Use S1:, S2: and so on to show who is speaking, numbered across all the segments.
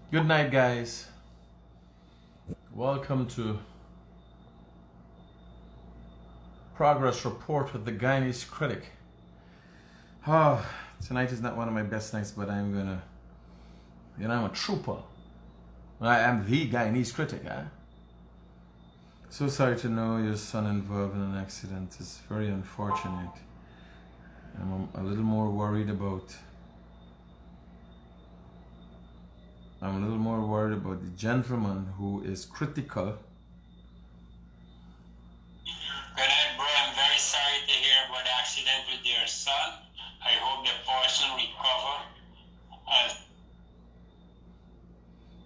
S1: Good night, guys. Welcome to Progress Report with the Guyanese Critic. Oh, tonight is not one of my best nights, but I'm gonna, I'm a trooper. I am the Guyanese Critic, huh? So sorry to know your son involved in an accident. It's very unfortunate. I'm a little more worried about the gentleman who is critical.
S2: Good night, bro. I'm very sorry to hear about the accident with your son. I hope the person recover.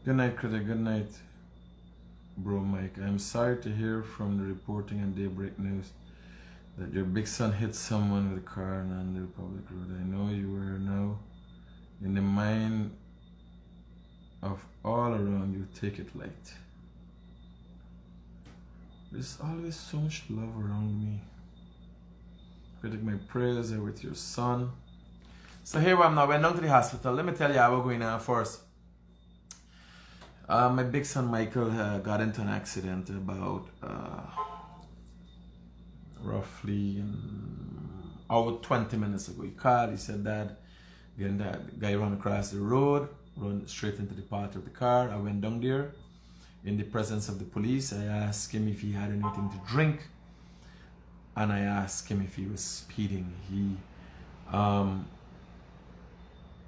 S1: Good night, Critic. Good night, bro Mike. I'm sorry to hear from the reporting on Daybreak News that your big son hit someone with a car on Annandale Public Road. I know you are now in the mind of all around you. Take it light. There's always so much love around me. Critic, my prayers are with your son. So here I am now. Went down to the hospital. Let me tell you how we're going on first. My big son Michael got into an accident about roughly an hour 20 minutes ago. He called, he said, Dad, again, that guy ran across the road, run straight into the part of the car. I went down there in the presence of the police. I asked him if he had anything to drink, and I asked him if he was speeding. He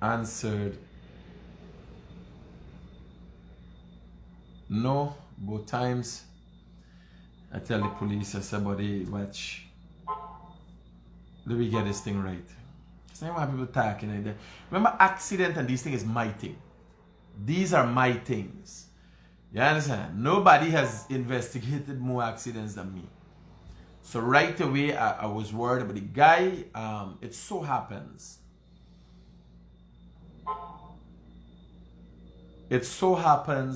S1: answered no, both times. I tell the police, I said, buddy, watch, do we get this thing right? Because I want people talking like that. Remember, accident and these things is my thing. These are my things. You understand? Nobody has investigated more accidents than me. So right away, I was worried about the guy. It so happens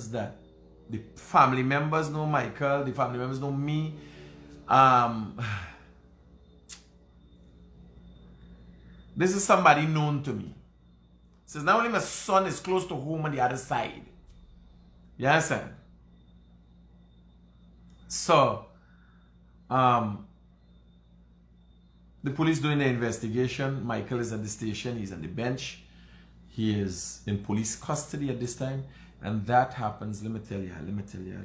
S1: that the family members know Michael, the family members know me. This is somebody known to me. Says not only my son is close to home on the other side. You understand? So, the police doing the investigation. Michael is at the station. He's at the bench. He is in police custody at this time. And that happens, let me tell you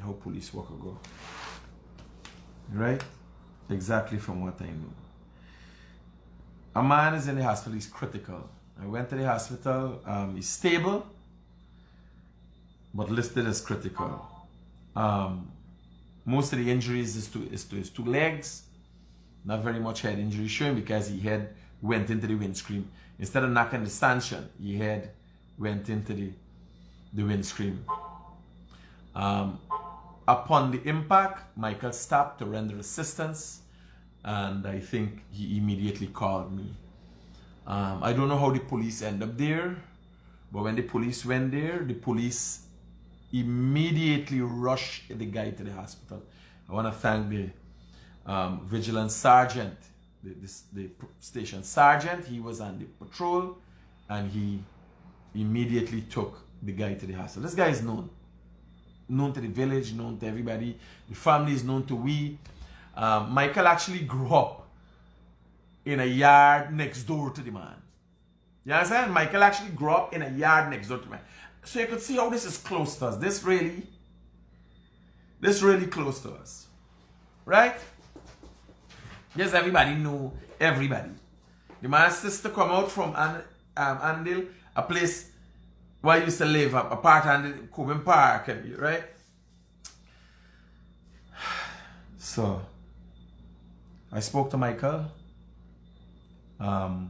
S1: how police work go. Right? Exactly from what I know. A man is in the hospital, he's critical. I went to the hospital, he's stable, but listed as critical. Most of the injuries is to his two legs. Not very much head injury showing because his head went into the windscreen. Instead of knocking the stanchion, his head went into the windscreen. Upon the impact, Michael stopped to render assistance, and I think he immediately called me. I don't know how the police end up there, but when the police went there, the police immediately rushed the guy to the hospital. I want to thank the vigilance sergeant, the station sergeant. He was on the patrol, and he immediately took the guy to the hospital. This guy is known to the village, known to everybody. The family is known to we. Michael actually grew up in a yard next door to the man. You understand? Michael actually grew up in a yard next door to the man. So you could see how this is close to us. This really close to us. Right? Yes, everybody knew everybody. The man's sister come out from Annandale, a place where I used to live, a part of Coben Park, right? So, I spoke to Michael. Me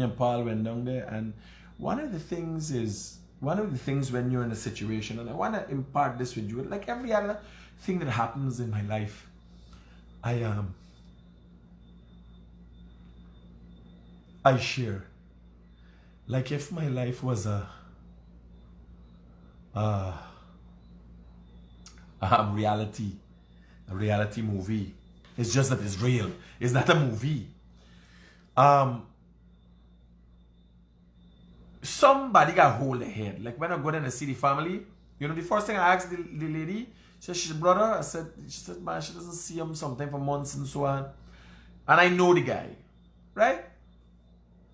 S1: and Paul went down there, and one of the things when you're in a situation, and I want to impart this with you, like every other thing that happens in my life, I share. Like if my life was a reality movie. It's just that it's real. It's not a movie. somebody got hold of the head. Like when I go in and see the family, you know, the first thing I asked the lady, she said, she's brother. She said, man, she doesn't see him sometime for months and so on. And I know the guy, right?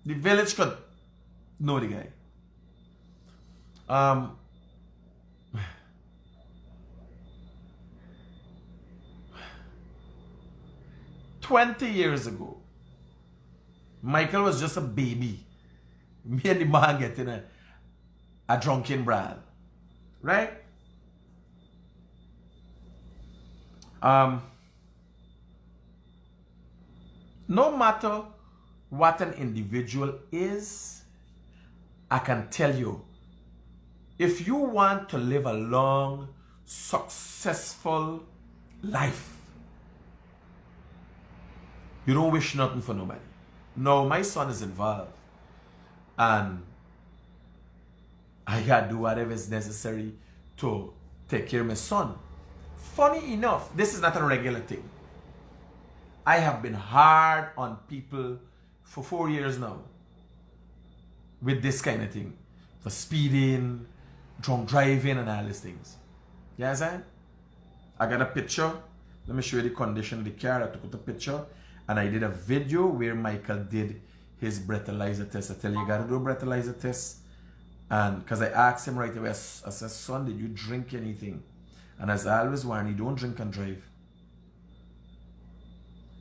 S1: The village could know the guy. 20 years ago, Michael was just a baby. Me and the man getting a drunken brawl, right? No matter what an individual is, I can tell you, if you want to live a long, successful life, you don't wish nothing for nobody. No, my son is involved, and I gotta do whatever is necessary to take care of my son. Funny enough, this is not a regular thing. I have been hard on people for 4 years now with this kind of thing. For speeding, drunk driving, and all these things. You understand? I got a picture. Let me show you the condition of the car. I took a picture. And I did a video where Michael did his breathalyzer test. I tell you, you got to do a breathalyzer test. And because I asked him right away, I said, son, did you drink anything? And as I always warn you, don't drink and drive.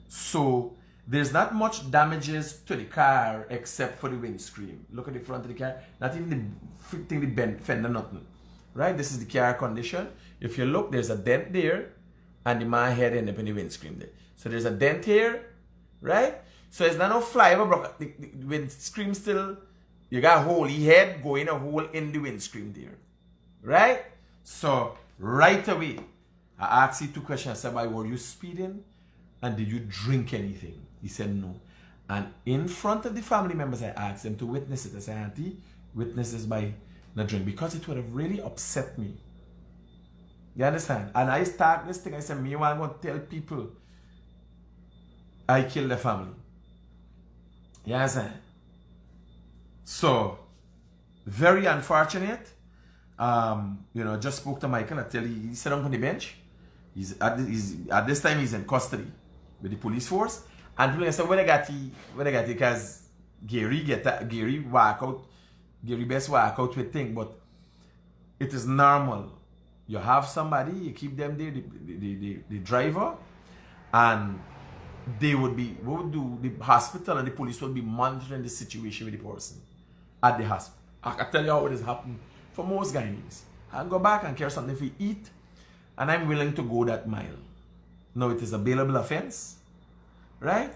S1: So there's not much damages to the car except for the windscreen. Look at the front of the car. Not even the thing, the bent fender, nothing. Right? This is the car condition. If you look, there's a dent there, and the man head ended up in the windscreen there. So there's a dent here, right? So it's not no flyover broke. The windscreen still, you got a hole. He head going a hole in the windscreen there, right? So right away, I asked you 2 questions. I said, why were you speeding? And did you drink anything? He said no. And in front of the family members, I asked them to witness it. I said, auntie, witness this by not drink, because it would have really upset me. You understand? And I start this thing. I said, me, I'm going to tell people I killed the family. You understand? So, very unfortunate. You know, just spoke to Michael. I tell you, he sat on the bench. At this time, he's in custody with the police force. And people say, when I got it, because Gary walk out, Gary best walk out with thing, but it is normal. You have somebody, you keep them there, the driver, and they would be, what would do, the hospital and the police would be monitoring the situation with the person at the hospital. I can tell you how it has happened for most Guyanese. I go back and carry something for eat, and I'm willing to go that mile. Now it is a bailable offense, right?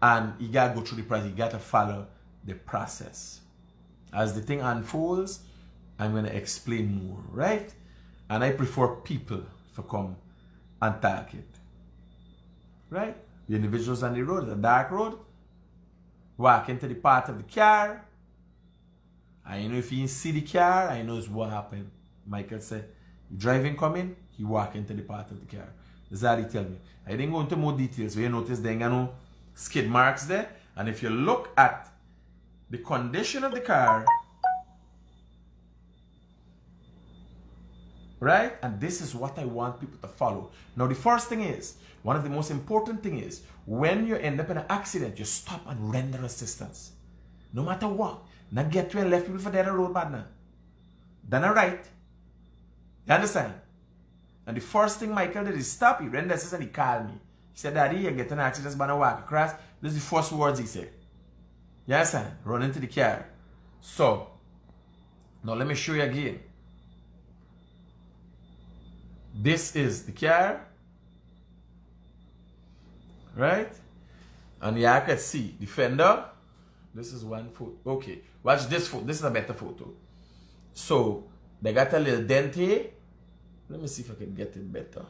S1: And you gotta go through the process, you gotta follow the process. As the thing unfolds, I'm gonna explain more, right? And I prefer people to come and talk it, right? The individuals on the road, the dark road, walk into the part of the car. I know if you see the car, I know what happened. Michael said, you driving coming, he walk into the part of the car. That's how he tell me. I didn't go into more details, so you notice there are no skid marks there. And if you look at the condition of the car, right? And this is what I want people to follow. Now, the first thing is, one of the most important thing is, when you end up in an accident, you stop and render assistance. No matter what. Not get to and left people for dead road, partner. Then right. You understand? And the first thing Michael did is stop. He rendered assistance and he called me. He said, Daddy, you get an accident, but I walk across. This is the first words he said. You understand? Run into the car. So, now let me show you again. This is the car, right? And here I can see the fender. This is one foot. Okay, watch this foot. This is a better photo. So they got a little dent here. Let me see if I can get it better.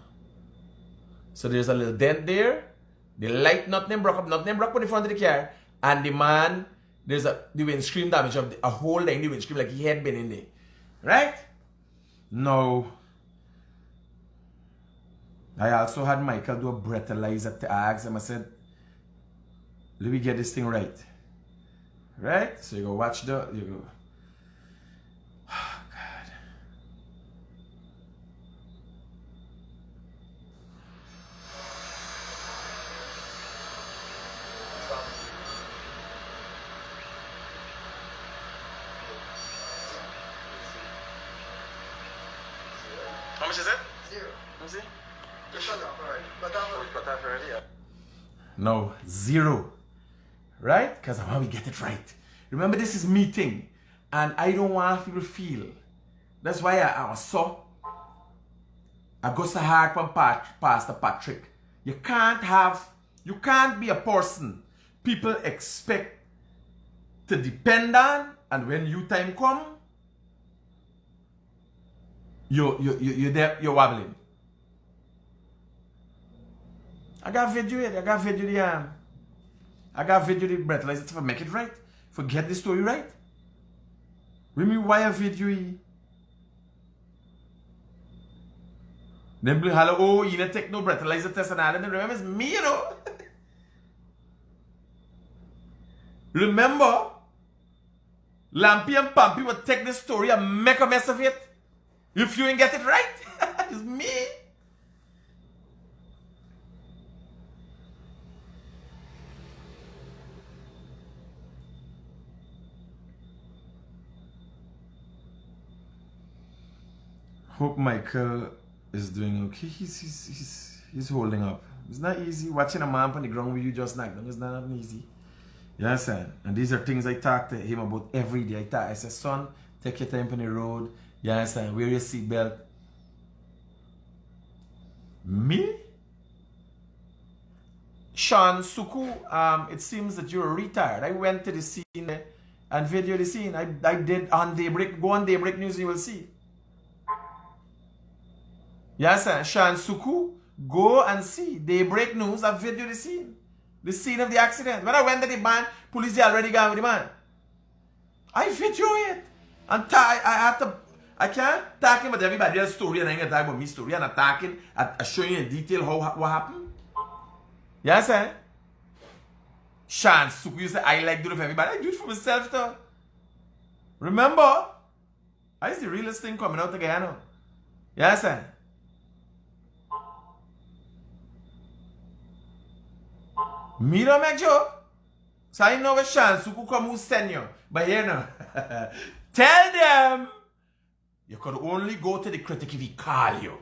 S1: So there's a little dent there. The light, nothing broke up, nothing broke on the front of the car. And the man, there's the windscreen damage of a hole in the windscreen, like he had been in there, right? Now, I also had Michael do a breathalyzer to ask him. I said, let me get this thing right. Right? So you go watch you go.
S3: much is it?
S4: 0.
S3: Let me see.
S4: You shut off already. Cut off
S3: Oh,
S4: already.
S3: cut off already, yeah.
S1: No, 0. Right? Because I want to get it right. Remember, this is meeting. And I don't want people to feel. That's why I saw. I go so hard from Pastor Patrick. You can't be a person people expect to depend on, and when you time come, you're wobbling. I got video it. I got video the breathalyzer to make it right. Forget the story right. Remember why a video it. Then blue hello, oh, you didn't take no breathalyzer test and all that. Remember, it's me, you know. Remember, Lampy and Pampy would take this story and make a mess of it. If you ain't get it right, it's me. Hope Michael is doing okay. He's holding up. It's not easy watching a man on the ground with you just knocked down. It's not easy. You understand? And these are things I talk to him about every day. I say, son, take your time on the road. You understand? Wear your seatbelt. Me? Sean Suku, it seems that you're retired. I went to the scene and video the scene. I did on Daybreak. Go on Daybreak News, you will see. Yes, sir. Sean Suku, go and see. Daybreak News, I video the scene. The scene of the accident. When I went to the band, police already gone with the man. I video it. And I can't talk about everybody else's story and I ain't talk about my story and I'm talking, I'm showing you in detail what happened. Yes, sir. Sean Suku, you say I like doing it for everybody. I do it for myself too. Remember, I see the realest thing coming out again. No? Yes, sir. Me don't make joke. So I know a chance who could come who send you. But here now. Tell them you could only go to the critic if he call you.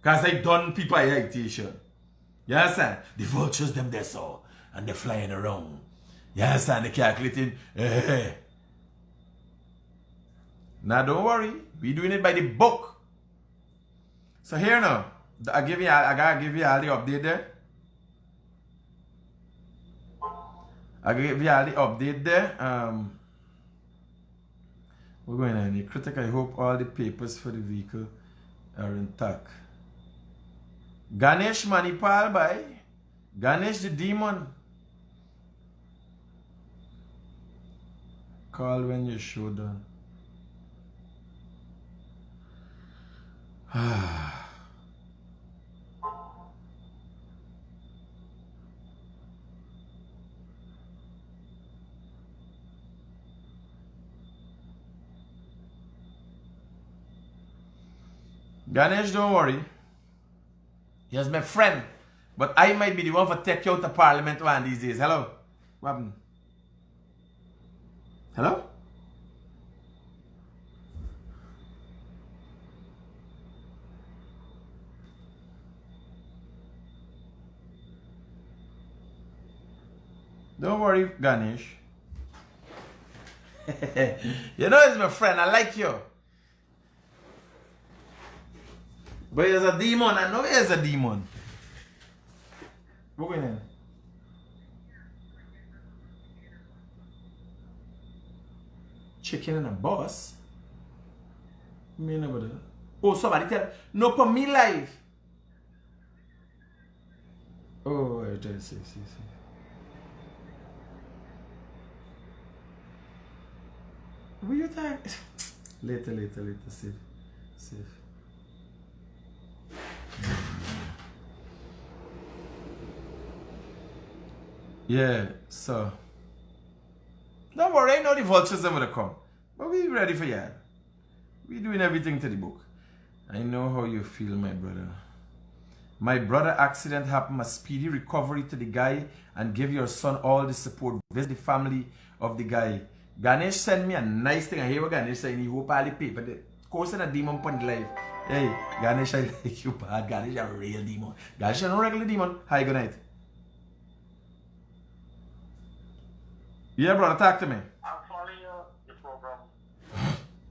S1: Because I done people agitation. You understand? The vultures them there so. And they're flying around. You understand? They're calculating. Hey. Now don't worry. We're doing it by the book. So here now. I gotta give you all the update there. I give you all the update there. We're going on the critic. I hope all the papers for the vehicle are intact. Ganesh Manipal by Ganesh the demon. Call when your show done. Ganesh, don't worry. He's my friend. But I might be the one for take you out of Parliament one these days. Hello? What happened? Hello? Don't worry, Ganesh. You know he's my friend. I like you. But he's a demon. I know he's a demon. What going on? Chicken and a boss? Me never. Oh, somebody tell. No, for me life. Oh, I tell you, see. What you think? Later, safe. Yeah, so don't worry, I know the vultures are gonna come. But we ready for you. We doing everything to the book. I know how you feel, my brother. My brother accident happened, a speedy recovery to the guy and give your son all the support. Visit the family of the guy. Ganesh sent me a nice thing. I hear what Ganesh saying. He hope all the paper. The course and a demon point life. Hey, Ganesh, I like you bad. Ganesh, a real demon. Ganesh, a regular demon. Hi, good night. Yeah, brother, talk to me.
S3: I'm following the program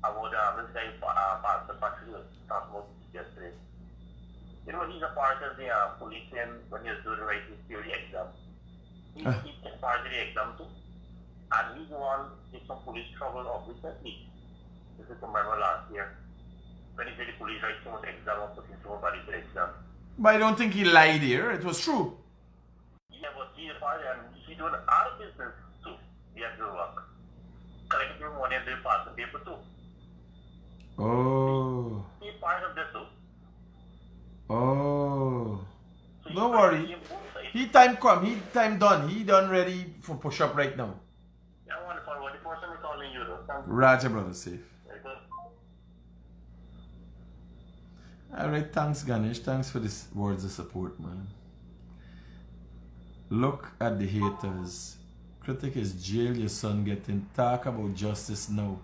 S3: about this guy, Pastor Patrick, talked about yesterday. You know, he's a part of the police when he was doing the writing theory exam. He's part of the exam too. And he's the one with some police trouble of recently. This is remember last year. When he did the police write so much exam or putting somebody to the exam.
S1: But I don't think he lied here. It was true.
S3: Yeah, but he's a part and he's doing other business too. He has to work. Collecting money and doing pass the paper too.
S1: Oh.
S3: He's part of this too.
S1: Oh.
S3: So
S1: Don't worry. He time come. He time done. He done ready for push up right now.
S3: Yeah, I want to follow the person is calling you though. Thank you.
S1: Roger, brother, safe.
S3: Very good.
S1: Alright, thanks Ganesh. Thanks for this words of support, man. Look at the haters. Critic is jail, your son getting. Talk about justice now.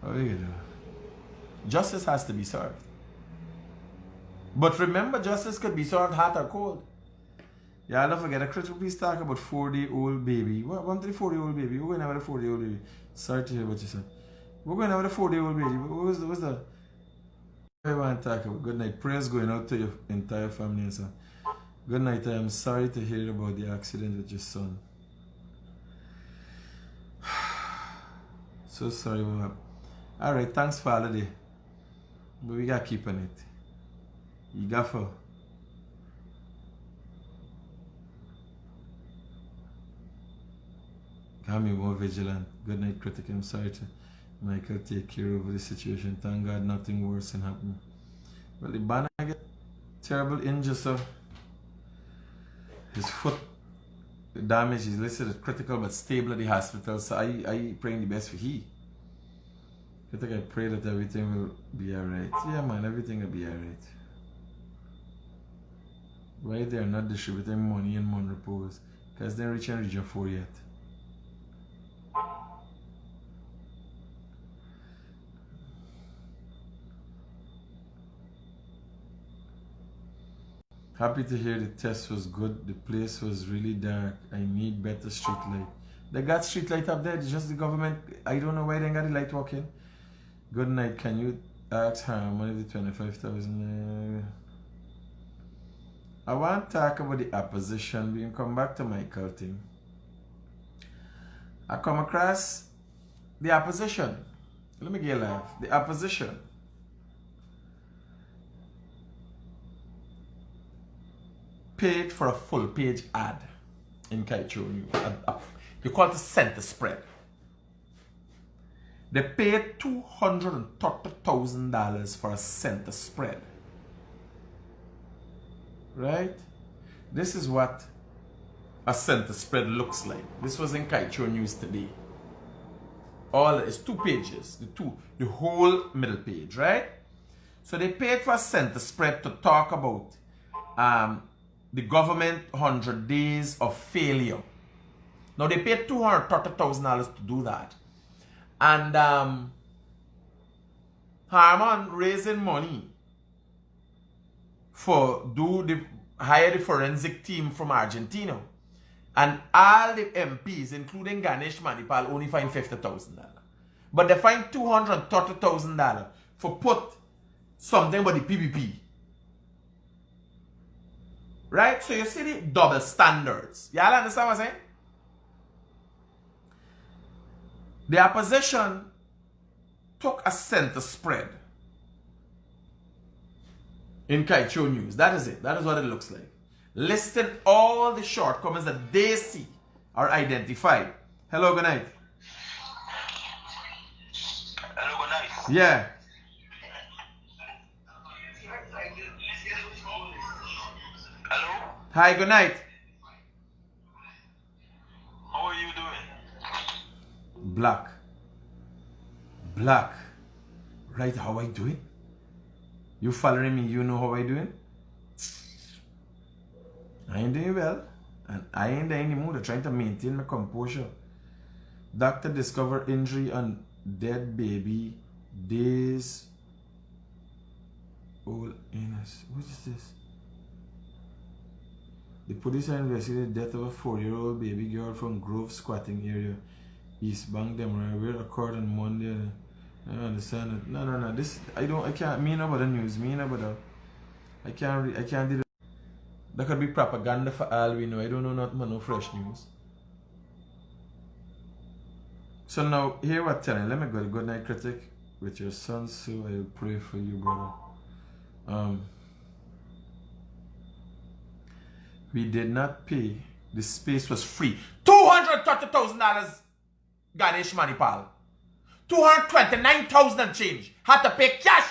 S1: What are you gonna do? Justice has to be served. But remember, justice could be served hot or cold. Yeah, I'll not forget. A Critic, please talk about 4-day-old baby. What? One to the 4-day-old baby. We're going to have a 4-day-old baby. Sorry to hear what you said. We're going to have a 4-day-old baby. What's the I want to talk about? Good night. Prayers going out to your entire family and son. Good night. I am sorry to hear about the accident with your son. So sorry what happened. Alright, thanks for all of day. But we gotta keep on it. You got for. Got me more vigilant. Good night, Critic. I'm sorry to Michael take care of the situation. Thank God nothing worse can happen. Well, the banner get terrible injury, so his foot damage is listed as critical but stable at the hospital. So I praying the best for he. I think I pray that everything will be alright. Yeah, man, everything will be alright. Why they are not distributing money in Mon Repose? Because they're reaching Region 4 yet. Happy to hear the test was good. The place was really dark. I need better street light. They got street light up there. It's just the government. I don't know why they got the light working. Good night. Can you ask Harmony the 25,000? I want to talk about the opposition. We can come back to Michael thing. I come across the opposition. Let me get a laugh. The opposition. Paid for a full page ad in Kaicho News. You call it a center spread. They paid $230,000 for a center spread. Right? This is what a center spread looks like. This was in Kaicho News today. All it's 2 pages. The whole middle page, right? So they paid for a center spread to talk about the government 100 days of failure. Now they paid $230,000 to do that. And Harman raising money for hire the forensic team from Argentina. And all the MPs, including Ganesh Manipal, only fined $50,000. But they fined $230,000 for put something about the PPP. Right? So you see the double standards. Y'all understand what I'm saying? The opposition took a center spread in Kaicho News. That is it. That is what it looks like. Listed all the shortcomings that they see are identified. Hello, good night.
S3: Hello, good night.
S1: Yeah.
S3: Hello?
S1: Hi, good night.
S3: How are you doing?
S1: Black. Black. Right, how I doing? You following me, you know how I doing? I ain't doing well. And I ain't in the mood. I'm trying to maintain my composure. Doctor discover injury on dead baby Days old anus. What is this? The police are investigating the death of a 4-year-old baby girl from Grove squatting area, East Bank, Demra. Where occurred on Monday. I don't understand it. No. This I can't. Me no about the news. Me no about the. I can't do that. That could be propaganda for all we know. I don't know nothing about no fresh news. So now here what telling. Let me go to Good Night Critic with your son, so I will pray for you, brother. We did not pay. The space was free. $230,000 Ganesh Manipal. 229,000 and change. Had to pay cash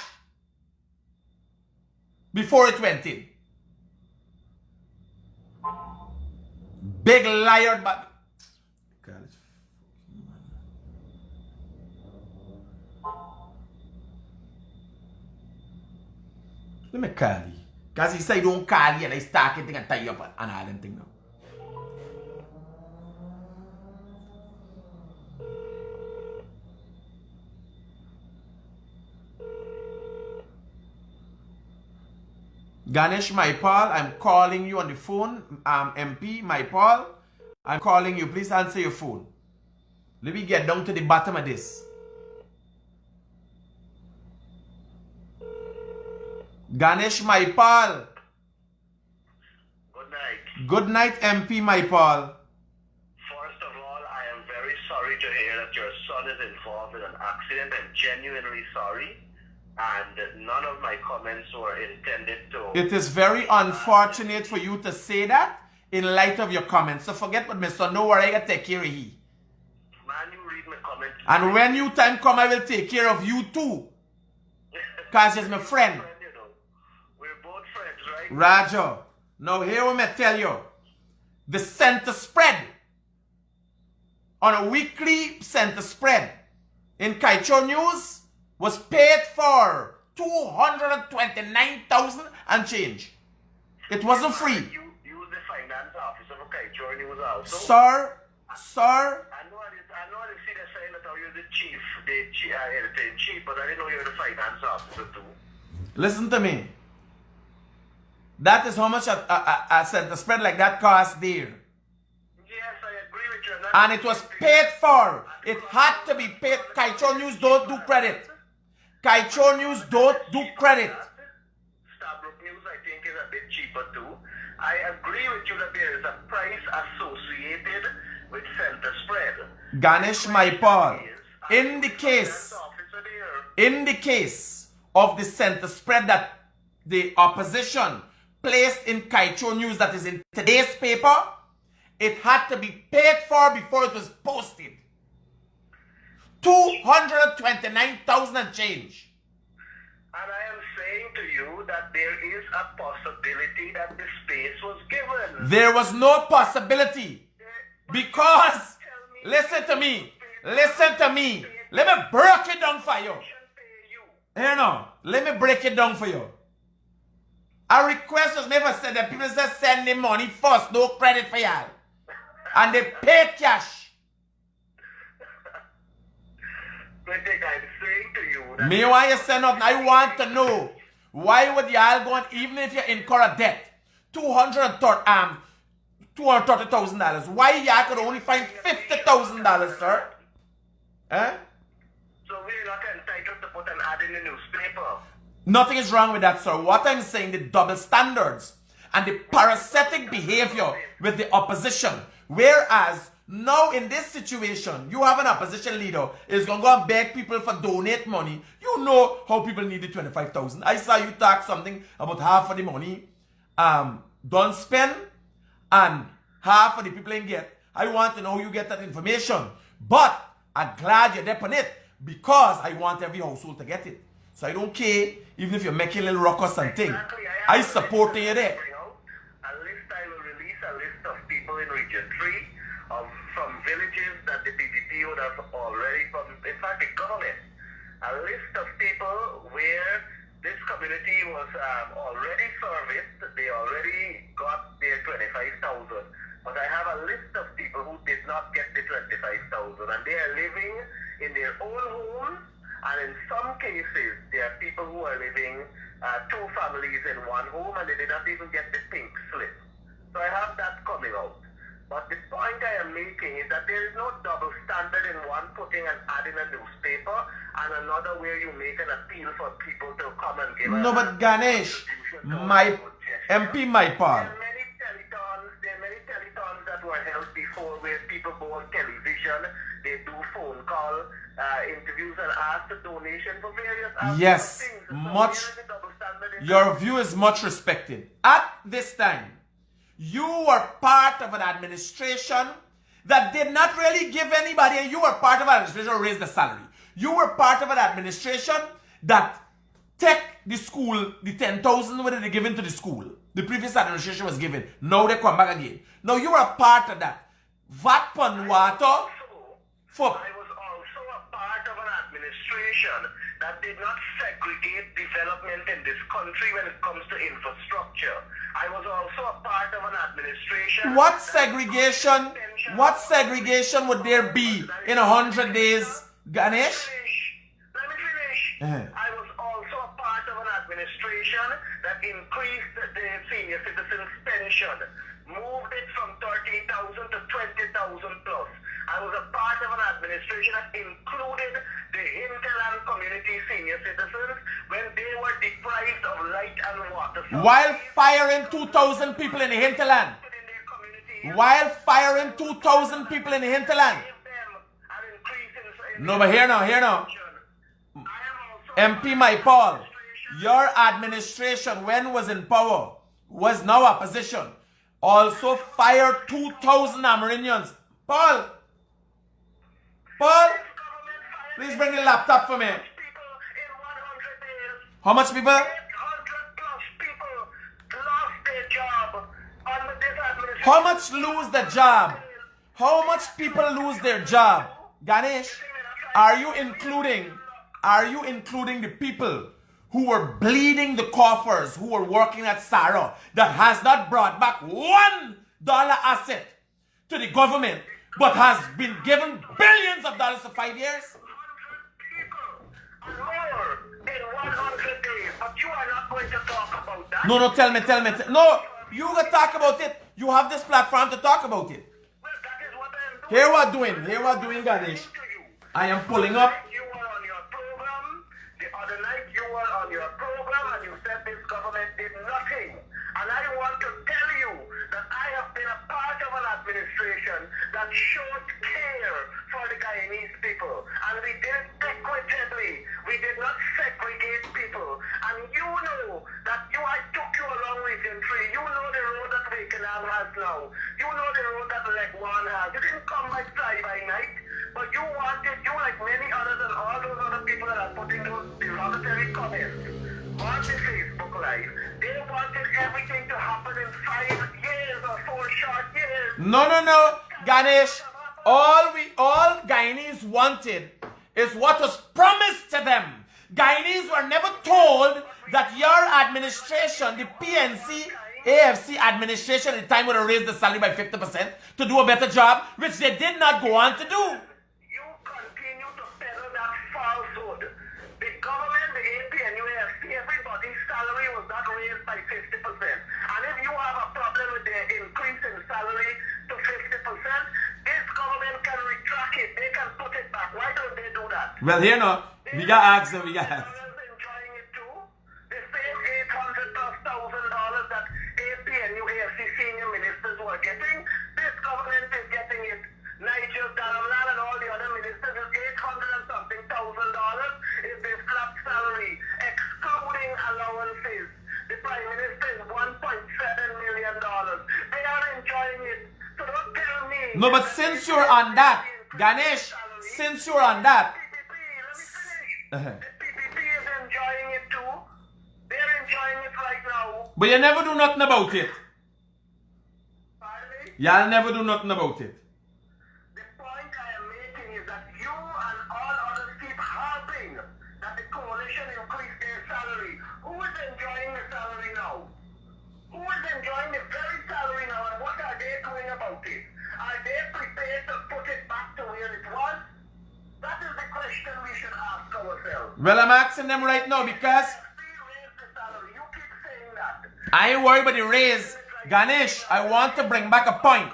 S1: before it went in. Big liar, but God, it's fucking man. Let me call you. Because he said don't call you and I start getting and tie you up and all that thing now. Ganesh Maipal, I'm calling you on the phone. MP Maipal, I'm calling you. Please answer your phone. Let me get down to the bottom of this. Ganesh Maipal.
S3: Good night.
S1: Good night, MP Maipal.
S3: First of all, I am very sorry to hear that your son is involved in an accident. I'm genuinely sorry. And none of my comments were intended to...
S1: It is very unfortunate for you to say that in light of your comments. So forget what my son, no worry, I gotta take care of he.
S3: Man, you read my comments.
S1: And when you time come, I will take care of you too. Because he's my friend.
S3: You know. We're both friends, right?
S1: Raja, now here we may tell you. The center spread. On a weekly center spread in Kaicho News was paid for 229,000 and change. It wasn't free.
S3: You use the finance officer for Kaicho News also.
S1: Sir.
S3: I know they see they're saying that you're the chief, editor-in-chief, but I didn't know you're the finance officer too.
S1: Listen to me. That is how much a center spread like that cost there.
S3: Yes, I agree with you.
S1: And it was paid for. It had to be paid. Kaicho News don't do credit. Kaicho News don't do credit.
S3: Starbrook News, I think, is a bit cheaper too. I agree with you that there is a price associated with center spread.
S1: Ganesh Maipal, in the case of the center spread that the opposition placed in Kaicho News that is in today's paper, it had to be paid for before it was posted. 229,000 and change.
S3: And I am saying to you that there is a possibility that the space was given.
S1: There was no possibility. Because, listen to me. Let me break it down for you. Here now, let me break it down for you. A request was never said that people just send the money first, no credit for y'all. And they paid cash.
S3: Critic, I'm saying to you that...
S1: Me, why you say nothing? I want to know. Why would y'all go on, even if you incur a debt, $230,000, why y'all could only find $50,000, sir? Eh?
S3: So we're not entitled to put an ad in the newspaper.
S1: Nothing is wrong with that, sir. What I'm saying, the double standards and the parasitic behavior with the opposition. Whereas, now in this situation, you have an opposition leader is going to go and beg people for donate money. You know how people need the 25,000. I saw you talk something about half of the money don't spend and half of the people ain't get. I want to know how you get that information. But I'm glad you're there on it because I want every household to get it. So I don't care even if you're making little ruckus and thing. I support you there.
S3: I will release a list of people in Region 3 from villages that the PPP would have already, in fact the government, a list of people where this community was already serviced, they already got their 25,000. But I have a list of people who did not get the 25,000 and they are living in their own homes and in some were living, two families in one home, and they did not even get the pink slip. So I have that coming out. But the point I am making is that there is no double standard in one putting an ad in a newspaper and another where you make an appeal for people to come and give
S1: No, but Ganesh, my MP, my part.
S3: There are many telethons that were held before where people go on television, they do phone call interviews and ask a donation for various
S1: Yes,
S3: things. So
S1: much.
S3: where is the double standard in
S1: Your view is much respected. At this time, you were part of an administration that did not really give anybody, and you were part of an administration that raised the salary. You were part of an administration that take the school, the 10,000 whether they given to the school. The previous administration was given. Now they come back again. Now you were a part of that. VAT pon water for...
S3: I was also a part of an administration that did not segregate development in this country when it comes to infrastructure. I was also a part of an administration...
S1: What segregation would there be in 100 days, Ganesh?
S3: Let me finish. I was also a part of an administration that increased the senior citizens pension, moved it from 13,000 to 20,000 plus. I was a part of an administration that included the hinterland community senior citizens when they were deprived of light and water.
S1: While firing 2,000 people in the hinterland. While firing 2,000 people in the hinterland. No, but here now. MP Mike Paul, your administration, when was in power, was now opposition, also fired 2,000 Amerindians. Paul, please bring the laptop for me. How much people?
S3: 800 plus people lost their job under this administration.
S1: How much lose the job? How much people lose their job? Ganesh, are you including the people who were bleeding the coffers, who were working at Sarah, that has not brought back $1 asset to the government, but has been given billions of dollars for 5 years?
S3: 100 people and more in 100 days, but you are not going to talk about that.
S1: No, tell me. No, you can talk about it. You have this platform to talk about it.
S3: Well, that is what I am doing.
S1: Here what doing, Ganesh. I am pulling up.
S3: You were on your program. The other night you were on your program and you said this government did nothing. And I want to tell you that I have been a part of an administration that showed care for the Guyanese people. And we did it equitably. We did not segregate people. And you know that I took you along Region 3. You know the road that Wakenham has now. You know the road that Leg 1 has. You didn't come by fly-by-night. But you like many others and all those other people that are putting those derogatory comments on the Facebook Live, they wanted everything to happen in 5 years or 4 short years.
S1: No. Ganesh, all Guyanese wanted is what was promised to them. Guyanese were never told that your administration, the PNC, AFC administration at the time would have raised the salary by 50% to do a better job, which they did not go on to do.
S3: Falsehood. The government, the AP and UAFC, everybody's salary was not raised by 50%. And if you have a problem with the increase in salary to 50%, this government can retract it. They can put it back. Why don't they do that?
S1: Well, here now, we got asked and we got asked.
S3: Enjoying it too. The same $800,000 that AP and UAFC senior ministers were getting, this government is getting it. Nigel Daramlal and all the other ministers is $800 and something thousand is their flat salary, excluding allowances. The Prime Minister is $1.7 million. They are enjoying it. So don't tell me.
S1: No, but since you're on that, Ganesh, since you're on that.
S3: The PPP is enjoying it too. They're enjoying it right now.
S1: But you never do nothing about it.
S3: Pardon me?
S1: Y'all never do nothing about it.
S3: Are they prepared to put it back to where it was? That is the question we should ask ourselves.
S1: Well, I'm asking them right now because I ain't worried about the raise. Ganesh, I want to bring back a point.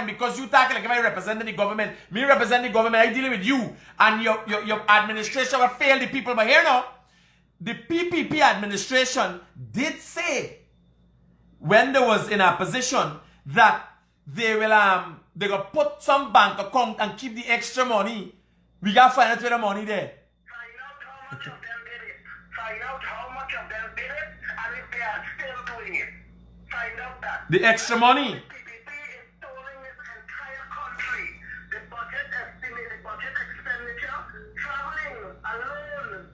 S1: Because you talking like if I represent the government. Me represent the government. I dealing with you. And your administration will fail the people. But here now, the PPP administration did say when they was in a position that they will put some bank account and keep the extra money. We got to find out where the money there.
S3: Find out how much of them did it. Find out how much of them did it and if they are still doing it. Find out that.
S1: The extra money.
S3: PPP is stealing this entire country. The budget estimate, the budget expenditure, traveling alone is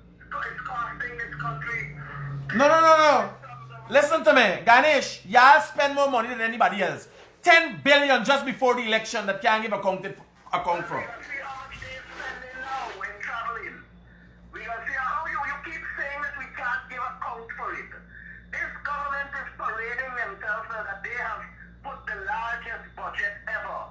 S3: costing this country.
S1: No. Listen to me. Ganesh, y'all spend more money than anybody else. 10 billion just before the election that can't give account for.
S3: We gonna see how much they're spending now in traveling. We gonna see how you keep saying that we can't give account for it. This government is parading themselves that they have put the largest budget ever.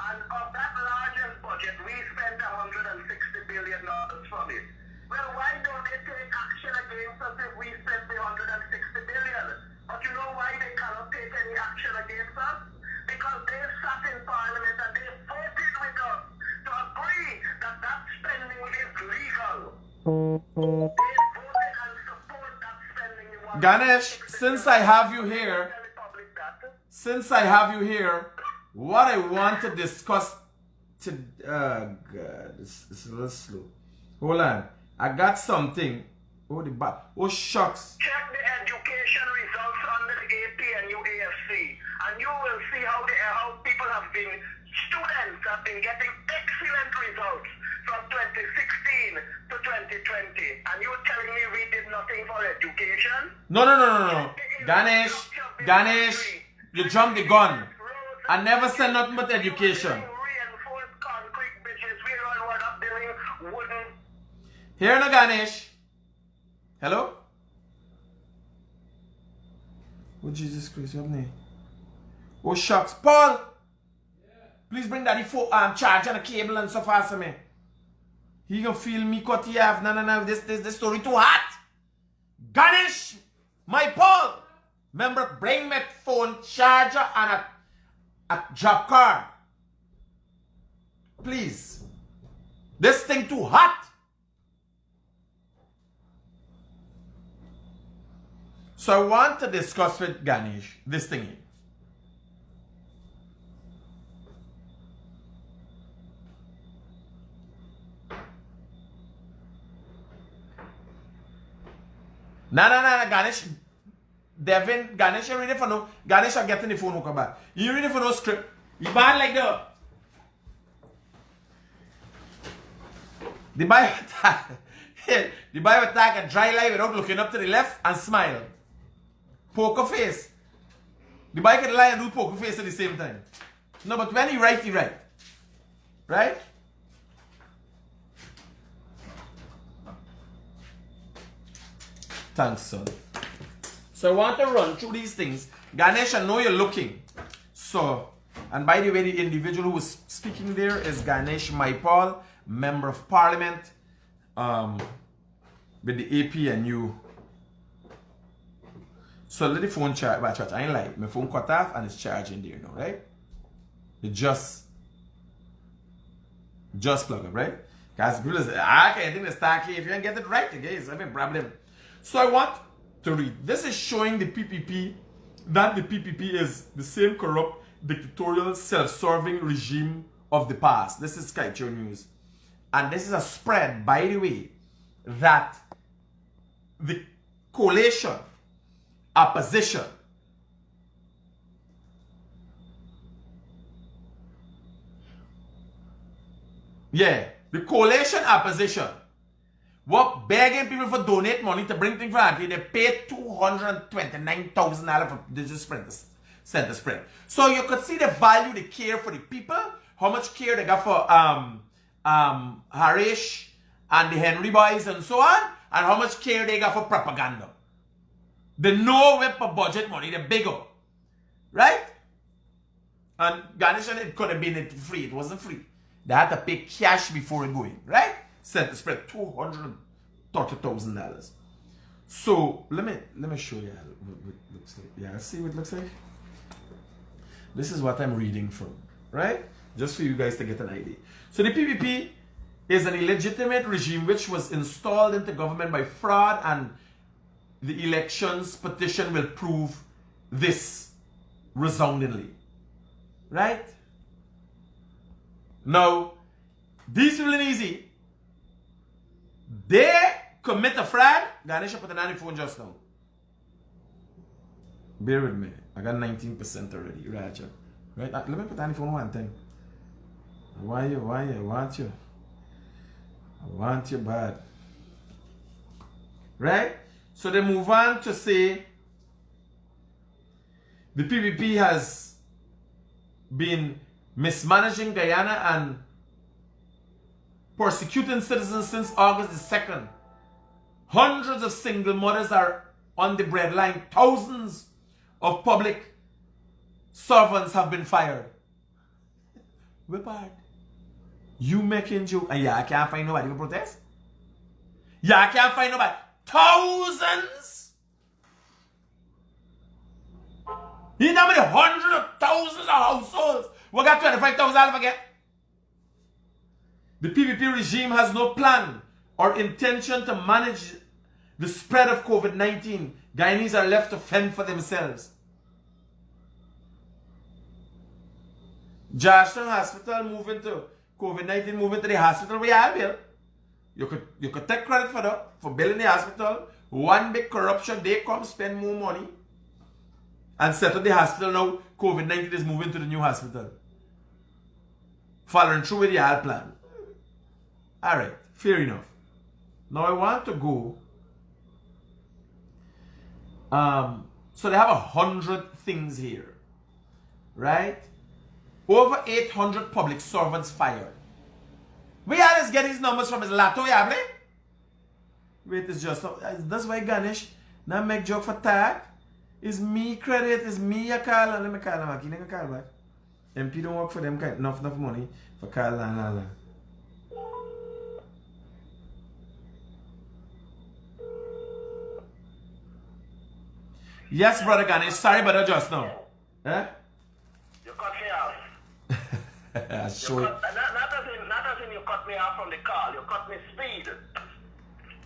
S3: And of that largest budget, we spent $160 billion from it. Well, why don't they take action against us if we spent the $160 billion? But you know why they cannot take any action against us? Because they sat in Parliament and they voted with us to agree that that spending is legal. They voted and support that spending.
S1: Ganesh, since I have you here, what I want to discuss to God, it's a little slow. Hold on. I got something. Oh shucks.
S3: Check the education results under the AP and UAFC, and you will see how people have been, students have been getting excellent results from 2016 to 2020. And you telling me we did nothing for education?
S1: No. Ganesh, you jumped the gun. I never said nothing but education.
S3: Reinforced concrete bridges. We are not building wooden.
S1: Here no Ganesh. Hello? Oh Jesus Christ, what name? Oh shucks. Paul! Please bring daddy charge and a cable and so fast for me. He gonna feel me cut he have. No. This story too hot. Ganesh! My Paul! Remember, bring me phone charger and a job card. Please. This thing too hot. So I want to discuss with Ganesh this thing here. No, Ganesh. Devin, Ganesh, you ready for no? Ganesh, I'm getting the phone hook back. You ready for no script? You bad like that. The boy attack a dry lie without looking up to the left and smile. Poker face. The boy can lie and do poker face at the same time. No, but when he right, he right. Right? Thanks, son. So I want to run through these things. Ganesh, I know you're looking. So, and by the way, the individual who was speaking there is Ganesh Maipal, Member of Parliament, with the APNU. So let the phone charge. Watch. I ain't like my phone cut off and it's charging there now, right? It just plug up, right? Because people say, I think the stack here. If you don't get it right, okay, it's a big problem. So I want to read. This is showing the PPP, that the PPP is the same corrupt, dictatorial, self-serving regime of the past. This is Skype News. And this is a spread, by the way, that the coalition, opposition, the coalition opposition were begging people for donate money to bring things for Auntie. They paid $229,000 for this center spread. So you could see the value, the care for the people, how much care they got for Harish and the Henry boys and so on, and how much care they got for propaganda. They know where for budget money, they're bigger. Right? And Ganesh, it could have been free. It wasn't free. They had to pay cash before it going. Right? Center spread $230,000. So let me show you what it looks like. Yeah, see what it looks like? This is what I'm reading from, right? Just for you guys to get an idea. So the PPP is an illegitimate regime which was installed into government by fraud, and the elections petition will prove this resoundingly. Right? Now, these people in easy, they commit a fraud. Ganesh put on the phone just now. Bear with me. I got 19% already, Raja. Right? Let me put on the phone one thing. Why you? I want you bad. Right? So they move on to say the PPP has been mismanaging Guyana and persecuting citizens since August the 2nd. Hundreds of single mothers are on the breadline. Thousands of public servants have been fired. We're bad. You making joke, and I can't find nobody to protest? I can't find nobody. Thousands! You know how many hundreds of thousands of households we got 25,000 again? The PPP regime has no plan or intention to manage the spread of COVID-19. Guyanese are left to fend for themselves. Georgetown Hospital moving to COVID-19, moving to the hospital where you are built. You could take credit for that, for building the hospital. One big corruption, they come spend more money and set up the hospital. Now COVID-19 is moving to the new hospital, following through with the old plan. Alright, fair enough. Now I want to go. So they have 100 things here, right? Over 800 public servants fired. Where Alice get his numbers from? His Lato Yable? Wait, it's just that's why Ganesh now make joke for tag. It's me credit, it's me a call, and let me call him back. You never call back. MP don't work for them enough money for call and Yes, brother Ganesh. Sorry, brother, just now. Eh?
S3: You cut me off.
S1: Not
S3: as in you cut me off from the call. You cut me speed.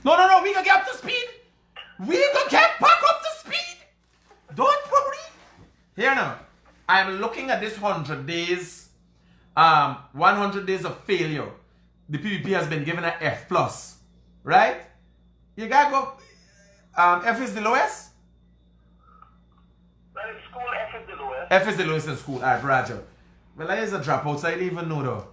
S1: No. We gonna get up to speed. We gonna get back up to speed. Don't worry. Here now. I'm looking at this 100 days. 100 days of failure. The PPP has been given an F+. Right? You gotta go. F is the lowest?
S3: Well, in school, F is the lowest.
S1: F is the lowest in school. Alright, Roger. Well, I is a dropout, so I didn't even know though.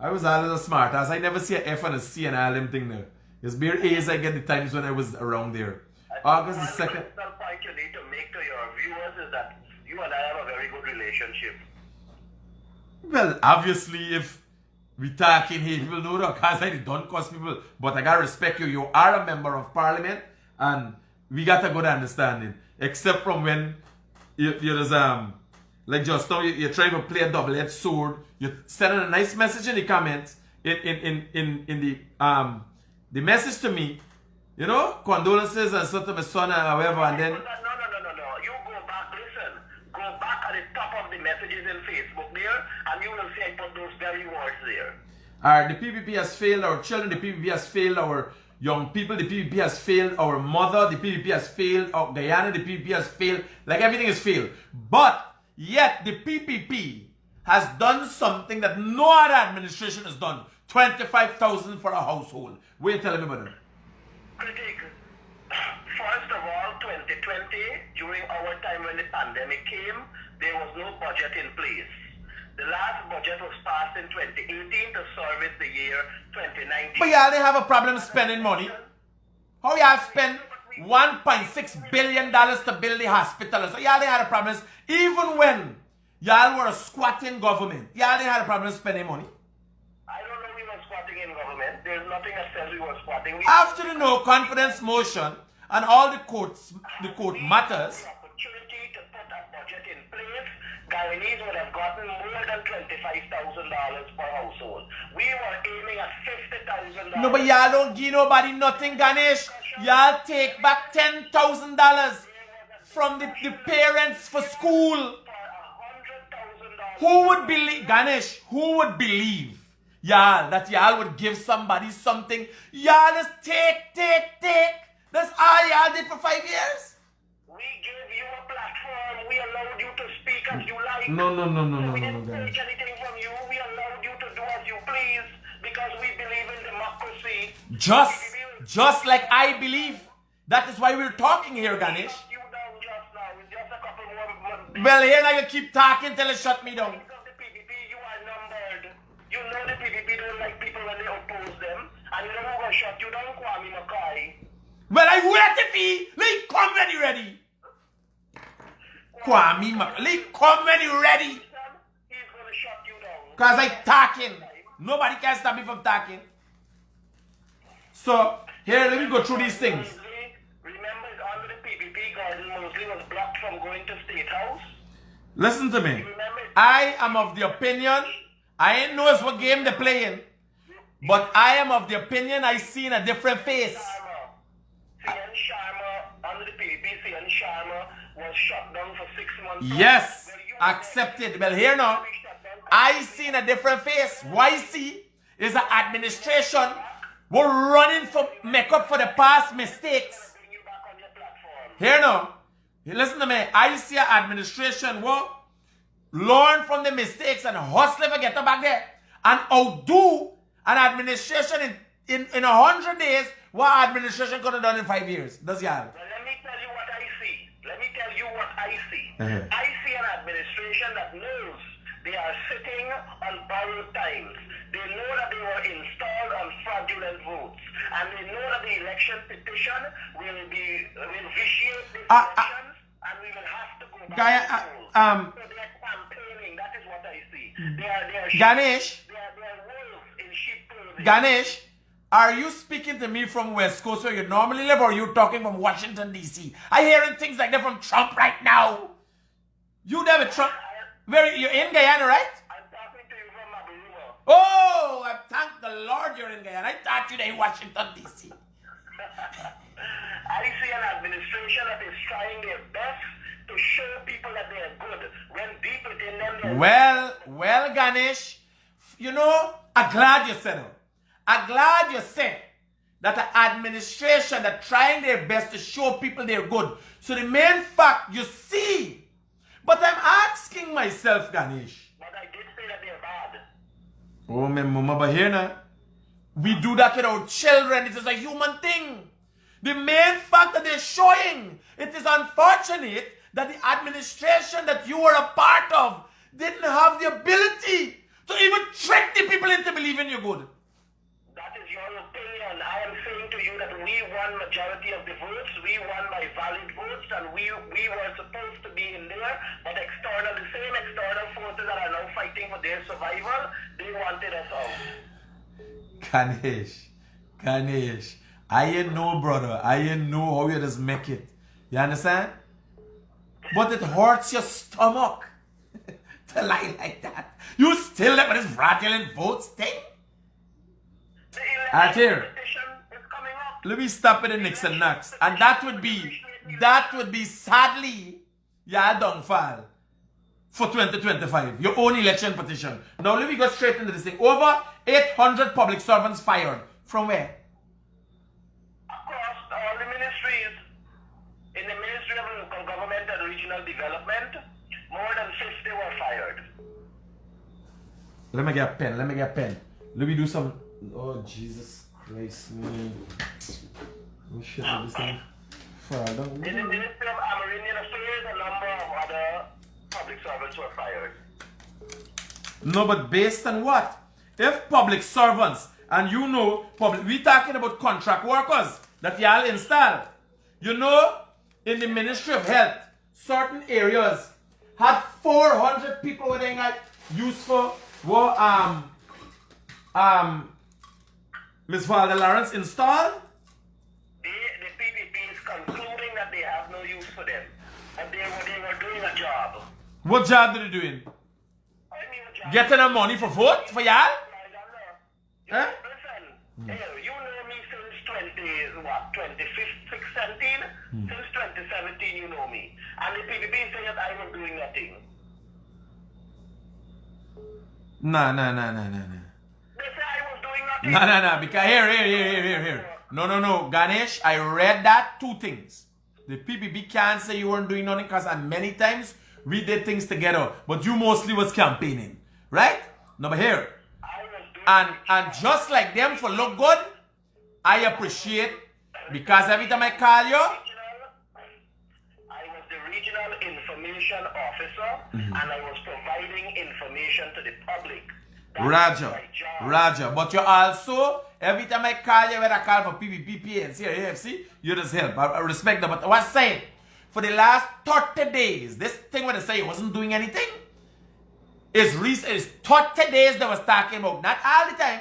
S1: I was all a smart ass. I never see an F and a C and all them thing there. It's bare A's I get the times when I was around there. August the 2nd.
S3: One point you need to make to your viewers is that you and I have a very good relationship.
S1: Well, obviously, if we talking here, people know that because I don't cost people. But I gotta respect you. You are a member of parliament, and we got a good understanding. Except from when you're like just now, you're trying to play a double-edged sword. You're sending a nice message in the comments, in the message to me, you know, condolences and stuff to my son and however, and then.
S3: No. You go back, listen. Go back at the top of the messages in Facebook there, and you will see I put those very words there.
S1: Alright, the PPP has failed our children, the PPP has failed our young people, the PPP has failed our mother, the PPP has failed our Guyana, the PPP has failed, like everything is failed. But yet the PPP has done something that no other administration has done. 25,000 for a household. Wait, tell me about it.
S3: Critic, first of all, 2020, during our time when the pandemic came, there was no budget in place. The last budget was passed in 2018 to service the year 2019.
S1: But y'all didn't have a problem spending money. How y'all spend $1.6 billion to build the hospital? So y'all didn't have a problem. Even when y'all were a squatting government, y'all didn't have a problem spending money.
S3: I don't know we were squatting in government. There's nothing that says we were squatting.
S1: After the no confidence motion and all the court matters.
S3: The opportunity to put a budget in place. Guyanese would have gotten more than $25,000 per household. We were aiming at $50,000.
S1: No, but y'all don't give nobody nothing, Ganesh. Y'all take back $10,000 from the parents for school. Who would believe, Ganesh, who would believe, y'all, that y'all would give somebody something? Y'all just take. That's all y'all did for 5 years?
S3: We gave you a platform. We allowed you to speak as you like.
S1: No,
S3: We didn't
S1: Ganesh.
S3: take anything from you. We allowed you to do as you please because we believe in democracy.
S1: Just like I believe. That is why we're talking here, Ganesh.
S3: You down just now. With just a couple more.
S1: Well, here now you keep talking till it shut me down.
S3: Because the PPP, you are numbered. You know the PPP don't like people when they oppose them. And you know who will shut you down, Kwame Mackay.
S1: Well, I waited for you. Like, come when you ready. Kwame, like, come when you ready.
S3: He's going to shut you down.
S1: Because I'm talking. Nobody can stop me from talking. So, here, let me go through these things.
S3: Remember, under the PPP, Gordon Mosley was blocked from going to State House.
S1: Listen to me.
S3: Remember?
S1: I am of the opinion, I ain't knows what game they're playing, but I am of the opinion I seen a different face.
S3: CN Sharma, under the PPP, CN Sharma was shut down for 6 months.
S1: Yes, accepted. Well, here now, I seen a different face. YC is an administration. We're running for make up for the past mistakes.
S3: Bring you back on your platform.
S1: Here now, listen to me. I see an administration will learn from the mistakes and hustle to get them back there and outdo an administration in 100 days what administration could have done in 5 years. Does y'all?
S3: Well, let me tell you what I see. Let me tell you what I see.
S1: Uh-huh.
S3: I see an administration that knows they are sitting on borrowed times. They know that they were installed on fraudulent votes. And they know that the election petition will vitiate the elections and we will have to go back to school. So they are campaigning. That is what I see. They are
S1: Ganesh,
S3: they are wolves in sheep clothing.
S1: Ganesh, are you speaking to me from West Coast where you normally live, or are you talking from Washington, D.C.? I hearing things like that from Trump right now. You there with Trump? Where you're in Guyana, right?
S3: I'm talking to you from Maburumo.
S1: Oh, I thank the Lord you're in Guyana. I thought you were in Washington, D.C.
S3: I see an administration that is trying their best to show people that they are good when deep within them they are
S1: Well, Ganesh, you know, I'm glad you said it. I'm glad you said that the administration that trying their best to show people they're good. So the main fact, you see. But I'm asking myself, Ganesh.
S3: But I did say that they're bad.
S1: Oh, my mama, but here now, we do that with our children. It is a human thing. The main fact that they're showing, it is unfortunate that the administration that you were a part of didn't have the ability to even trick the people into believing you're good.
S3: That is your opinion. I am saying to you that we won majority of the votes. We won by valid votes, and we were supposed to be in there. But the same external forces that are now fighting for their survival, they wanted us out.
S1: Ganesh, I ain't know, brother. I ain't know how you just make it. You understand? But it hurts your stomach to lie like that. You still let this fraudulent votes thing?
S3: The election petition is coming up.
S1: Let me stop at the Nixon next. And that would be sadly your downfall for 2025. Your own election petition. Now let me go straight into this thing. Over 800 public servants fired. From where?
S3: Across all the ministries, in the Ministry of Local Government and Regional Development, more than 50 were fired.
S1: Let me get a pen. Let me do some. Oh, Jesus Christ, me. Oh, shit, this thing.
S3: In the Ministry of Amerindian Affairs, a number of other public servants were fired.
S1: No, but based on what? If public servants, and you know, we talking about contract workers that y'all install. You know, in the Ministry of Health, certain areas had 400 people where they got used for Ms. Valda Lawrence installed.
S3: The PPP is concluding that they have no use for them. And they were doing a job.
S1: What job did you doing? Getting the money for vote for y'all? Huh?
S3: Listen, you know me since 2017? Since 2017 you know me. And the PPP saying that I was doing nothing.
S1: Nah.
S3: They say I was doing nothing.
S1: Nah. Because here. No. Ganesh, I read that 2 things. The PPP can't say you weren't doing nothing because many times we did things together. But you mostly was campaigning. Right? No, but here. And just like them for look good, I appreciate because every time I call you,
S3: I was the regional information officer and I was providing information to the public.
S1: Roger. But you also, every time I call you, when I call for PPP, PNC, or AFC, you just help. I respect that. But I was saying, for the last 30 days, this thing when they say it wasn't doing anything, it's 30 days they was talking about, not all the time.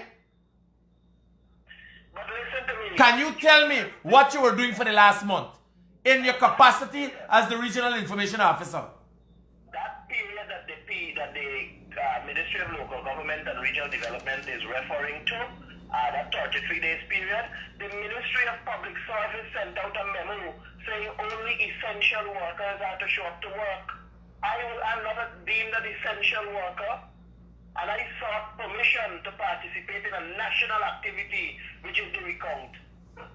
S3: But listen to me.
S1: Can you tell me what you were doing for the last month in your capacity as the regional information officer?
S3: That period that the Ministry of Local Government and Regional Development is referring to, that 33 days period, the Ministry of Public Service sent out a memo saying only essential workers are to show up to work. I'm not deemed an essential worker, and I sought permission to participate in a national activity, which is the recount.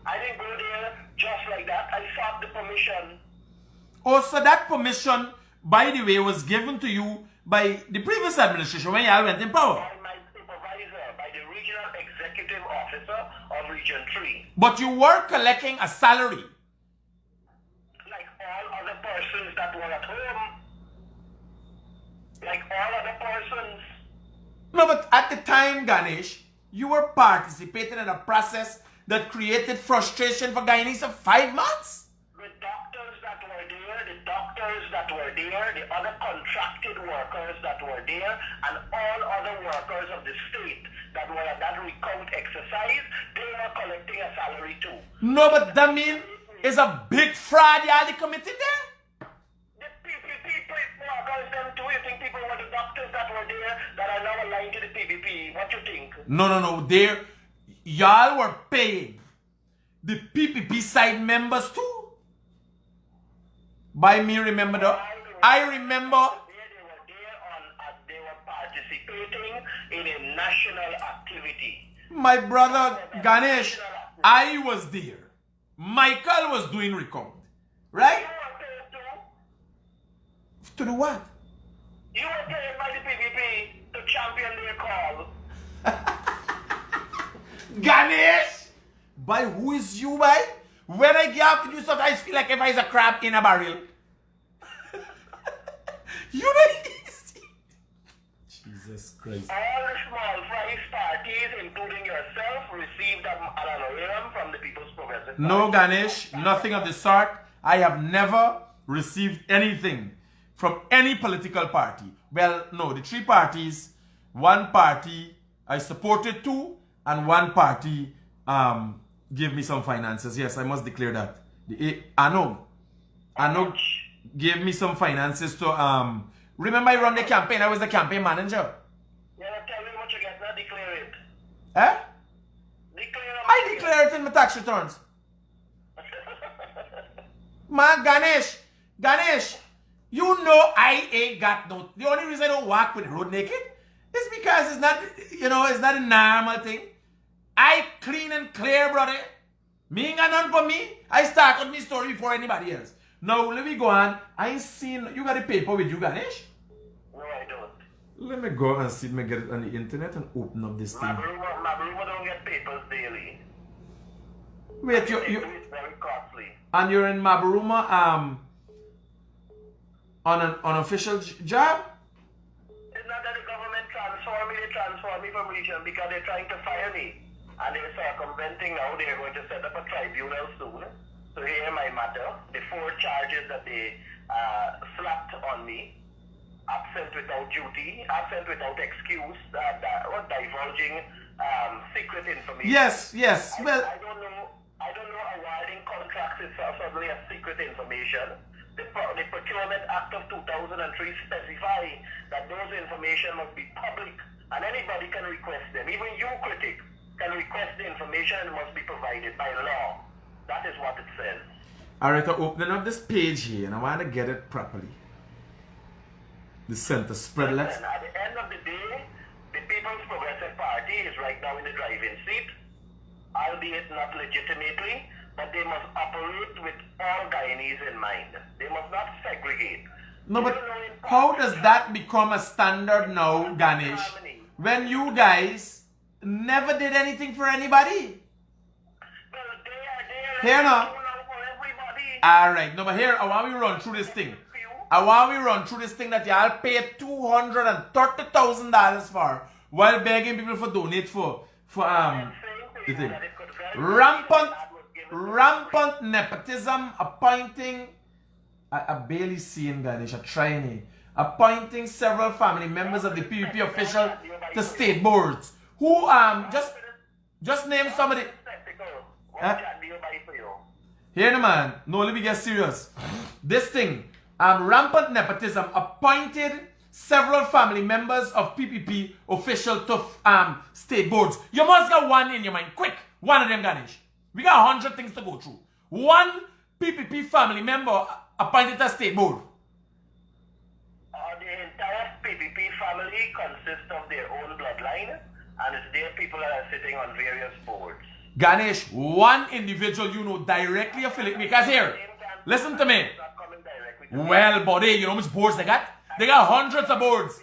S3: I didn't go there just like that. I sought the permission.
S1: Oh, so that permission, by the way, was given to you by the previous administration when y'all went in power?
S3: By my supervisor, by the regional executive officer of Region 3.
S1: But you were collecting a salary.
S3: Like all other persons that were at home. Like all other persons.
S1: No, but at the time, Ganesh, you were participating in a process that created frustration for Guyanese for 5 months.
S3: The doctors that were there, the other contracted workers that were there, and all other workers of the state that were at that recount exercise, they were collecting a salary too.
S1: No, but that means it's a big fraud y'all committed there.
S3: Them too. You think people were the doctors that were there that are now aligned to the PPP? What you think?
S1: No. Y'all were paying the PPP side members too. By me, remember that? I remember.
S3: They were participating in a national activity.
S1: My brother Ganesh, I was there. Michael was doing recount. Right?
S3: You were paid too.
S1: To do what?
S3: You were paid by the PPP to champion their call.
S1: Ganesh! By who is you, by? When I get up to you, sometimes I feel like if I was a crab in a barrel. You know, Jesus Christ.
S3: All the small price parties, including yourself, received an honorarium from the People's Progressive Party.
S1: No, Ganesh, nothing of the sort. I have never received anything from any political party. Well, no, the 3 parties, 1 party I supported 2, and 1 party gave me some finances. Yes, I must declare that. Anog gave me some finances to remember I run the campaign. I was the campaign manager.
S3: Yeah, tell me what you get now, declare it.
S1: Eh?
S3: Declare
S1: I declare it in my tax returns. Man, Ganesh, you know I ain't got no. The only reason I don't walk with the road naked is because it's not, it's not a normal thing. I clean and clear, brother. Me ain't got none for me. I started my story before anybody else. Now, let me go on. I ain't seen, you got the paper with you, Ganesh?
S3: No, I don't.
S1: Let me go and see, me get it on the internet and open up this thing.
S3: Mabruma don't get papers daily.
S1: Wait,
S3: It's very costly.
S1: And you're in Mabaruma, on an unofficial job?
S3: It's not that the government transform me from region because they're trying to fire me. And they're circumventing now. They're going to set up a tribunal soon to hear my matter. The 4 charges that they slapped on me. Absent without duty, absent without excuse, divulging secret information.
S1: Yes. Well,
S3: I don't know awarding contracts is suddenly a secret information. the Procurement Act of 2003 specify that those information must be public and anybody can request them. Even you, Critic, can request the information and must be provided by law. That is what it says.
S1: Alright, I'm opening up this page here and I want to get it properly. The center spread. Let's.
S3: At the end of the day, the People's Progressive Party is right now in the driving seat, albeit not legitimately, but they must operate with all Guyanese in mind. They must not segregate.
S1: No, but how does that become a standard now, Ganesh, when you guys never did anything for anybody?
S3: Well, they are
S1: Here now.
S3: for everybody.
S1: Alright, no, but here, I want we run through this thing. I want we run through this thing that y'all paid $230,000 for while begging people for donate for the thing. Rampant nepotism, appointing a Bailey Sean Ganesh, a trainee, appointing several family members of the PVP official to state boards. Who just name somebody. Here the man, no, let me get serious. This thing, rampant nepotism, appointed several family members of PPP official to state boards. You must get one in your mind, quick. One of them, Ganesh. We got 100 things to go through. One PPP family member appointed to state board.
S3: The entire PPP family consists of their own bloodline, and it's their people that are sitting on various boards.
S1: Ganesh, one individual you know directly affiliated. Because here, listen to me. Well, buddy, you know how much boards they got? They got hundreds of boards.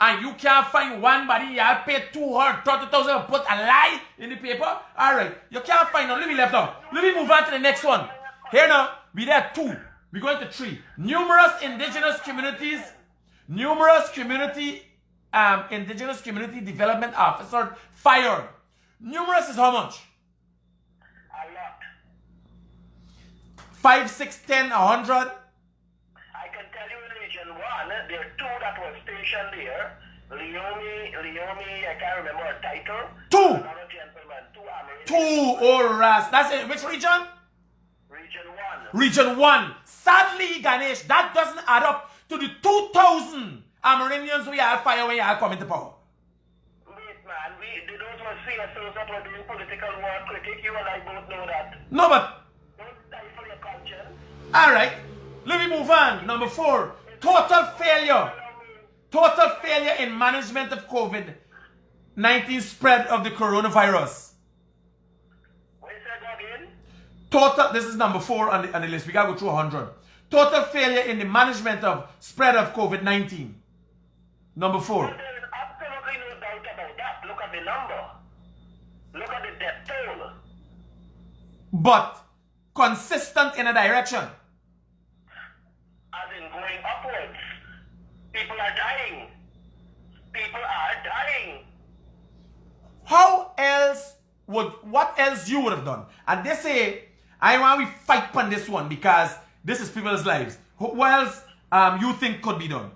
S1: And you can't find one body, you have paid $230,000 to put a lie in the paper? Alright, you can't find none. Let me left out. Let me move on to the next one. Here now, we there 2. We're going to 3. Numerous indigenous communities, indigenous community development officer fired. Numerous is how much?
S3: A lot.
S1: 5, 6, 10, 100?
S3: I can tell you in Region 1, there are 2 that were stationed there. Leomi, I can't remember her title.
S1: 2!
S3: Another gentleman, 2 Americans.
S1: 2, oh Ras. That's it. Which region?
S3: Region 1.
S1: Region 1. Sadly, Ganesh, that doesn't add up to the 2,000 Amerindians we had fire when you had come into power.
S3: Wait, man, those were CSOs that were doing political war. Critic, you and I both know that.
S1: No, but...
S3: Don't die for your conscience.
S1: Alright, let me move on. Number 4, total failure. Total failure in management of COVID-19 spread of the coronavirus.
S3: What is that again?
S1: Total, this is number 4 on the list. We gotta go through 100. Total failure in the management of spread of COVID-19. Number 4.
S3: Well, there is absolutely no doubt about that. Look at the number. Look at the death toll.
S1: But consistent in a direction.
S3: As in going upwards. People are dying. People are dying.
S1: How else what else you would have done? And they say, I want we fight on this one because this is people's lives. What else you think could be done?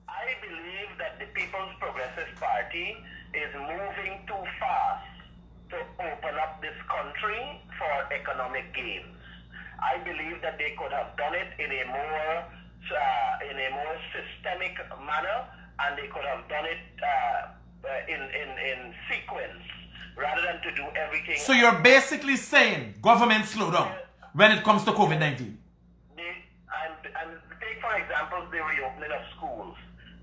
S3: I believe that the People's Progressive Party is moving too fast to open up this country for economic gains. I believe that they could have done it in a more systemic manner, and they could have done it in sequence rather than to do everything.
S1: So you're basically saying government slow down when it comes to COVID-19.
S3: And take for example the reopening of schools.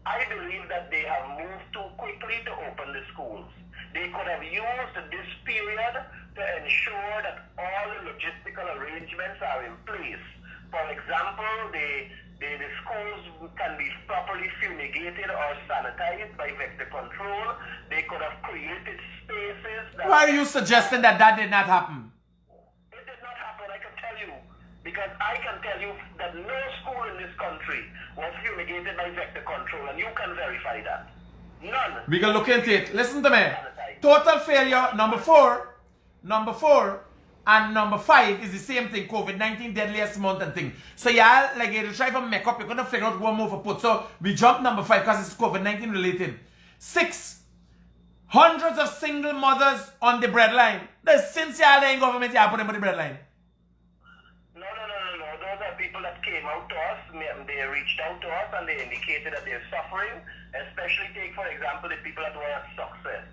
S3: I believe that they have moved too quickly to open the schools. They could have used this period to ensure that all the logistical arrangements are in place. For example, the schools can be properly fumigated or sanitized by vector control. They could have created spaces that...
S1: Why are you suggesting that did not happen?
S3: It did not happen, I can tell you. Because I can tell you that no school in this country was fumigated by vector control, and you can verify that. None.
S1: We can look into it. Listen to me. Total failure, number 4, and number 5 is the same thing. COVID-19 deadliest mountain thing. So y'all, like, you try to make up, you're going to figure out one more for put. So we jump number 5 because it's COVID-19 related. 6, hundreds of single mothers on the breadline. Since y'all in government, y'all put them on the breadline.
S3: No. Those are people that came out to us, they reached out to us and they indicated that they're suffering, especially take for example the people that were at Success.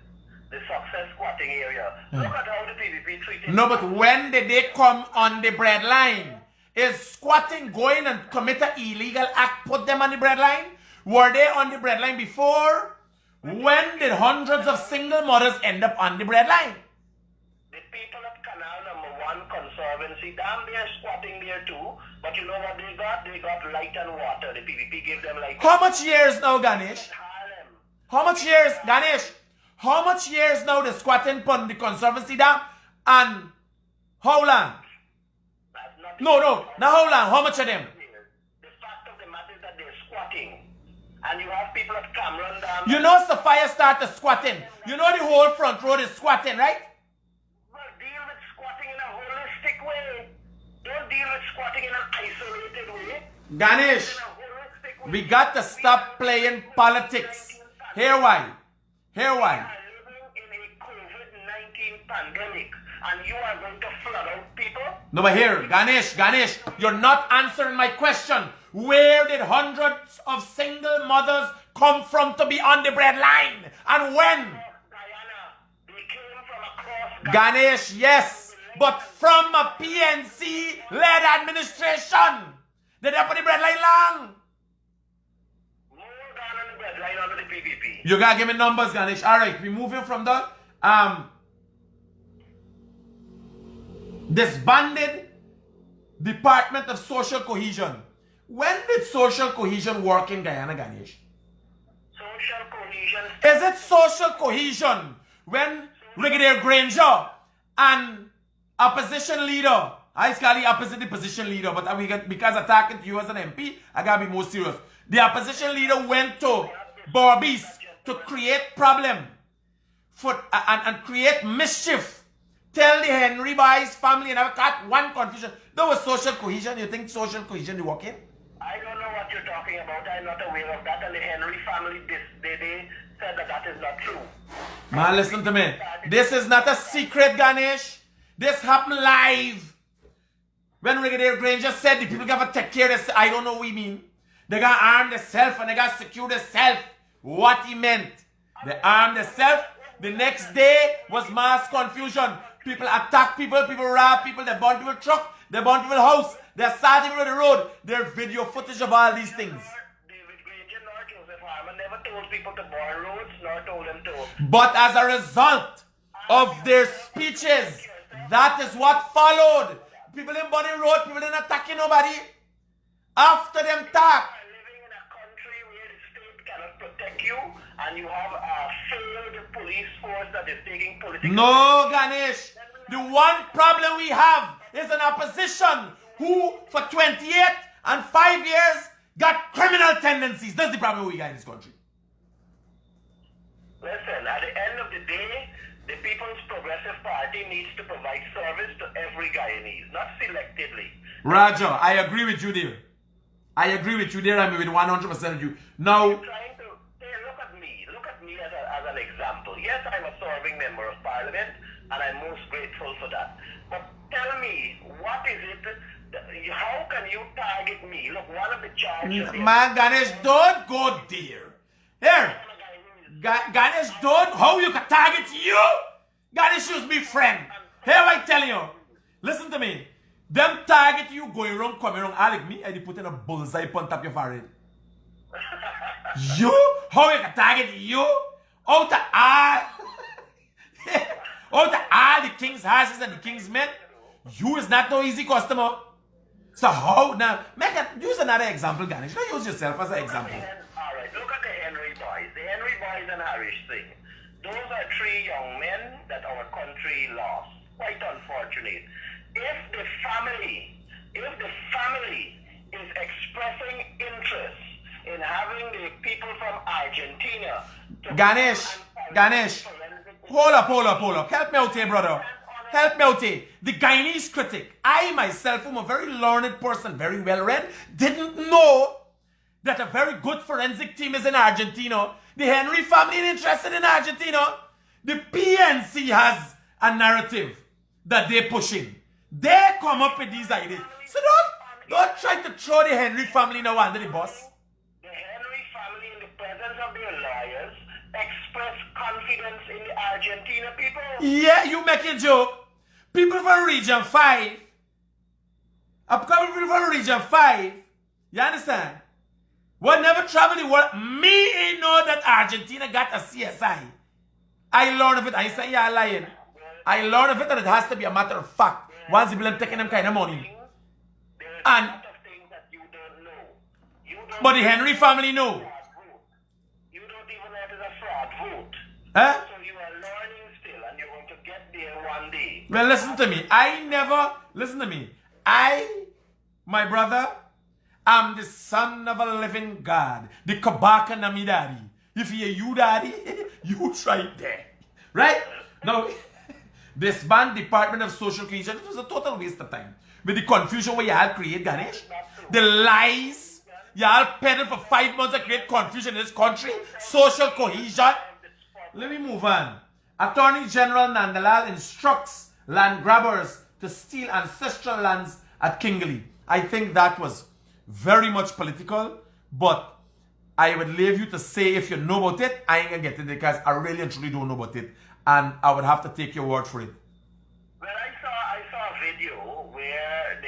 S3: The Success squatting area. Look at how the PVP treated.
S1: No, but when did they come on the breadline? Is squatting going and commit an illegal act, put them on the breadline? Were they on the breadline before? When did hundreds of single mothers end up on the breadline?
S3: The people at Canal Number 1 Conservancy, damn, they're squatting there too. But you know what they got? They got light and water. The PVP gave them light.
S1: How much years now, Ganesh?
S3: Harlem.
S1: How much years, Ganesh? How much years now the squatting pon the Conservancy dam? And how long?
S3: That's not
S1: No. Now how long? How much of them?
S3: The fact of the matter is that they're squatting. And you have people at Cameron Dam.
S1: You know Sophia started squatting. You know the whole front road is squatting, right?
S3: Well, deal with squatting in a holistic way. Don't deal with squatting in an isolated way.
S1: Ganesh,
S3: In a holistic way.
S1: we got to stop playing politics. Here why? Here
S3: We
S1: why?
S3: are living in a COVID-19 pandemic. And you are going to flood out people?
S1: No, but here, Ganesh, you're not answering my question. Where did hundreds of single mothers come from to be on the breadline? And when?
S3: Guyana. They came from across
S1: Ganesh, yes, but from a PNC-led administration. Did they put the breadline long?
S3: More than on the breadline under the PVP.
S1: You gotta give me numbers, Ganesh. All right, we moving from the disbanded Department of Social Cohesion. When did social cohesion work in Guyana, Ganesh?
S3: Social cohesion.
S1: Is it social cohesion when Brigadier Granger and opposition leader, I call the opposite the position leader, but because attacking to you as an MP, I gotta be more serious. The opposition leader went to Barbies to create problem and create mischief. Tell the Henry Boys family and I've got one confusion. There was social cohesion. You think social cohesion is working?
S3: I don't know what you're talking about. I'm not aware of that. And the Henry family, they said that that is not true.
S1: Man, listen to me. This is not a secret, Ganesh. This happened live. When Brigadier Granger said the people got to take care of this, I don't know what he mean. They got to arm themselves and they got to secure themselves. What he meant. They armed themselves. The next day was mass confusion. People attack people, people rob people, they burn people truck, they burn people house, they assault people on the road. There's video footage of all these things.
S3: David Granger nor Joseph Harmon never told people to burn roads, nor told them to.
S1: But as a result of their speeches, that is what followed. People didn't burn the road, people didn't attack nobody. After them talk.
S3: You are living in a country where the state cannot protect you, and you have a failed police force that is taking political...
S1: No, Ganesh. The one problem we have is an opposition who, for 28 and 5 years, got criminal tendencies. That's the problem we got in this country.
S3: Listen, at the end of the day, the People's Progressive Party needs to provide service to every Guyanese, not selectively.
S1: Roger, I agree with you there. I agree with you there. I'm with 100% of you. Now,
S3: Trying to say, look at me as an example. Yes, I'm a serving member of parliament, and I'm most grateful for that. But tell me, what is it? How can you target me? Look, one of the charges.
S1: man, Ganesh, don't go there. Here, Ganesh, don't. How you can target you? Ganesh used to be friend. Here, I tell you. Listen to me. Them target you going wrong, coming wrong. I like me, and you put in a bullseye on top of your forehead. You? How you can target you? Out of all the king's horses and the king's men, you is not no easy customer. So how now? Use another example, Ganesh. Don't use yourself as an example.
S3: Alright, look at the Henry Boys. The Henry Boys and Harish Singh. Those are three young men that our country lost. Quite unfortunate. If the family is expressing interest in having the people from Argentina to
S1: Ganesh, hold up. Help me out here, brother. Help me out here. The Guyanese Critic, I myself am a very learned person, very well read, didn't know that a very good forensic team is in Argentina. The Henry family is interested in Argentina. The PNC has a narrative that they're pushing. They come up with these ideas. So Don't try to throw the Henry family now under the bus.
S3: The Henry family, in the presence of their lawyers, expressed confidence in the Argentina people.
S1: Yeah, you make a joke. People from Region 5, a couple people from Region 5, you understand? What never travel the world. Me ain't know that Argentina got a CSI. I learned of it. I say you're lying. I learned of it that it has to be a matter of fact. Once people are taking them kind of money.
S3: There's
S1: And
S3: a lot of things that you don't know.
S1: but the Henry family know.
S3: You don't even know it is a fraud vote.
S1: Huh?
S3: So you are learning still, and you're going to get there one day.
S1: Well, listen to me. Listen to me. My brother, I'm the son of a living God. The Kabaka Nami daddy. If you're you daddy, you try it there. Right? Now, this band Department of Social Cohesion, it was a total waste of time. With the confusion where y'all create, Ganesh. The lies. Y'all peddle for 5 months to create confusion in this country. Social cohesion. Let me move on. Attorney General ANNANDALE instructs land grabbers to steal ancestral lands at Kingley. I think that was very much political, but I would leave you to say if you know about it. I ain't gonna get it because I really and truly don't know about it, and I would have to take your word for it.
S3: Well, I saw a video where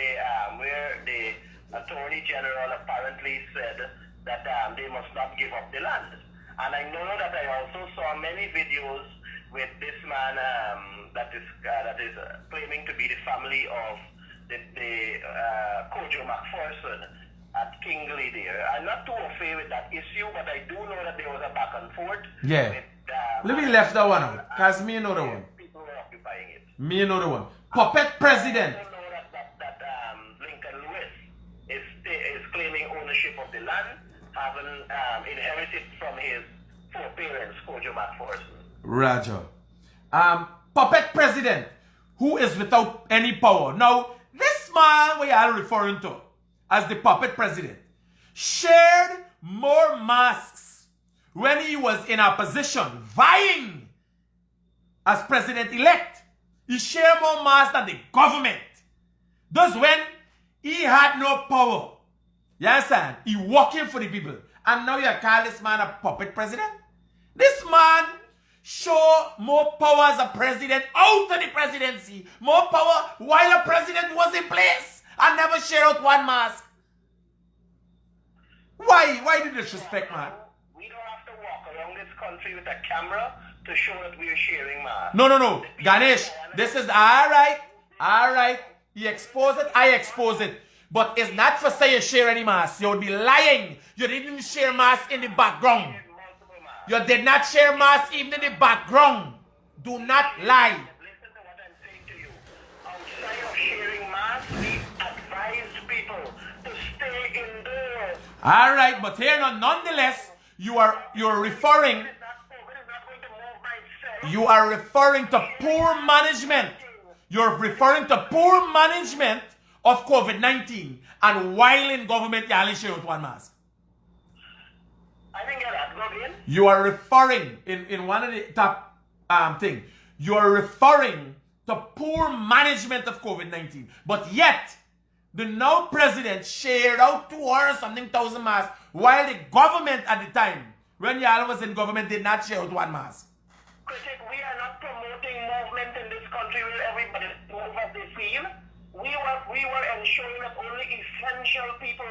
S3: the Attorney General apparently said that they must not give up the land. And I know that I also saw many videos with this man that is claiming to be the family of the Kojo McPherson at Kingley there. I'm not too afraid with that issue, but I do know that there was a back and forth.
S1: Yeah.
S3: With,
S1: Let me left that one out, because me know the one.
S3: People were occupying it.
S1: Me know the one. Puppet president.
S3: I don't know that Lincoln Lewis is claiming ownership of the land, having inherited from his foreparents, Kojo McPherson.
S1: Roger. Puppet president, who is without any power. Now, this man we are referring to as the puppet president shared more masks when he was in opposition, vying as president-elect. He shared more masks than the government. Thus, when he had no power, you understand? He working for the people. And now you call this man a puppet president? This man show more power as a president out of the presidency. More power while a president was in place and never share out one mask. Why? Why the disrespect, man?
S3: We don't have to walk around this country with a camera to show that we are sharing masks.
S1: No. Ganesh, this is alright. Alright. You expose it, I expose it. But it's not for say you share any mask. You would be lying. You didn't share mask in the background. You did not share mask even in the background. Do not lie.
S3: Listen to what I'm saying to you. Outside of sharing masks, we advise people to stay indoors.
S1: Alright, but here nonetheless, you're referring to poor management. You're referring to poor management of COVID-19, and while in government you only share with one mask.
S3: I didn't get that. Go again.
S1: You are referring in one of the top thing. You are referring to poor management of COVID-19, but yet the now president shared out 200,000 masks, while the government at the time, when y'all was in government, did not share out one mask.
S3: Critic, we are not promoting movement in this country where everybody move as they feel. We were ensuring that only essential people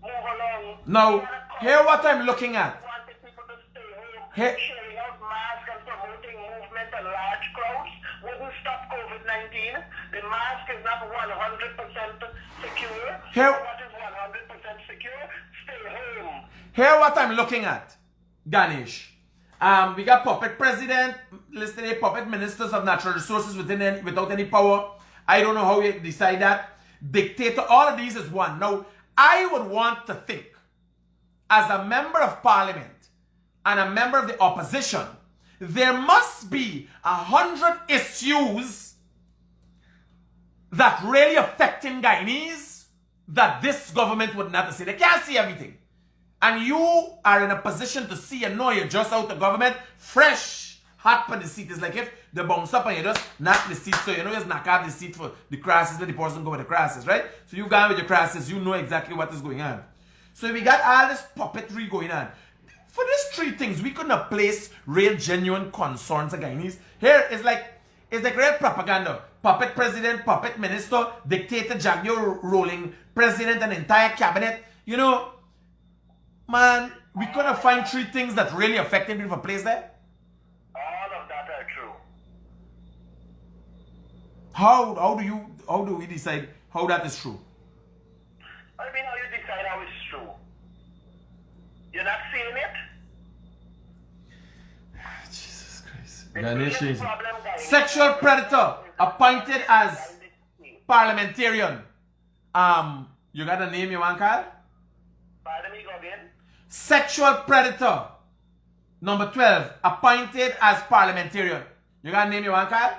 S3: move along.
S1: Now, hear what I'm looking at.
S3: We wanted people to stay home.
S1: Here-
S3: Sharing out masks and promoting movement and large crowds wouldn't stop COVID-19. The mask is not 100% secure.
S1: Here-
S3: What is 100% secure? Stay home.
S1: Hear what I'm looking at, Ganesh. We got puppet president, listed a puppet ministers of natural resources without any power. I don't know how you decide that. Dictator, all of these is one. Now, I would want to think, as a member of parliament and a member of the opposition, there must be 100 issues that really affecting Guyanese that this government would not see. They can't see everything. And you are in a position to see and know you're just out of government, fresh, hot on the seat. It's like if the bounce up and you just knock the seat, so you know just knock out the seat for the crosses where the person go with the crosses, right? So you go with your crosses, you know exactly what is going on. So we got all this puppetry going on. For these three things, we couldn't have placed real genuine concerns against. Here it's like real propaganda. Puppet president, puppet minister, dictator, Jaguar rolling president and entire cabinet. You know, man, we couldn't find three things that really affected me for place there.
S3: All of that are true.
S1: How do we decide how that is true?
S3: I mean, how you decide how it's true? You're not seeing it?
S1: Jesus Christ.
S3: The
S1: Ganesh
S3: biggest
S1: is-
S3: problem, guys,
S1: Sexual predator appointed as parliamentarian. You got a name you want, Carl?
S3: Pardon me, go again?
S1: Sexual predator. Number 12, appointed as parliamentarian. You got a name you want, Carl?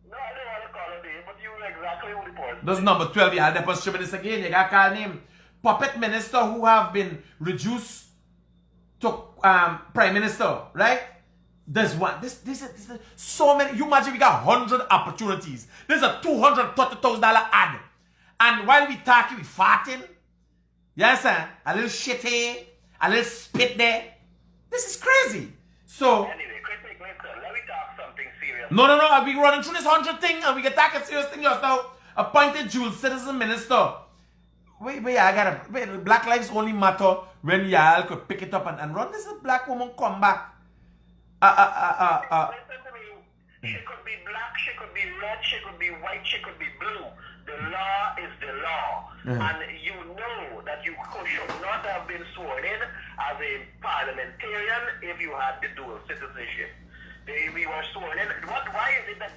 S3: No, I don't want to call a name, but you know exactly who the person.
S1: That's number 12. You had to distribute this again. You got Carl name. Puppet minister who have been reduced to prime minister, right? There's one. This is so many. You imagine we got 100 opportunities. This is a $230,000 ad. And while we talking, we farting. Yes, sir. A little shit here, a little spit there. This is crazy. So,
S3: Anyway, Critic, listen, let me talk something serious.
S1: no. I'll be running through this 100 thing and we can talk a serious thing just now. Appointed dual citizen minister. Wait, Black lives only matter when y'all could pick it up and run. This is a black woman come back.
S3: Listen to me. She could be black, she could be red, she could be white, she could be blue. The law is the law. And you know that you should not have been sworn in as a parliamentarian if you had the dual citizenship. We were sworn in. Why is it that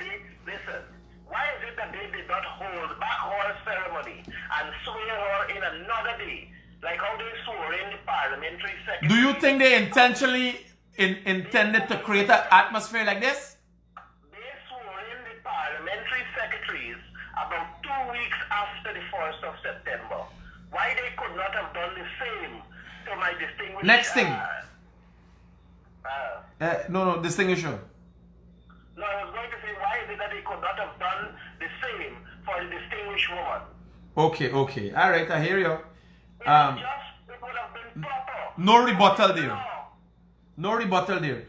S3: why is it that they did not hold back her ceremony and swear her in another day? Like how they swore in the parliamentary secretary.
S1: Do you think they intentionally intended to create an atmosphere like this?
S3: They swore in the parliamentary secretaries about 2 weeks after the 1st of September. Why they could not have done the same to my distinguished...
S1: Next thing. No, distinguisher.
S3: No, I was going to say, why is it that they could not have done the same for the distinguished woman?
S1: Okay. All right, I hear you.
S3: It would have been proper.
S1: No rebuttal there.
S3: No.
S1: No rebuttal there.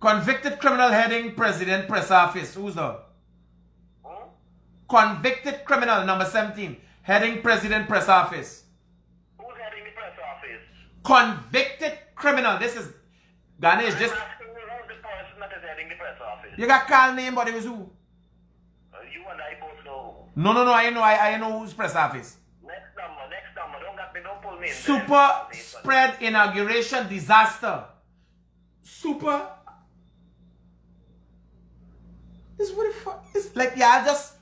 S1: Convicted criminal heading president press office. Who's that?
S3: Hmm?
S1: Convicted criminal number 17 heading president press office.
S3: Who's heading the press office?
S1: Convicted criminal. This is Ganesh.
S3: I'm
S1: Just
S3: asking you who's the person that is heading the press office.
S1: you got call name, but it was who?
S3: You and I both know.
S1: No. I know who's press office.
S3: Next number. Don't pull me in.
S1: Super spread inauguration disaster. Super. This what the fuck? It's like y'all just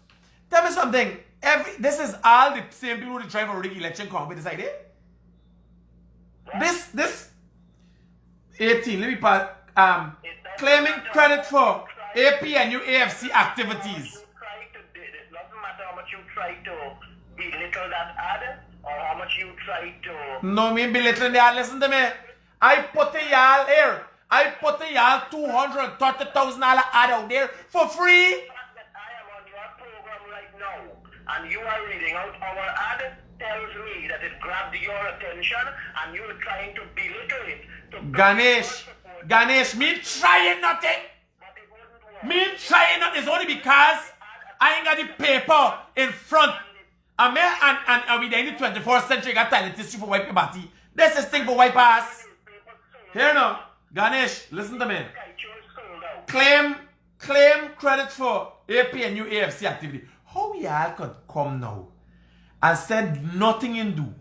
S1: tell me something. This is all the same people who try for rig election come with this idea. This 18. Let me pass. Claiming credit for APNU AFC activities.
S3: It doesn't matter how much you try to belittle that ad or how much you try to.
S1: No, me belittling that. Listen to me. I put y'all here. I put y'all $230,000 ad out there for free.
S3: The fact that I am on your program right now and you are reading out our ad tells me that it grabbed your attention and you're trying to belittle it.
S1: Ganesh, me trying nothing.
S3: But it wouldn't work.
S1: Me trying nothing. It's only because I ain't got the paper in front. And we in the 24th century got toilet tissue for wipe your body. This is thing for wipe ass. Here now. Ganesh, listen to me. Claim credit for APNU AFC activity. How y'all could come now and said nothing in do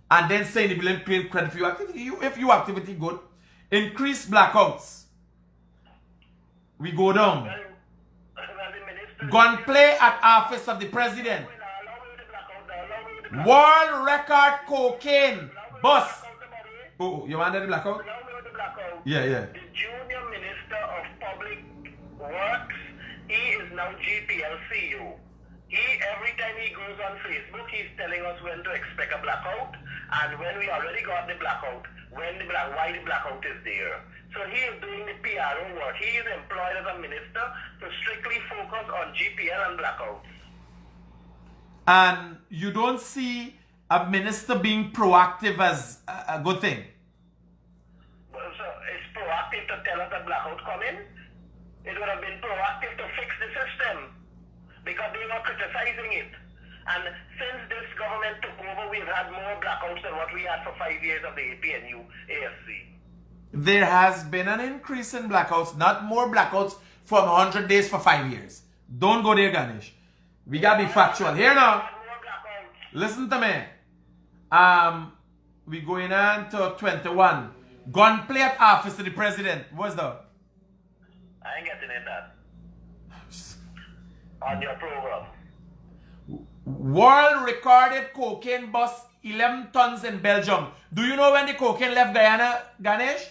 S1: and then say they will claim credit for your activity? If your activity good, increase blackouts. We go down. Gunplay at office of the president. World record cocaine bus. Oh, you want the blackout? Yeah.
S3: The Junior Minister of Public Works, he is now GPLCU. Every time he goes on Facebook, he's telling us when to expect a blackout and when we already got the blackout, why the blackout is there. So he is doing the PRO work. He is employed as a minister to strictly focus on GPL and blackouts.
S1: And you don't see a minister being proactive as a good thing.
S3: Well, so it's proactive to tell us that blackout coming. It would have been proactive to fix the system because they were criticizing it. And since this government took over, we've had more blackouts than what we had for 5 years of the APNU AFC.
S1: There has been an increase in blackouts, not more blackouts from 100 days for 5 years. Don't go there, Ganesh. We gotta be factual. Here now. Listen to me. We going on to 21. Gunplay at office of the president. What's that?
S3: I ain't getting in that. On your program.
S1: World recorded cocaine bust 11 tons in Belgium. Do you know when the cocaine left Guyana, Ganesh?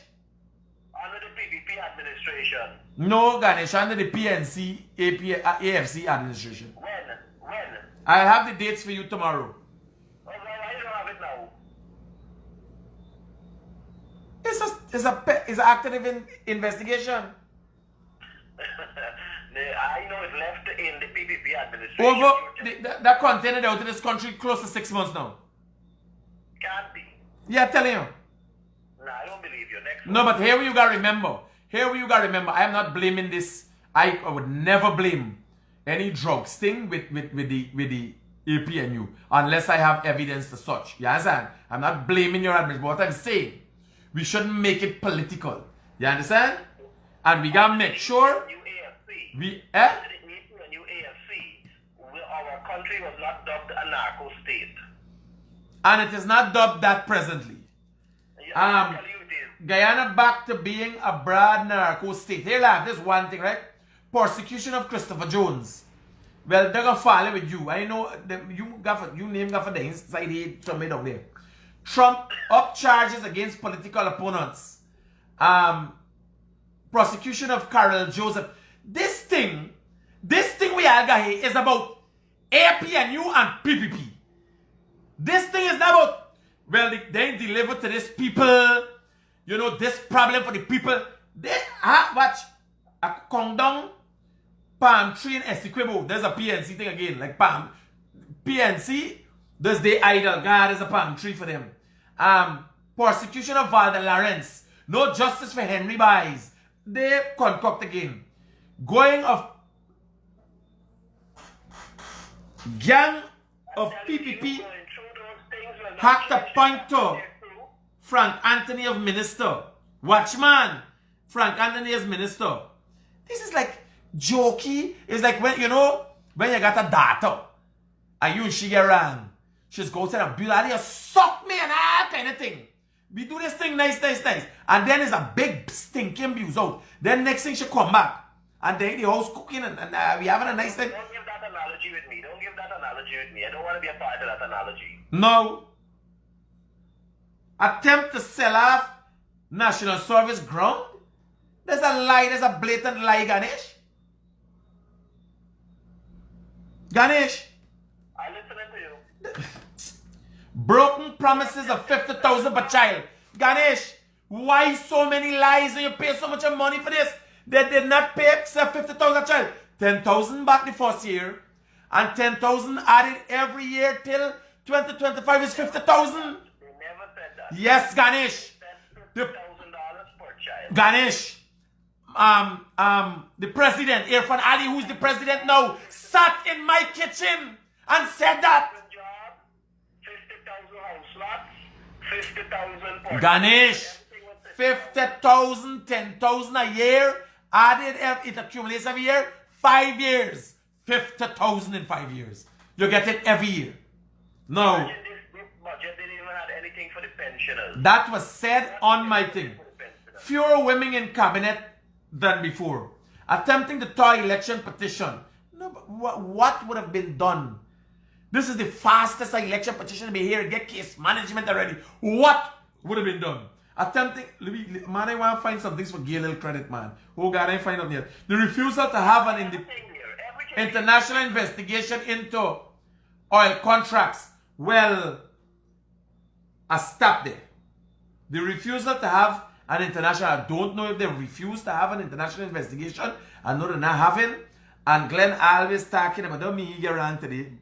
S3: Under the PPP administration.
S1: No, Ganesh, under the PNC, AFC administration.
S3: When?
S1: I have the dates for you tomorrow.
S3: Oh, well, I don't have it now.
S1: It's an active investigation.
S3: I know it left in the PPP administration.
S1: Over that container out in this country close to 6 months now.
S3: Can't be.
S1: Yeah, telling you.
S3: Nah, I don't believe you. Next
S1: No,
S3: one.
S1: but here you gotta remember. I am not blaming this. I would never blame any drug sting with the APNU unless I have evidence to such. You understand? I'm not blaming your administration. But what I'm saying, we shouldn't make it political. You understand? And we gotta make sure we
S3: Under the new AFC, our country was not dubbed a narco state.
S1: and it is not dubbed that presently.
S3: I'll tell you it is.
S1: Guyana back to being a broad narco state. Here, lad, this one thing, right? Persecution of Christopher Jones. Well, they're gonna follow with you. I know you name for the inside here, somewhere down there. Trump up charges against political opponents. Prosecution of Carol Joseph. This thing we all got here is about APNU and PPP. This thing is not about, well, they deliver to this people, you know, this problem for the people. They watch a condom palm tree in Essequibo. There's a PNC thing again, like palm PNC. There's the idol. God is a palm tree for them. Persecution of Valda Lawrence. No justice for Henry Bies. They concoct again. Going of gang of PPP hacked a point to Frank Anthony of Minister. Watchman, Frank Anthony as Minister. This is like jokey. It's like when you got a daughter and you and she get around. She's go to the beauty, you suck me and all kind of thing. We do this thing nice. And then there's a big stinking abuse out. Then next thing she come back. And then the house cooking and we having a nice thing.
S3: Don't give that analogy with me. I don't want to be a part of that analogy.
S1: No. Attempt to sell off National Service ground? There's a lie, there's a blatant lie, Ganesh. Ganesh.
S3: I'm listening to you.
S1: Broken promises of 50,000 per child. Ganesh, why so many lies and you pay so much money for this? They did not pay 50,000 a child. 10,000 back the first year. And 10,000 added every year till 2025 is 50,000.
S3: They never said that.
S1: Yes, Ganesh.
S3: $50,000 per child.
S1: Ganesh. The president, Irfan Ali, who's the president now, sat in my kitchen and said that.
S3: Good job. 50,000 house slots. 50,000 per
S1: Ganesh,
S3: child.
S1: 50,000, 10,000 a year, added, it accumulates every year, 5 years. 50,000 in 5 years. You get it every year. No.
S3: Imagine this budget didn't even have anything for the pensioners.
S1: That was said on my thing. Fewer women in cabinet than before. Attempting to tie election petition. No, but what would have been done? This is the fastest election petition to be here. Get case management already. What would have been done? Attempting, man, I want to find some things for Gail little credit, man. Oh God, I ain't find out yet. The refusal to have an international investigation into oil contracts. Well, I stopped there. The refusal to have an international. I don't know if they refuse to have an international investigation. I know they're not having. And Glenn always talking about me. He get around today.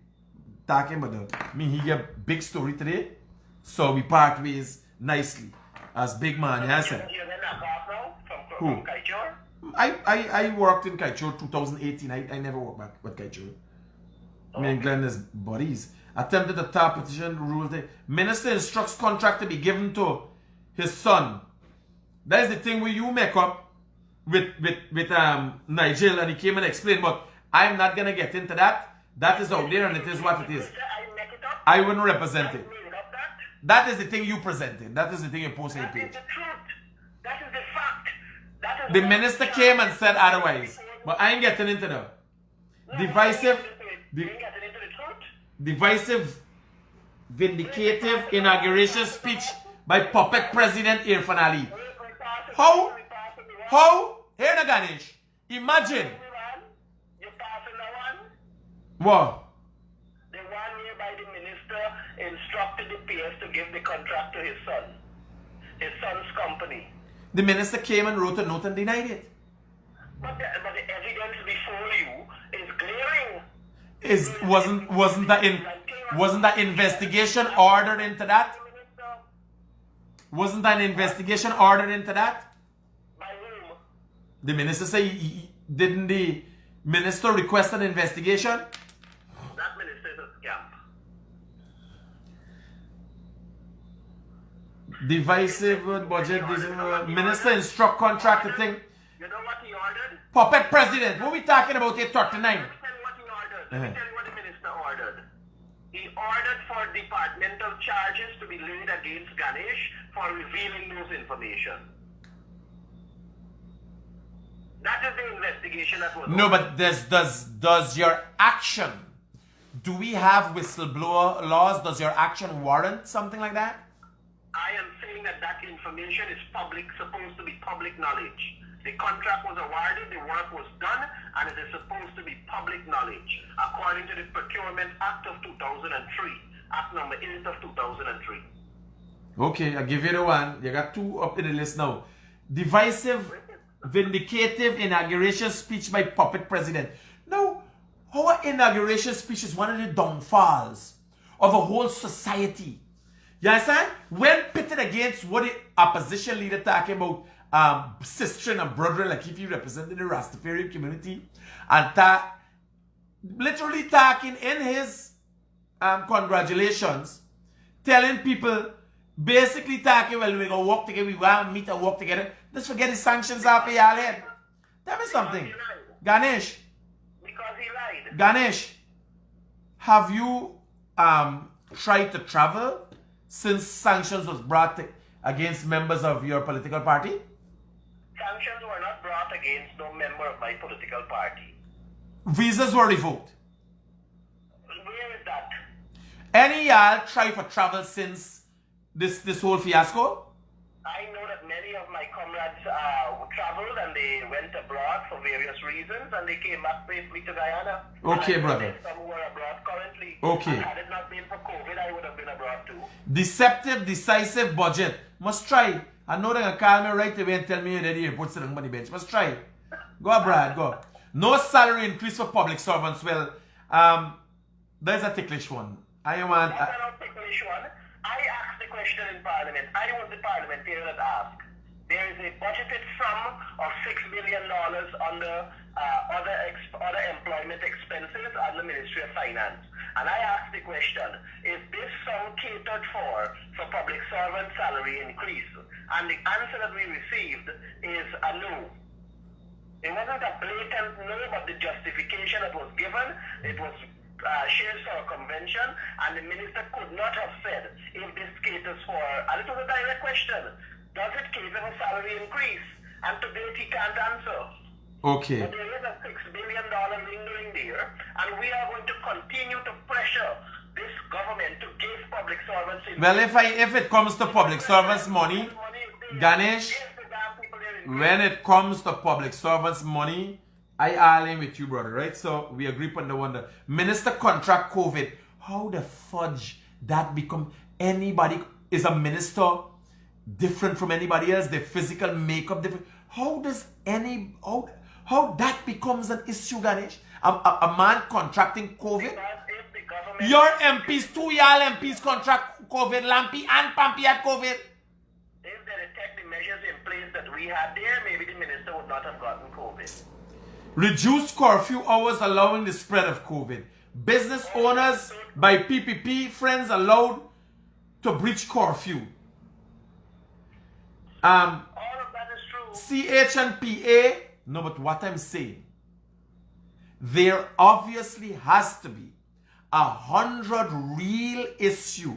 S1: Talking about me. He get big story today. So we part ways nicely. As big man, yes sir. Who? I worked in Kaichur 2018. I never worked back with Kaichur. Me and Glenn is buddies. Attempted to tap petition rule. The minister instructs contract to be given to his son. That is the thing where you make up with Nigel, and he came and explained, but I'm not gonna get into that. That is out there and it is what it is. I wouldn't represent it. That is the thing you presented. That is the thing you posted on your page.
S3: That is the truth. That is the fact. That is
S1: The minister came and said otherwise. But I ain't getting into the divisive, vindicative inauguration speech by puppet President Irfan Ali. How? Here na Ganesh. Imagine.
S3: You passing the one?
S1: What?
S3: The one whereby the minister instructed the PS to give the contract to his son's company.
S1: The minister came and wrote a note and denied it.
S3: But the evidence before you is glaring.
S1: Wasn't that investigation ordered into that? Wasn't that an investigation ordered into that?
S3: By whom?
S1: The minister say didn't the minister request an investigation?
S3: That minister is a scam.
S1: Divisive budget, minister instruct contractor thing.
S3: You know what he ordered?
S1: Puppet president, what we talking about here 39?
S3: Let me tell you what he ordered. Let me tell you what the minister ordered. He ordered for departmental charges to be laid against Ganesh for revealing those information. That is the investigation that was
S1: No,
S3: ordered.
S1: but does your action, do we have whistleblower laws? Does your action warrant something like that?
S3: I am saying that information is supposed to be public knowledge. The contract was awarded, the work was done, and it is supposed to be public knowledge, according to the Procurement Act of 2003, Act number 8 of 2003.
S1: Okay, I give you the one. You got two up in the list now. Divisive, vindicative inauguration speech by puppet president. Now, our inauguration speech is one of the downfalls of a whole society. You understand? When pitted against what the opposition leader talking about, sister and brother, like if you represented the Rastafarian community, and literally talking in his congratulations, telling people, basically talking, well, we're going to work together, we want to meet and work together. Just forget the sanctions off of y'all head. Tell me something. Ganesh.
S3: Because he lied.
S1: Ganesh, have you tried to travel since sanctions was brought against members of your political party?
S3: Sanctions were not brought against no member of my political party.
S1: Visas were revoked.
S3: Where is that?
S1: Any y'all try for travel since this whole fiasco?
S3: I know that many of my comrades traveled and they went abroad for various reasons and they came back safely to Guyana.
S1: Okay,
S3: and
S1: brother.
S3: Some who are abroad currently.
S1: Okay.
S3: And had it not been for COVID, I would have been abroad too.
S1: Deceptive, decisive budget. Must try. I know they're going to call me right away and tell me you're ready to put something on the bench. Must try. Go abroad, go. No salary increase for public servants. Well, there's a ticklish one. I want...
S3: That's not a ticklish one. I asked the question in Parliament. I was the parliamentarian that asked. There is a budgeted sum of $6 billion under other employment expenses at the Ministry of Finance. And I asked the question, is this sum catered for public servant salary increase? And the answer that we received is a no. It wasn't a blatant no, but the justification that was given, it was shared for a convention, and the minister could not have said if this caters for, and it was a direct question, does it cater for salary increase? And to date he can't answer.
S1: Okay.
S3: But there is a $6 billion lingering there, and we are going to continue to pressure this government to give public servants...
S1: Well, if it comes to public servants' money, Ganesh, when it comes to public servants' money, I align with you, brother, right? So we agree on the one. The minister contract COVID. How the fudge that become? Anybody is a minister different from anybody else, their physical makeup different. How does how that becomes an issue, Ganesh? A man contracting COVID?
S3: Because if the government...
S1: Your MPs, 2 y'all MPs contract COVID, Lampy and Pampy had COVID.
S3: If they detect the measures in place that we had there, maybe the minister would not have gotten COVID.
S1: Reduced curfew hours allowing the spread of COVID. Business owners by PPP friends allowed to breach curfew.
S3: All of that is true.
S1: CH and PA, no, but what I'm saying, there obviously has to be 100 real issue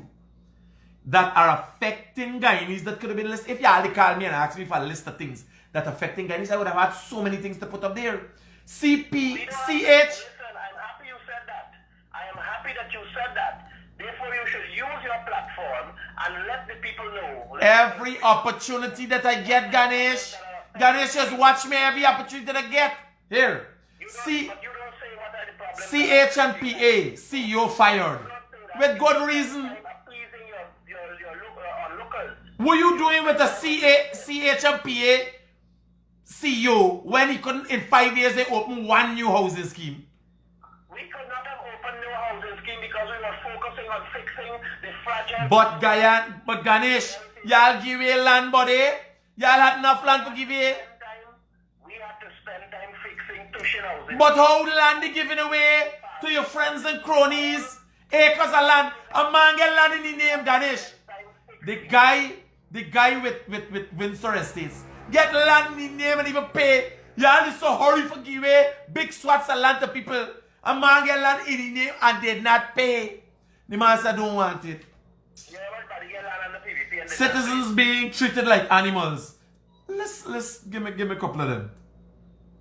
S1: that are affecting Guyanese that could have been listed. If y'all called me and asked me for a list of things that affecting Guyanese, I would have had so many things to put up there. CP, CH.
S3: Listen, I'm happy you said that. I am happy that you said that. Therefore, you should use your platform and let the people know.
S1: Every opportunity that I get, Ganesh, just watch me every opportunity that I get. Here.
S3: But you don't say what are the problems.
S1: CH and PA, CEO fired. With good reason.
S3: Appeasing your lookers.
S1: What you doing with the CH and PA CEO when he couldn't, in 5 years, they open one new housing scheme?
S3: We could not have opened new housing scheme because we were focusing on fixing the fragile...
S1: But Ganesh, y'all give away land, buddy. Y'all had enough land to give away.
S3: We have to spend time fixing Tushin housing.
S1: But how the land is given away to your friends and cronies? Acres of land. A man get land in the name, Ganesh. The guy with Windsor Estates get land in the name and even pay. Y'all is so hurry for give away big swaths of land to people. A man get land in the name and did not pay. The man said don't want it.
S3: Yeah, everybody get land on the PVP and
S1: Citizens being treated like animals. Let's give me a couple of them.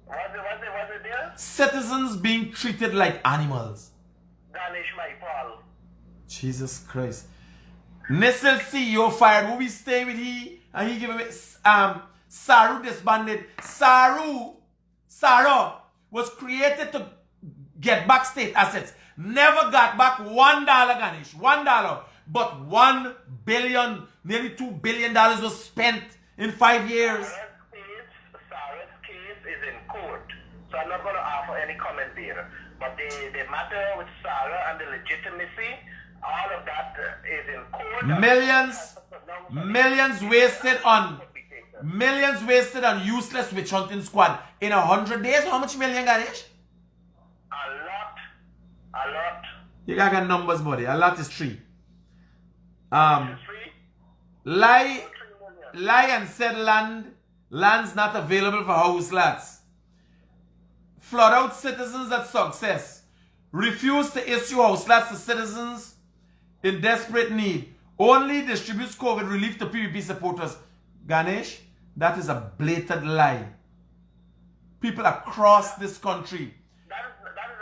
S3: Was it there?
S1: Citizens being treated like animals.
S3: Ganesh, my pal.
S1: Jesus Christ. Nestle CEO fired. Who we stay with he? And he gave away Saru disbanded. Sarah was created to get back state assets. Never got back $1, Ganesh. $1. But $1 billion, nearly $2 billion was spent in 5 years.
S3: Sarah's case is in court. So I'm not going to offer any comment there. But the matter with Sarah and the legitimacy, all of that is in court.
S1: Millions wasted on useless witch hunting squad. In 100 days, how much million, Ganesh?
S3: A lot.
S1: You got numbers, buddy. A lot is 3. Lie and said land's not available for house lots. Flood out citizens at success. Refuse to issue house lots to citizens in desperate need. Only distributes COVID relief to PVP supporters. Ganesh, that is a blatant lie. People across this country.
S3: That is,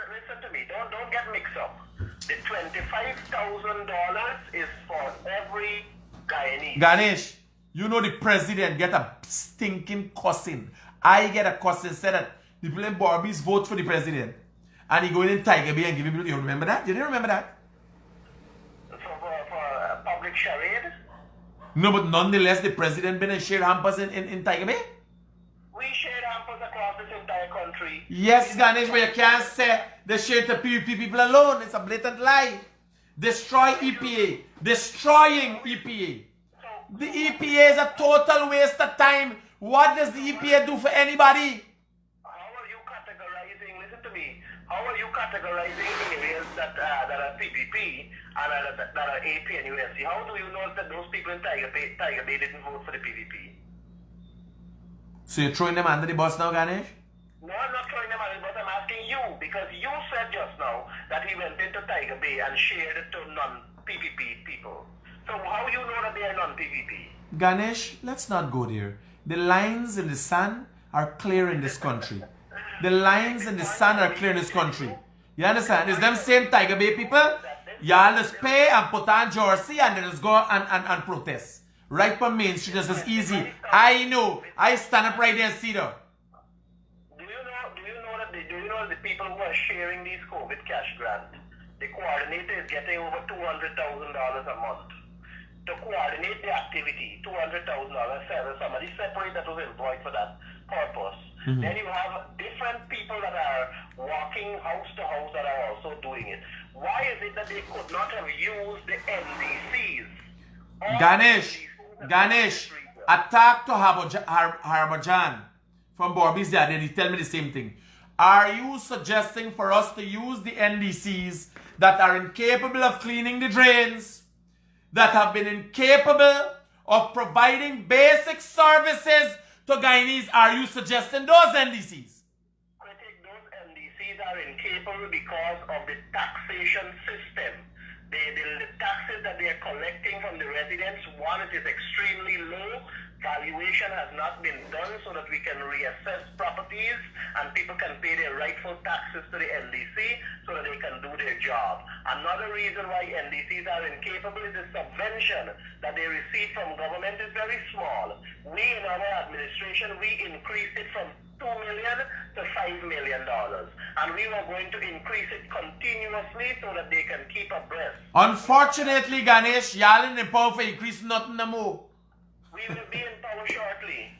S3: listen to me. Don't get mixed up. The $25,000 is for every Guyanese.
S1: Ganesh, you know the president get a stinking cussing. I get a cussing said that the people in Barbies vote for the president. And he going in Tiger Bay and giving people, you remember that? You didn't remember that?
S3: For public charade?
S1: No, but nonetheless, the president been and shared hampers in Tiger Bay?
S3: We shared hampers across this entire country.
S1: Yes, Ganesh, but you can't say they shared the PVP people alone. It's a blatant lie. Destroy EPA. Destroying EPA. The EPA is a total waste of time. What does the EPA do for anybody?
S3: How are you categorizing, listen to me, how are you categorizing areas that are PPP and that are AP and USC? How do you know that those people in Tiger Bay didn't vote for the PVP?
S1: So you're throwing them under the bus now, Ganesh?
S3: No, I'm not throwing them under the bus. I'm asking you because you said just now that he went into Tiger Bay and shared it to non-PPP people. So how you know that they are non-PPP?
S1: Ganesh, let's not go there. The lines in the sun are clear in this country. The lines in the sun are clear in this country. You understand? It's them same Tiger Bay people. Y'all just pay and put on jersey and then just go and protest. Right from Main Street, just as easy. I know. I stand up right there and see them.
S3: Do you know the people who are sharing these COVID cash grants, the coordinator is getting over $200,000 a month. to coordinate the activity, $200,000, somebody separate that was employed for that purpose. Then you have different people that are walking house to house that are also doing it. Why is it that they could not have used the NDCs?
S1: Ganesh, attack to Harbhajan from Borby's dad, and he tell me the same thing. Are you suggesting for us to use the NDCs that are incapable of cleaning the drains, that have been incapable of providing basic services to Guyanese? Are you suggesting those NDCs?
S3: Critic, those NDCs are incapable because of the taxation system. The taxes that they are collecting from the residents, one, it is extremely low. Valuation has not been done so that we can reassess properties and people can pay their rightful taxes to the NDC so that they can do their job. Another reason why NDCs are incapable is the subvention that they receive from government is very small. We in our administration, we increased it from $2 million to $5 million. And we were going to increase it continuously so that they can keep abreast.
S1: Unfortunately, Ganesh, y'all in the power for increasing nothing no more.
S3: We will be in power shortly.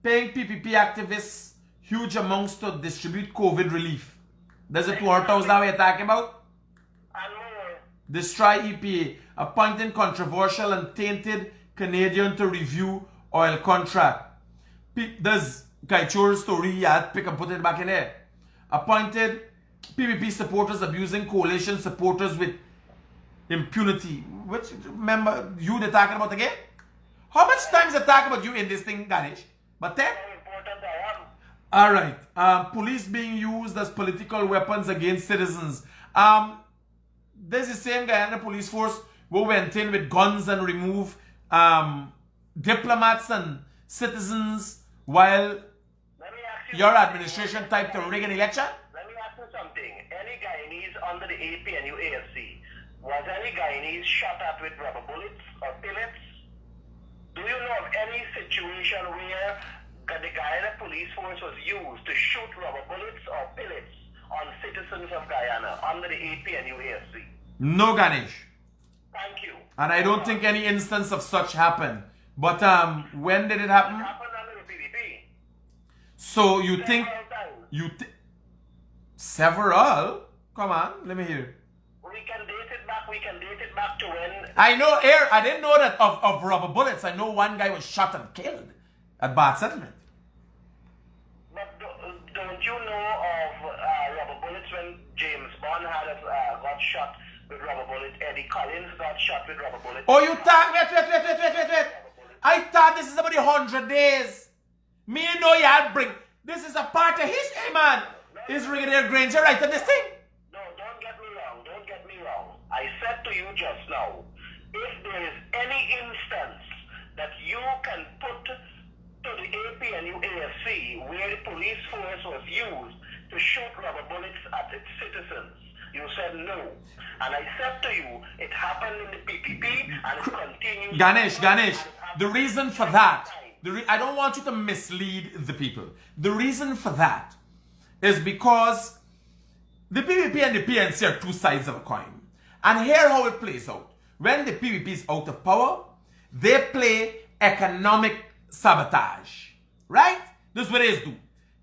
S1: Paying PPP activists huge amounts to distribute COVID relief. There's a 200,000 that we're talking about.
S3: And more.
S1: Destroy EPA, appointing controversial and tainted Canadian to review oil contract. There's Kaichur's story, yeah, pick and put it back in there. Appointed PPP supporters abusing coalition supporters with impunity. Which, remember, you they're talking about again? How much time is they talking about you in this thing, Ganesh? But 10?
S3: How important I am.
S1: Alright. Police being used as political weapons against citizens. There's the same guy in the police force who went in with guns and remove diplomats and citizens while your administration typed to rig an election?
S3: Let me ask you something. Any Guyanese under the APNU AFC, was any Guyanese shot at with rubber bullets or pellets? Do you know of any situation where the Guyana police force was used to shoot rubber bullets or pellets on citizens of Guyana under the APNU AFC?
S1: No, Ganesh.
S3: Thank you.
S1: And I don't think any instance of such happened. But when did it happen?
S3: It happened under the PDP.
S1: So you think several? Come on, let me hear.
S3: We can date it back to when.
S1: I know, I didn't know that of rubber bullets. I know one guy was shot and killed at Bath Settlement.
S3: But don't you know of rubber bullets when James Bond got shot with rubber bullets? Eddie Collins got shot with rubber bullets.
S1: Oh, you thought, wait. I thought this is about 100 days. Me and know y'all bring. This is a part of history, man. Is Brigadier Granger right at this thing?
S3: No, don't get me wrong. I said to you just now, if there is any instance that you can put to the APNU AFC where the police force was used to shoot rubber bullets at its citizens, you said no. And I said to you, it happened in the PPP and it continues.
S1: Ganesh, the reason for that, I don't want you to mislead the people. The reason for that is because the PPP and the PNC are two sides of a coin. And here how it plays out. When the PPP is out of power, they play economic sabotage. Right? This is what they do.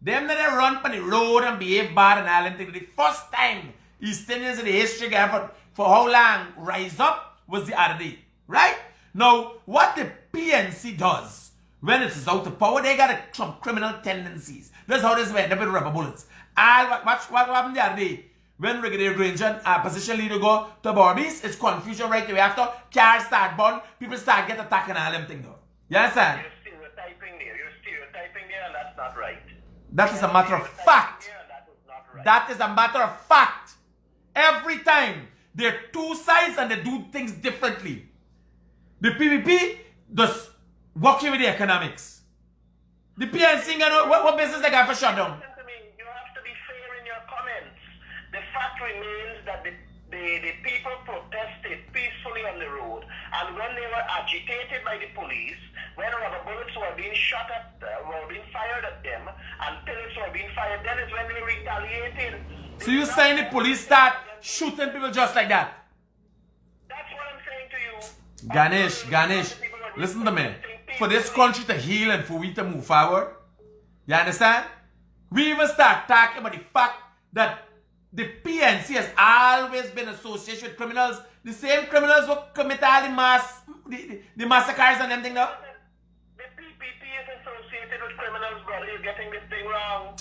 S1: Them that they run on the road and behave bad and all, and the first time East Indians in the history for how long rise up was the other day. Right? Now, what the PNC does when it is out of power, they got some criminal tendencies. That's how this went up with rubber bullets. What happened the other day? When Brigadier Granger, position leader, go to Borby's, it's confusion right away after. Cars start burn, people start get attacked and all them things. You understand?
S3: You're stereotyping there and that's not right.
S1: That is a matter of fact. That is a matter of fact. Every time, there are two sides and they do things differently. The PPP does working with the economics. The PNC, what business they got for shutdown?
S3: You have to be fair in your comments. The fact remains that the people protested peacefully on the road, and when they were agitated by the police, when rubber bullets were being fired at them, and pellets were being fired, then is when they retaliated.
S1: So you're saying the police start shooting people just like that?
S3: That's what I'm saying to you.
S1: Ganesh, listen to me. For this country to heal and for we to move forward, you understand? We even start talking about the fact that the PNC has always been associated with criminals. The same criminals who commit all the massacres and everything now.
S3: The PPP is associated with criminals, brother. You're getting this thing wrong.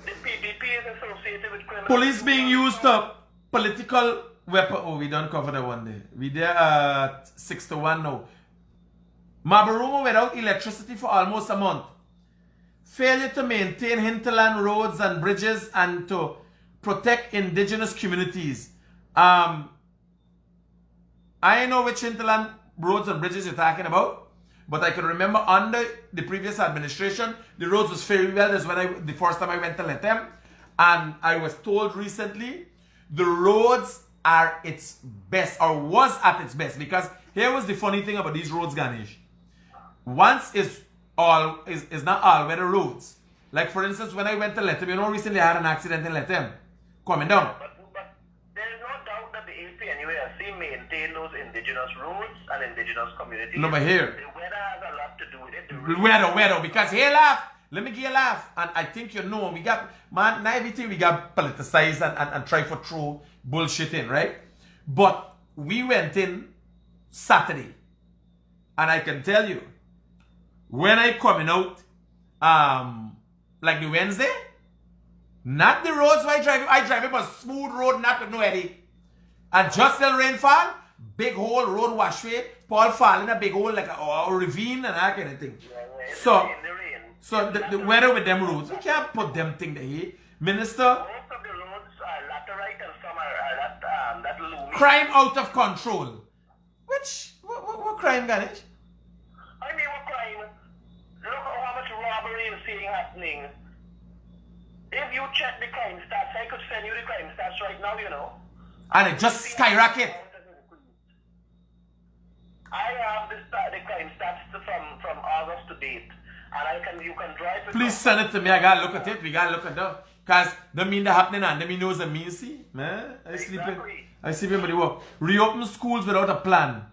S3: The PPP is associated with criminals.
S1: Police being used to political weapon. Oh, we don't cover that one day. We there at 6-1 now. Mabarumo without electricity for almost a month. Failure to maintain hinterland roads and bridges and to protect indigenous communities. I know which hinterland roads and bridges you're talking about, but I can remember under the previous administration, the roads was very well. That's when the first time I went to let them, and I was told recently the roads are its best, or was at its best, because here was the funny thing about these roads, Ganesh. Once is not all weather roads. Like for instance, when I went to Lethem, recently I had an accident in Lethem, coming down.
S3: But there is no doubt that the APNUSC maintain those indigenous roads and indigenous communities.
S1: No, but here.
S3: The weather has a lot to do with it.
S1: Weather, because here laugh. Let me give you a laugh. And I think we got, man, not everything we got politicized and try to throw bullshit in, right? But we went in Saturday. And I can tell you, when I coming out, like the Wednesday, not the roads where I drive it, but smooth road, not with no eddy. And just till rainfall, big hole, road washway, Paul fall in a big hole like a ravine and that kind of thing. So the weather with them roads, we can't put them thing there. Minister,
S3: most of the roads are laterite and some are that loomy.
S1: crime out of control. What crime, Ganesh?
S3: I mean, what crime? Look at how much robbery you're seeing happening. If you check the crime stats, I could send you the crime stats right now,
S1: And it just skyrocket.
S3: I have the crime stats from August to date. And you can drive it.
S1: Please send it to me. I gotta look at it. We gotta look at that. Because the mean that happening and the mean knows the mean see. Man, I sleep in but the work. Reopen schools without a plan.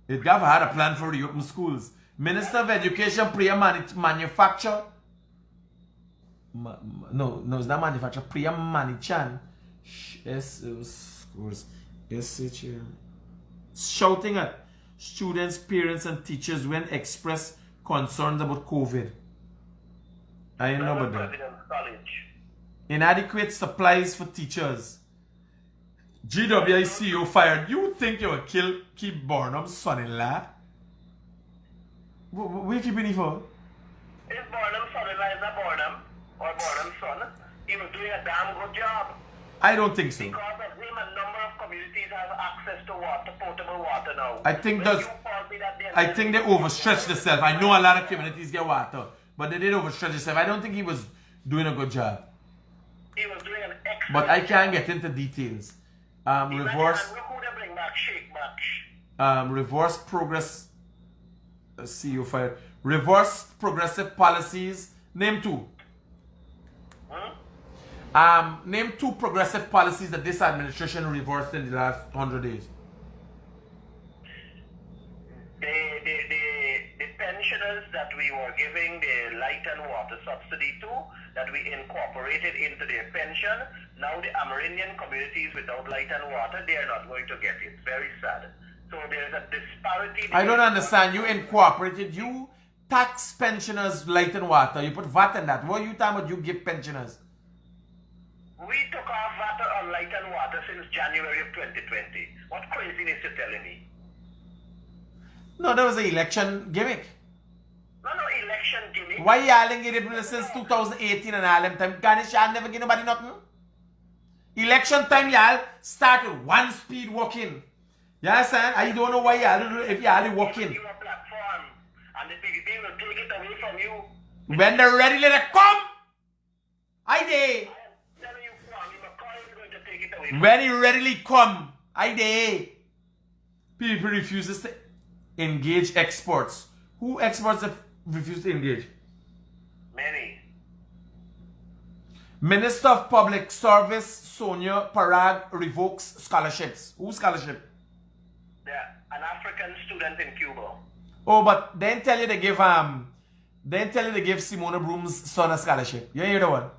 S1: It never had a plan for reopen schools. Minister of Education Priya manufacture. No, it's not manufacture. Priya Manichan. Shouting at students, parents, and teachers when express concerns about COVID. I know about that. Inadequate supplies for teachers. GWI CEO fired. You think you will keep Barnum's son-in-law? What are you keeping it for?
S3: Is Barnum's son-in-law is not Barnum or Barnum's son? He was doing a damn good job.
S1: I don't think so.
S3: Because of him, a number of communities have access to water, potable water now.
S1: I think they overstretched themselves. I know a lot of communities get water, but they did overstretch themselves. I don't think he was doing a good job.
S3: He was doing an excellent
S1: But I can't get into details. Reverse progress. CEO fired. Reverse progressive policies. Name two. Name two progressive policies that this administration reversed in the last 100 days.
S3: The pensioners that we were giving the light and water subsidy to, that we incorporated into their pension, now the Amerindian communities without light and water, they are not going to get it. Very sad. So there's a disparity.
S1: I don't understand. You incorporated, you tax pensioners light and water. You put VAT in that. What are you talking about? You give pensioners?
S3: We took off VAT on light and water since January of 2020. What craziness you're telling me?
S1: No, that was an election gimmick.
S3: No, election gimmick.
S1: Why y'all ain't get it since 2018 and all them time? Ganesh, y'all never give nobody nothing? Election time, y'all started one speed walking. You understand? I don't know why y'all do if y'all walking.
S3: You a platform, and the PDP will take it away from you.
S1: When they're ready, let it come. I did. When he readily come, I did. People refuses to engage exports. Who exports that refuse to engage?
S3: Many.
S1: Minister of Public Service Sonia Parag revokes scholarships. Who scholarship?
S3: Yeah, an African student in Cuba.
S1: Oh, but then tell you they give Simona Broom's son a scholarship. You hear the one?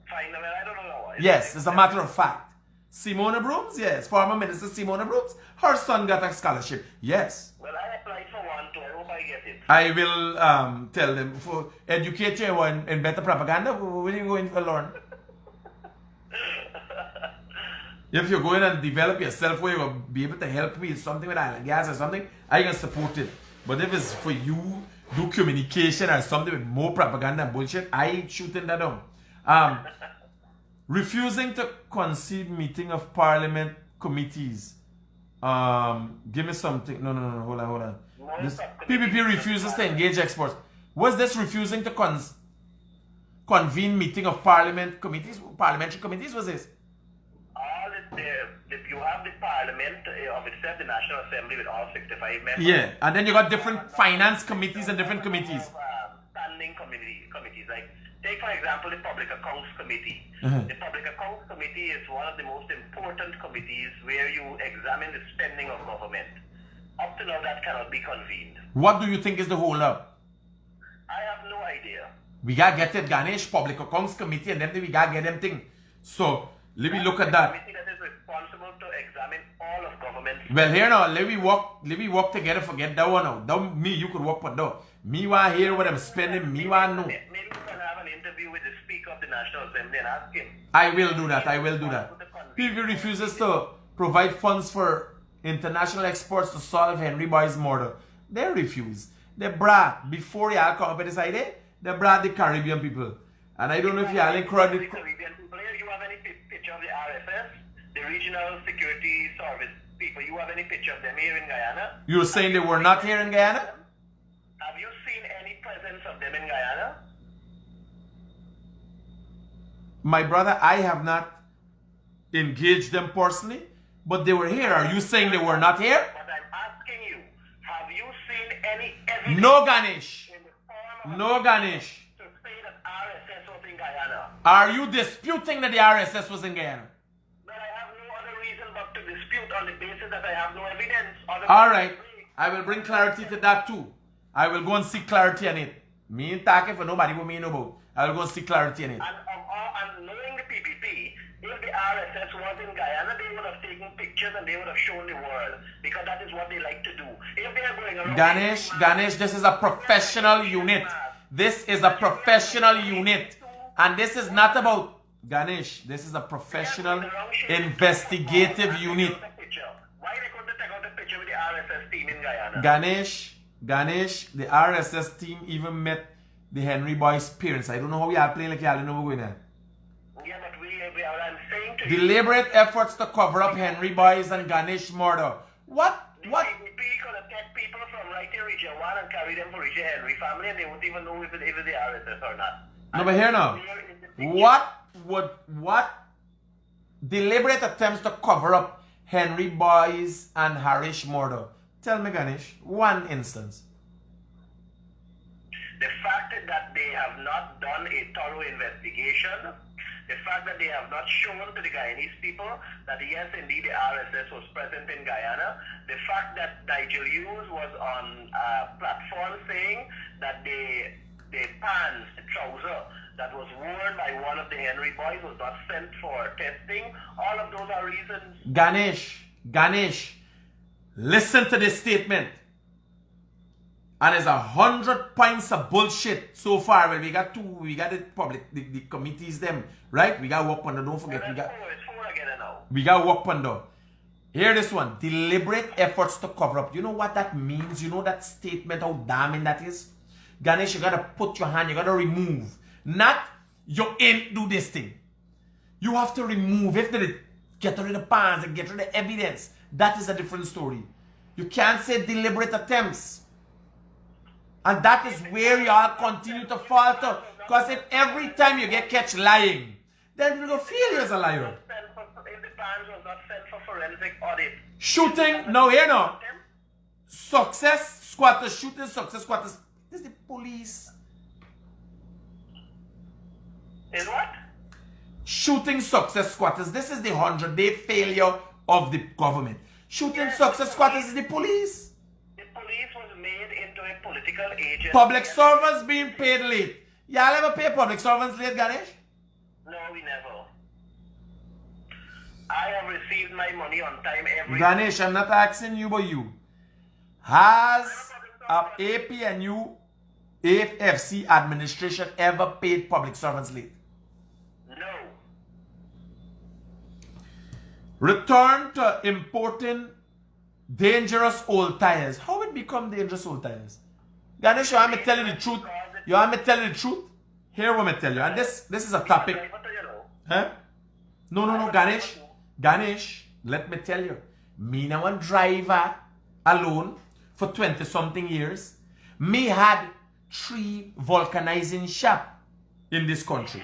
S3: Fine, well, I don't know.
S1: Yes, it's a matter of fact. Simona Brooms, yes, former Minister Simona Brooms, her son got a scholarship. Yes.
S3: Well, I applied for one too. I hope I get it.
S1: I will tell them for educate you in better propaganda. When you go in for Lauren? If you're going and develop yourself where you'll be able to help me with something with island gas or something, I can support it. But if it's for you, do communication or something with more propaganda and bullshit, I ain't shooting that down. Refusing to concede meeting of parliament committees. Give me something. No, hold on. This PPP refuses to engage experts. Was this refusing to convene meeting of parliamentary committees? Was this?
S3: If you have the parliament of itself, the National Assembly with all 65 members.
S1: Yeah, and then you got different finance committees and different committees.
S3: Standing committees. Like, take for example the Public Accounts Committee. The Public Accounts Committee is one of the most important committees where you examine the spending of government. Up to now, that cannot be convened.
S1: What do you think is the hold up?
S3: I have no idea.
S1: We gotta get it, Ganesh, Public Accounts Committee, and then we gotta get them thing. So let me look at that.
S3: Committee that is responsible to examine all of government.
S1: Well, here now, let me walk together. Forget that one now. Don't me, you could walk for that. Me want hear what I'm spending. Me want know.
S3: Maybe you can have an interview with the Speaker of the National Assembly and ask him.
S1: I will do that. PV refuses to provide funds for international exports to solve Henry Boy's murder. They refuse. They brought, before y'all come up with this idea, they brought the Caribbean people. And I don't know if y'all include the
S3: Caribbean people. You have any picture of the RSS, the Regional Security Service people? You have any picture of them here in Guyana?
S1: You're saying they were not here in Guyana?
S3: Have you seen any presence of them in Guyana?
S1: My brother, I have not engaged them personally, but they were here. Are you saying they were not here?
S3: But I'm asking you, have you seen any evidence
S1: No, Ganesh.
S3: in the form of
S1: No, Ganesh.
S3: to say that RSS was in Guyana?
S1: Are you disputing that the RSS was in Guyana?
S3: Well, I have no other reason but to dispute on the basis that I have no evidence.
S1: All right. I will bring clarity to that too. I will go and seek clarity on it. Me and Take for nobody will me know about. I will go and seek clarity on it.
S3: And knowing the PPP, if the RSS was in Guyana, they would have taken pictures and they would have shown the world, because that is what they like to do. If they are going around...
S1: Ganesh, this is a professional unit. This is a professional unit. And this is not about... Ganesh, this is a professional investigative unit.
S3: Why they couldn't take out a picture with the RSS team in Guyana?
S1: Ganesh, the RSS team even met the Henry Boy's parents. I don't know how y'all playing like y'all know what's going on.
S3: Yeah, but I'm saying to you...
S1: Deliberate efforts to cover up Henry Boy's and Ganesh murder. What?
S3: The PPP could have take people from right here, Region 1, and carry them for Region Henry family, and they wouldn't even know if it's the RSS or not.
S1: No, but here now. What deliberate attempts to cover up Henry Boy's and Harish murder? Tell me, Ganesh, one instance.
S3: The fact that they have not done a thorough investigation, the fact that they have not shown to the Guyanese people that yes, indeed, the RSS was present in Guyana, the fact that Nigel Hughes was on a platform saying that the pants, the trouser that was worn by one of the Henry Boys was not sent for testing, all of those are reasons.
S1: Ganesh, listen to this statement. And it's 100 points of bullshit so far. Well, we got the public, the committees them, right? We got work on the, don't forget.
S3: It's four again now.
S1: We got work on the. Hear this one. Deliberate efforts to cover up. You know what that means? You know that statement, how damning that is? Ganesh, you got to put your hand, you got to remove. Not, you ain't do this thing. You have to remove. If they get rid of the pans and get rid of the evidence, that is a different story. You can't say deliberate attempts. And that is where y'all continue to falter. Because if every time you get catch lying, then you're going to feel you as a liar.
S3: If the pans was not sent for forensic audit.
S1: Shooting, no, here no. Success squatters, shooting success squatters. This is the police.
S3: Is what?
S1: Shooting success squatters. This is the 100-day failure of the government. shooting success squatters is the police.
S3: The police was made into a political agency.
S1: Public servants being paid late. Y'all ever pay public servants late, Ganesh?
S3: No, we never. I have received my money on time every
S1: Ganesh, I'm not asking you, but you. Has APNU, AFC administration ever paid public servants late?
S3: No.
S1: Return to importing dangerous old tires. How it become dangerous old tires? Ganesh, you want me to tell you the truth? You want me to tell you the truth? Here what me tell you. And this is a topic. Huh? No, Ganesh. Ganesh, let me tell you. Me now one driver alone for 20-something years. Me had 3 vulcanizing shop in this country.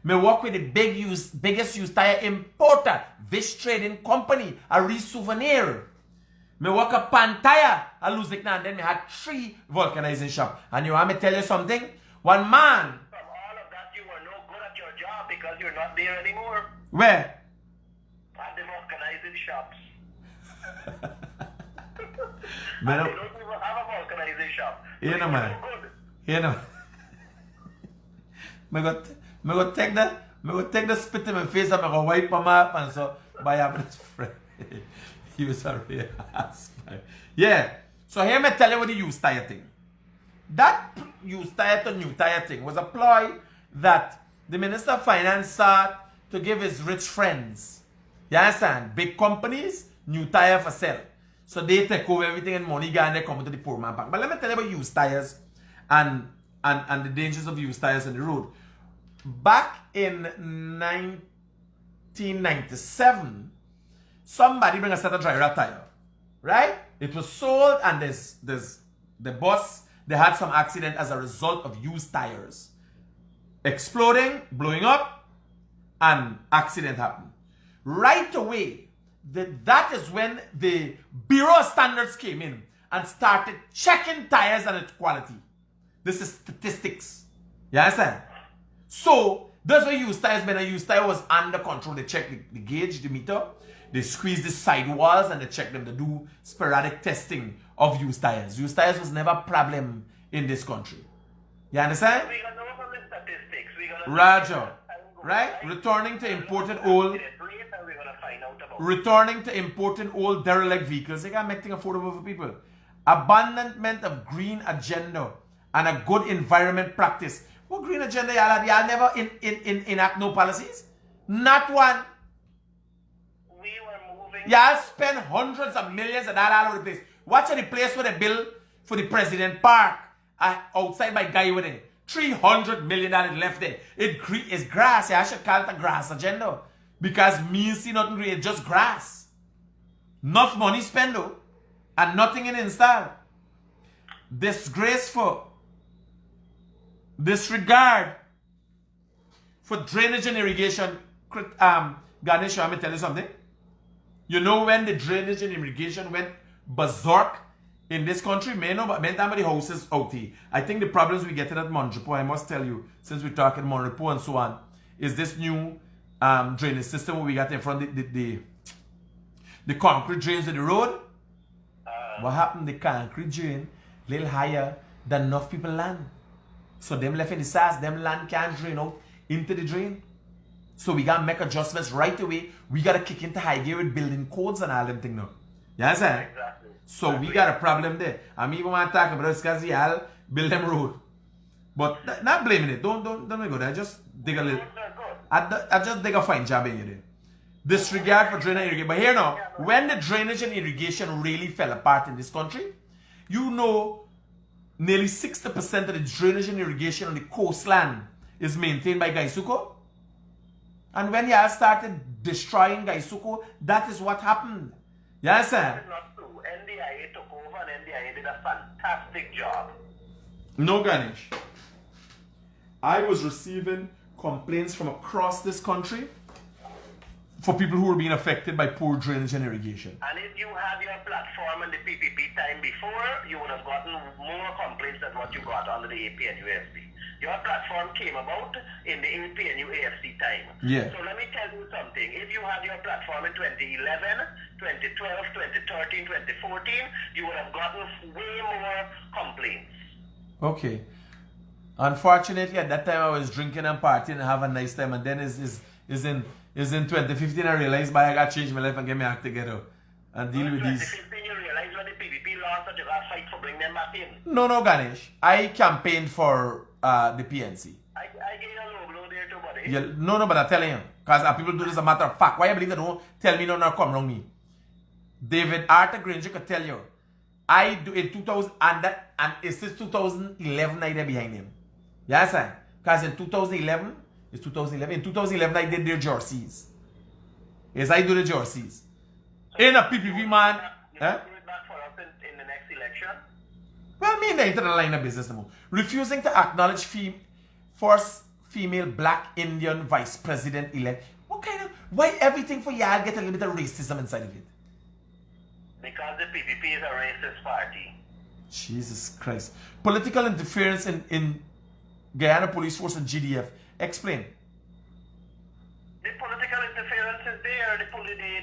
S1: Me work with the biggest used tire importer, Vish Trading Company, a re-souvenir. Me work a pan tire, a Luzik, and then me had 3 vulcanizing shop. And you want me to tell you something? One man.
S3: From all of that, you were no good at your job because you're not there anymore.
S1: Where?
S3: At the vulcanizing shops.
S1: Man,
S3: They don't even have a vulcanizing shop.
S1: You know, man.
S3: No good.
S1: You know. Me go take the spit in my face and I go wipe them up and so by having this friend. He was a real ass. Yeah. So here me tell you what the used tire thing. That used tire to new tire thing was a ploy that the Minister of Finance sought to give his rich friends. You understand? Big companies, new tire for sale. So they take over everything and money go and they come to the poor man back. But let me tell you about used tires and the dangers of used tires on the road. Back in 1997, somebody bring a set of dry rat tire. Right? It was sold and there's the bus, they had some accident as a result of used tires. Exploding, blowing up, and accident happened. Right away, that is when the Bureau of Standards came in and started checking tires and its quality. This is statistics. You understand? So, that's why used tires, when a used tire was under control, they check the gauge, the meter, they squeeze the sidewalls and they check them. They do sporadic testing of used tires. Used tires was never a problem in this country. You understand?
S3: We gonna know from the statistics. We gonna
S1: Roger. Right? Returning to imported old derelict vehicles. They gotta make things affordable for people. Abandonment of green agenda and a good environment practice. What green agenda y'all had? Y'all never enact no policies? Not one.
S3: We were moving.
S1: Y'all spend hundreds of millions of dollars all over the place. Watch the place where they build for the President Park outside by Guy with it. $300 million left there. It's grass. Yeah, I should call it a grass agenda. Because me see nothing green, it's just grass. Enough money spent though. And nothing in install. Disgraceful. Disregard for drainage and irrigation. Ganesh, let me tell you something. You know when the drainage and irrigation went berserk in this country, many of the houses out here. I think the problems we get at Monrepo, I must tell you, since we're talking Monrepo and so on, is this new drainage system we got in front of the concrete drains of the road. What happened? The concrete drain a little higher than enough people land. So them left in the size, them land can't drain out into the drain. So we gotta make adjustments right away. We gotta kick into high gear with building codes and all them things now. You understand?
S3: Exactly.
S1: So we got a problem there. I mean, even want to talk about it because y'all build them road. But not blaming it. Don't go there. Just dig a little. I just dig a fine job in you there. Disregard for drainage and irrigation. But here now, when the drainage and irrigation really fell apart in this country, you know, nearly 60% of the drainage and irrigation on the coastline is maintained by Gaisuko. And when y'all started destroying Gaisuko, that is what happened. You understand?
S3: That's not true. NDIA took over and NDIA did a fantastic job.
S1: No, Ganesh. I was receiving complaints from across this country for people who were being affected by poor drainage and irrigation.
S3: And if you had your platform in the PPP time before, you would have gotten more complaints than what you got under the AP and USP. Your platform came about in the APNU AFC time.
S1: Yeah.
S3: So let me tell you something. If you had your platform in 2011, 2012, 2013, 2014, you would have gotten way more complaints.
S1: Okay. Unfortunately, at that time I was drinking and partying and have a nice time, and then is in 2015 I realized I got to change my life and get my act together and deal with these.
S3: 2015 you realize when the PVP lost that you got to fight for bring them back in.
S1: No, Ganesh. I campaigned for the PNC.
S3: I gave a low blow there too, buddy.
S1: Yeah, no, but I'm telling you, because people do this as a matter of fact. Why you believe they don't tell me no, come wrong me? David Arthur Granger could tell you. I do in 2000 and it's since 2011 I did behind him. Yes, sir. Because in 2011, it's 2011. In 2011 I did their jerseys. Yes, I do the jerseys. In a PPV man.
S3: You do it back for us in the next election?
S1: Well, me in the internal line of business no more. Refusing to acknowledge first female black Indian vice president elect. What kind of, why everything for y'all get a little bit of racism inside of it?
S3: Because the PVP is a racist party.
S1: Jesus Christ. Political interference in Guyana Police Force and GDF. Explain.
S3: The political interference is there.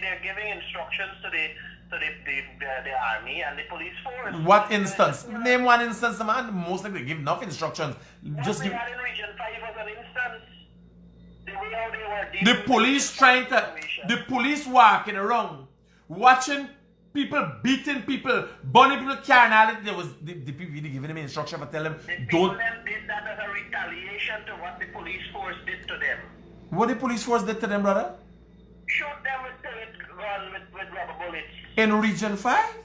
S3: They're giving instructions to the army and the police force.
S1: What instance? Name one instance, man. Most likely they give enough instructions. Just
S3: What we
S1: give.
S3: had in Region 5 was an instance. The way how they were
S1: The
S3: dealing
S1: police
S3: with
S1: trying to.
S3: situation.
S1: The police walking around, watching people beating people, burning people carnality. There was the PPD giving them instruction for tell them
S3: The people
S1: don't.
S3: them did that as a retaliation to what the police force did to them.
S1: What the police force did to them, brother?
S3: Shoot them with pellet gun with rubber bullets.
S1: In Region 5?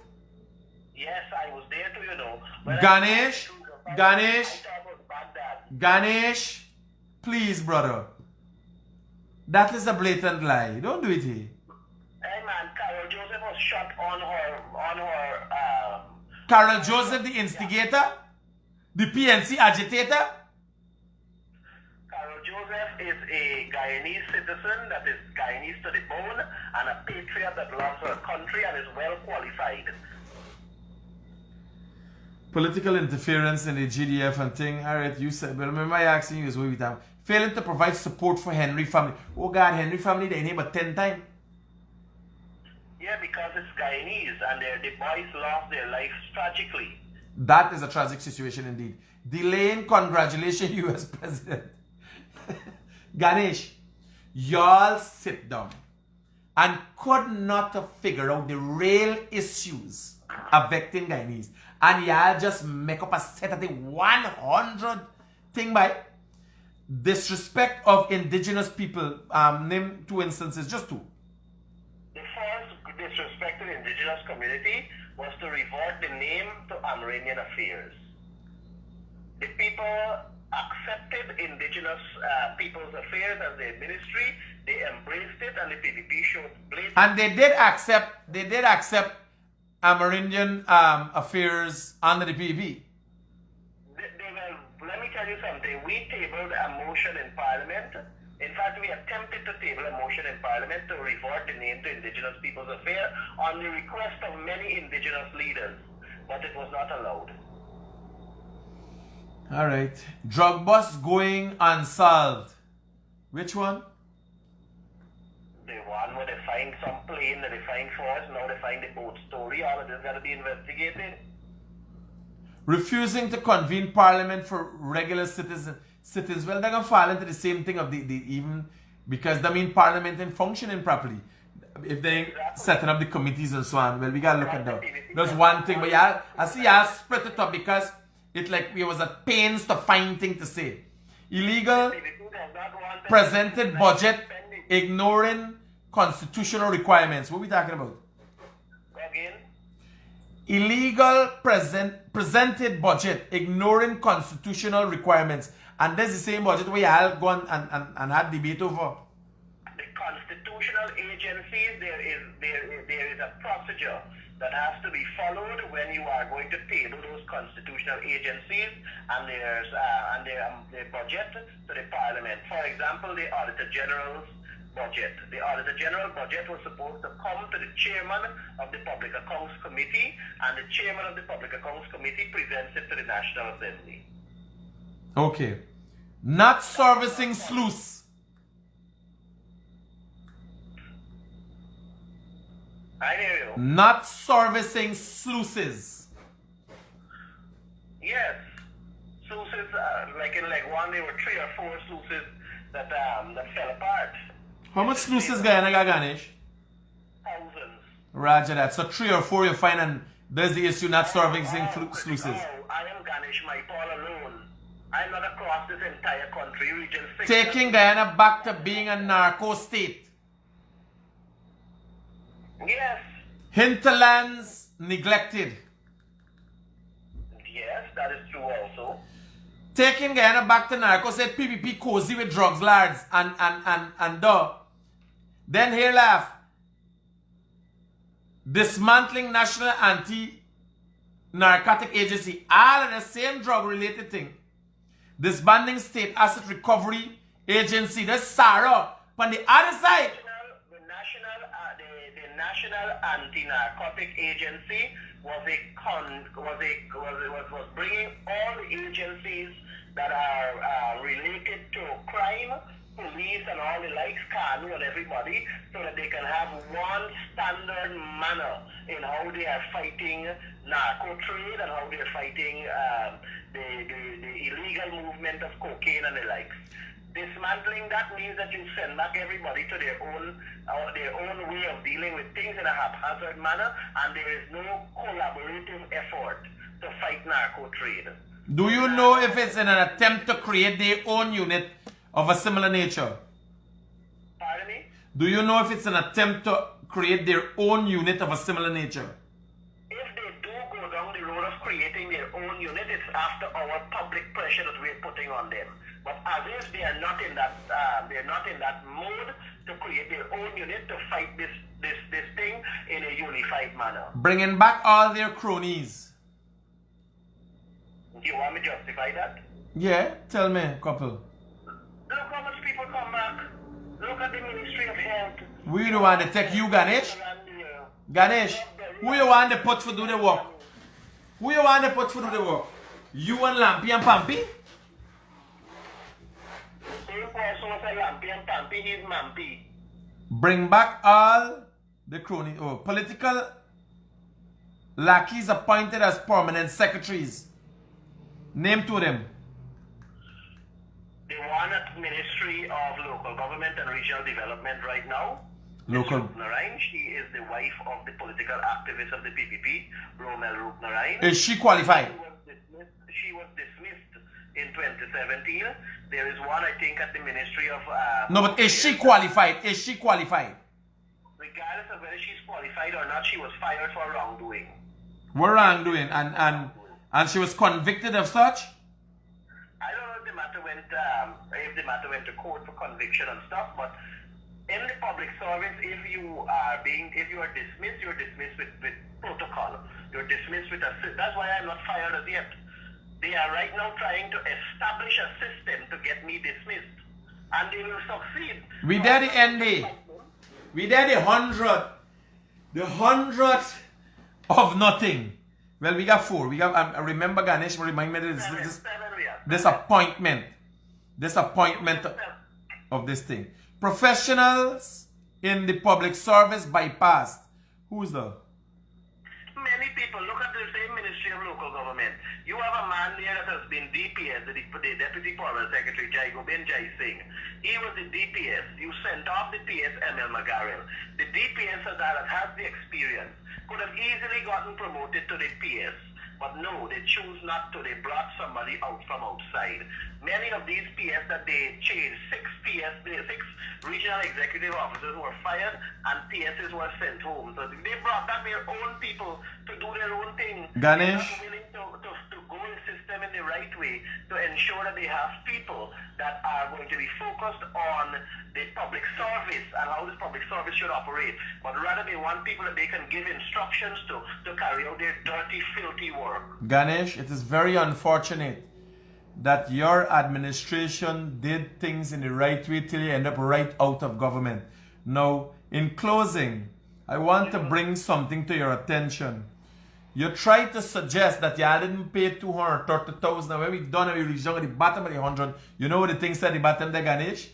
S3: Yes, I was there too, you know. When
S1: Ganesh,
S3: I
S1: Ganesh,
S3: thought about Baghdad.
S1: Ganesh, please, brother. That is a blatant lie. Don't do it here.
S3: Hey man, Carol Joseph was shot on her
S1: Carol Joseph, the instigator, the PNC agitator.
S3: Carol Joseph is a Guyanese citizen that is Guyanese to the bone and a patriot that loves her country and is well qualified.
S1: Political interference in the GDF and thing. Alright, you said, but remember I asking you is what we have. Failing to provide support for Henry family. Oh God, Henry family, they name but 10 times.
S3: Yeah, because it's Guyanese and the boys lost their lives tragically.
S1: That is a tragic situation indeed. Delaying congratulations, US President. Ganesh, y'all sit down and could not figure out the real issues affecting Guyanese. And y'all just make up a set of the 100 thing by disrespect of indigenous people. Name 2 instances, just 2.
S3: The first disrespect to the indigenous community was to revert the name to Amerindian Affairs. The people accepted indigenous people's affairs as their ministry. They embraced it, and the PVP showed blatant.
S1: And they did accept Amerindian affairs under the PV.
S3: Let me tell you something. We tabled a motion in Parliament. In fact, we attempted to table a motion in Parliament to revert the name to Indigenous Peoples Affairs on the request of many indigenous leaders, but it was not allowed.
S1: Alright. Drug bust going unsolved. Which one?
S3: The one where they find some plane that they find for us, now they find the boat story, all of this got to be investigated.
S1: Refusing to convene parliament for regular citizens. Well, they're going to fall into the same thing of the even because that mean parliament ain't functioning properly. If they setting up the committees and so on, well, we got to look at that. There's one thing, but y'all, I see y'all split it up because it like it was a pains to find thing to say. Illegal presented budget ignoring constitutional requirements. What are we talking about?
S3: Again?
S1: Illegal presented budget ignoring constitutional requirements. And that's the same budget where y'all go and had debate over.
S3: The constitutional agencies, there is a procedure that has to be followed when you are going to table those constitutional agencies and their budget to the Parliament. For example, the Auditor General's budget. The Auditor General budget was supposed to come to the Chairman of the Public Accounts Committee, and the Chairman of the Public Accounts Committee presents it to the National Assembly.
S1: Okay. Not servicing sluice.
S3: I hear you.
S1: Not servicing sluices.
S3: Yes. Sluices, like in leg one, there were 3 or 4 sluices that fell apart.
S1: How much sluices Guyana got, Ganesh?
S3: Thousands.
S1: Roger that. So 3 or 4 you find, and there's the issue not servicing sluices.
S3: I am Ganesh, my Paul alone. I'm not across this entire country, region 6.
S1: Taking Guyana back to being a narco state.
S3: Yes.
S1: Hinterlands neglected.
S3: Yes, that is true also.
S1: Taking Guyana back to narco state, PPP cozy with drugs, lads, and then here laugh. Dismantling National Anti-Narcotic Agency, all of the same drug-related thing. Disbanding State Asset Recovery Agency, that's Sarah. On the other side,
S3: The National Anti-Narcotic Agency was bringing all the agencies that are related to crime, police, and all the likes, Kanu and everybody, so that they can have one standard manner in how they are fighting narco trade and how they are fighting the illegal movement of cocaine and the likes. Dismantling that means that you send back everybody to their own way of dealing with things in a haphazard manner, and there is no collaborative effort to fight narco trade.
S1: do you know if it's in an attempt to create their own unit of a similar nature?
S3: Pardon me?
S1: Do you know if it's an attempt to create their own unit of a similar nature?
S3: If they do go down the road of creating their own unit, it's after our public pressure that we're putting on them. But as if they are not in that, mode to create their own unit to fight this thing in a unified manner.
S1: Bringing back all their cronies.
S3: Do you want me to justify that?
S1: Yeah, tell me, couple.
S3: Look how much people come back. Look at the Ministry of Health.
S1: Who you want to take you, Ganesh? Ganesh, who you want to put for do the work? Who you want to put for do the work? You and Lampy and Pampy?
S3: Same person as Lampy and Pampy, he's Mampy.
S1: Bring back all the cronies. Oh, political lackeys appointed as permanent secretaries. Name to them.
S3: The one at Ministry of Local Government and Regional Development right now.
S1: Local.
S3: Rupnarain, she is the wife of the political activist of the PPP, Romel Rupnarain.
S1: Is she qualified?
S3: She was dismissed in 2017. There is one, I think, at the Ministry of...
S1: No, but is she qualified? Is she qualified?
S3: Regardless of whether she's qualified or not, she was fired for wrongdoing.
S1: What wrongdoing? And she was convicted of such?
S3: I don't know if the matter went to court for conviction and stuff, but in the public service, if you are dismissed, you're dismissed with protocol. You're dismissed with that's why I'm not fired as yet. They are right now trying to establish a system to get me dismissed, and they will succeed.
S1: We did the ND. We did the 100. The 100 of nothing. Well, we got 4. We got. I remember Ganesh remind me this appointment of this thing. Professionals in the public service bypassed. Who's the?
S3: Many people. Look at the same Ministry of Local Government. You have a man there that has been DPS, the Deputy Permanent Secretary, Jai Gobind Jai Singh. He was the DPS. You sent off the PS, ML Magaril. The DPS that has the experience could have easily gotten promoted to the PS. But no, they choose not to. They brought somebody out from outside. Many of these PS that they changed, 6 regional executive officers were fired and PSs were sent home. So they brought back their own people to do their own thing.
S1: Ganesh?
S3: They're not willing to go in the system in the right way to ensure that they have people that are going to be focused on the public service and how this public service should operate. But rather they want people that they can give instructions to carry out their dirty, filthy work.
S1: Ganesh, it is very unfortunate that your administration did things in the right way till you end up right out of government. Now, in closing, I want to bring something to your attention. You try to suggest that y'all didn't pay 230,000 and when we done and we reached down at the bottom of the 100, you know what the thing said at the bottom there, Ganesh?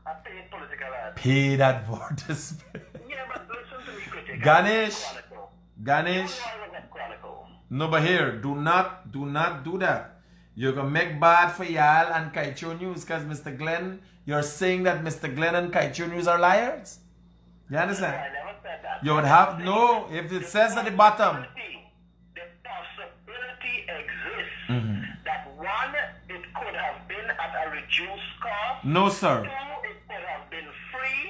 S3: I paid political ads.
S1: Paid advertisement.
S3: Yeah, but listen to me, Critic.
S1: Ganesh,
S3: Chronicle.
S1: Ganesh.
S3: You know I was at Chronicle.
S1: No, but here, do not do that. You're gonna make bad for y'all and Kaicho News because Mr. Glenn, you're saying that Mr. Glenn and Kaicho News are liars. You understand?
S3: I never said that.
S1: You would have no, if it says at the bottom.
S3: The possibility exists that one, it could have been at a reduced cost.
S1: No, sir.
S3: Two, it could have been free.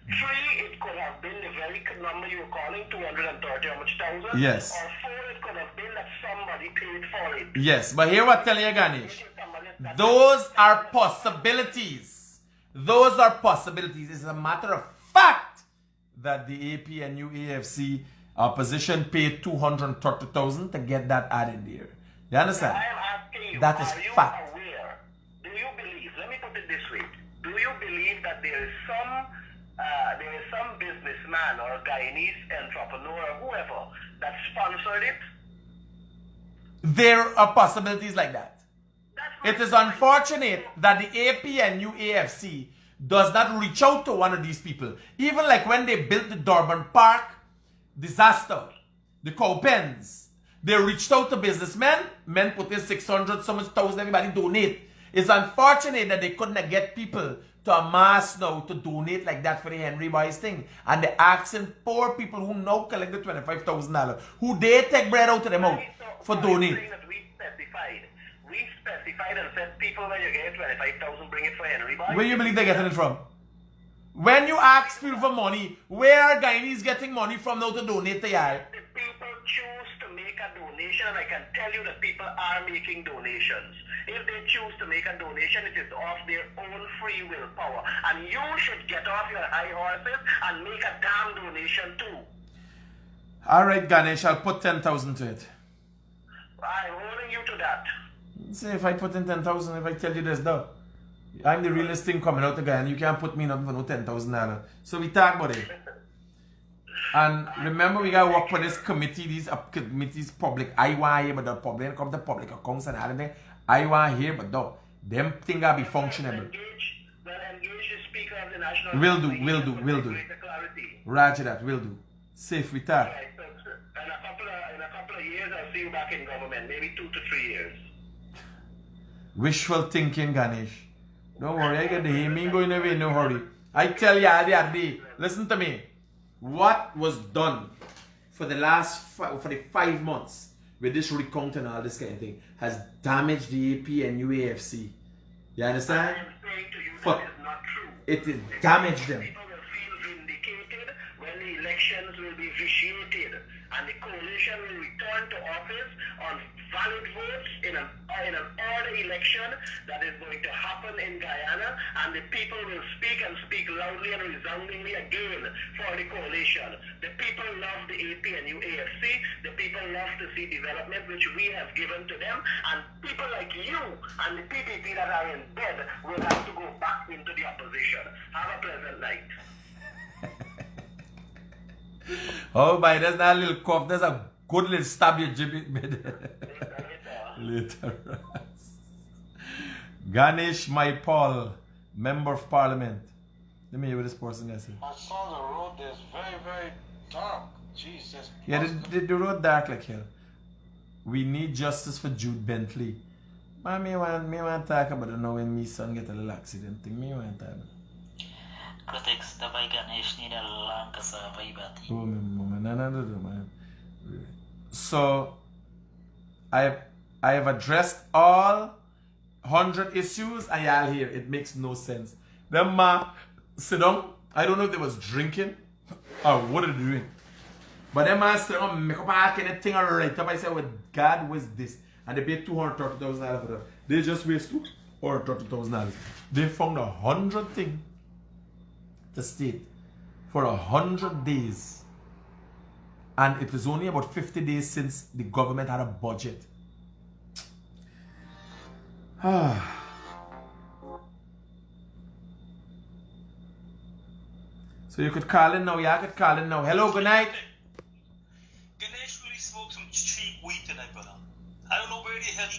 S3: Three, it could have been the very number you were calling, 230 how much thousand?
S1: Yes.
S3: Or four, it could have been that somebody paid for it.
S1: Yes, but here what tell you, Ganesh. Those are possibilities. Those are possibilities. It's a matter of fact that the APNU AFC opposition paid 230,000 to get that ad in there. You understand?
S3: I am asking you,
S1: That is
S3: are you
S1: fact.
S3: aware? Do you believe, let me put it this way, do you believe that there is some businessman or Guyanese entrepreneur or whoever that sponsored it?
S1: There are possibilities like that.
S3: That's
S1: It is unfortunate that the APNU AFC does not reach out to one of these people. Even like when they built the Durban Park disaster, the cow pens, they reached out to businessmen, men put in 600, so much thousand, everybody donate. It's unfortunate that they couldn't get people to amass now to donate like that for the Henry Boys thing. And they're asking poor people who now collect the $25,000, who they take bread out of them out for donate.
S3: We specified and said, people, when you get 25,000, bring it for Henry Boy.
S1: Where you believe they're getting it from? When you ask people for money, where are Guyanese getting money from now to donate to y'all?
S3: The people choose to make a donation, and I can tell you that people are making donations. If they choose to make a donation, it is off their own free willpower. And you should get off your high horses and make a damn donation too.
S1: Alright, Ganesh, I'll put 10,000 to it.
S3: I'm holding you to that.
S1: Say if I put in 10,000, if I tell you this though, I'm the realest thing coming out of Guyana. You can't put me nothing for no $10,000. So we talk about it. And remember, we gotta work for this committee, these committees, public. I want here, but the public come to public accounts and all that. I want here, but though them things gotta be functionable.
S3: Engage the Speaker of the National
S1: Will
S3: Assembly
S1: do.
S3: for greater clarity.
S1: Roger that, will do. Safe we talk.
S3: Right, so in a couple of years, I'll see you back in government, maybe 2 to 3 years.
S1: Wishful thinking, Ganesh. Don't worry, I get the him. Me going away, no hurry. I tell you all the other day, listen to me. What was done for the last for the 5 months with this recount and all this kind of thing has damaged the AP and UAFC. You understand?
S3: I am saying to you
S1: For-
S3: that is not true.
S1: It is damaged them.
S3: People will feel vindicated when the elections will be vitiated and the coalition will return to office on valid votes in an order election that is going to happen in Guyana, and the people will speak and speak loudly and resoundingly again for the coalition. The people love the AP and UAFC. The people love to see development which we have given to them, and people like you and the PPP that are in bed will have to go back into the opposition. Have a pleasant night.
S1: Oh, by there's that little cough. There's a good little stab your gibbet. Later. Ganesh my Paul, Member of Parliament. Let me hear what this person has said.
S5: I saw the road that's very, very dark. Jesus.
S1: Yeah, the road dark like hell. We need justice for Jude Bentley. Man, me want to talk about it now when my son get a little accident thing. Me want to talk about it.
S6: Critics, the by Ganesh need a long cassava bati.
S1: Oh, man. So, I have addressed all 100 issues and y'all here. It makes no sense. Them sit down. I don't know if they was drinking or what are they doing. But them sit down, make up all kind of thing and write up. I said, well, God, what's this? And they paid $230,000 for that. They just waste $230,000. They found 100 things to state for 100 days. And it is only about 50 days since the government had a budget. So you could call in now. Yeah, I could call in now. Hello, good night.
S7: Ganesh really smoked some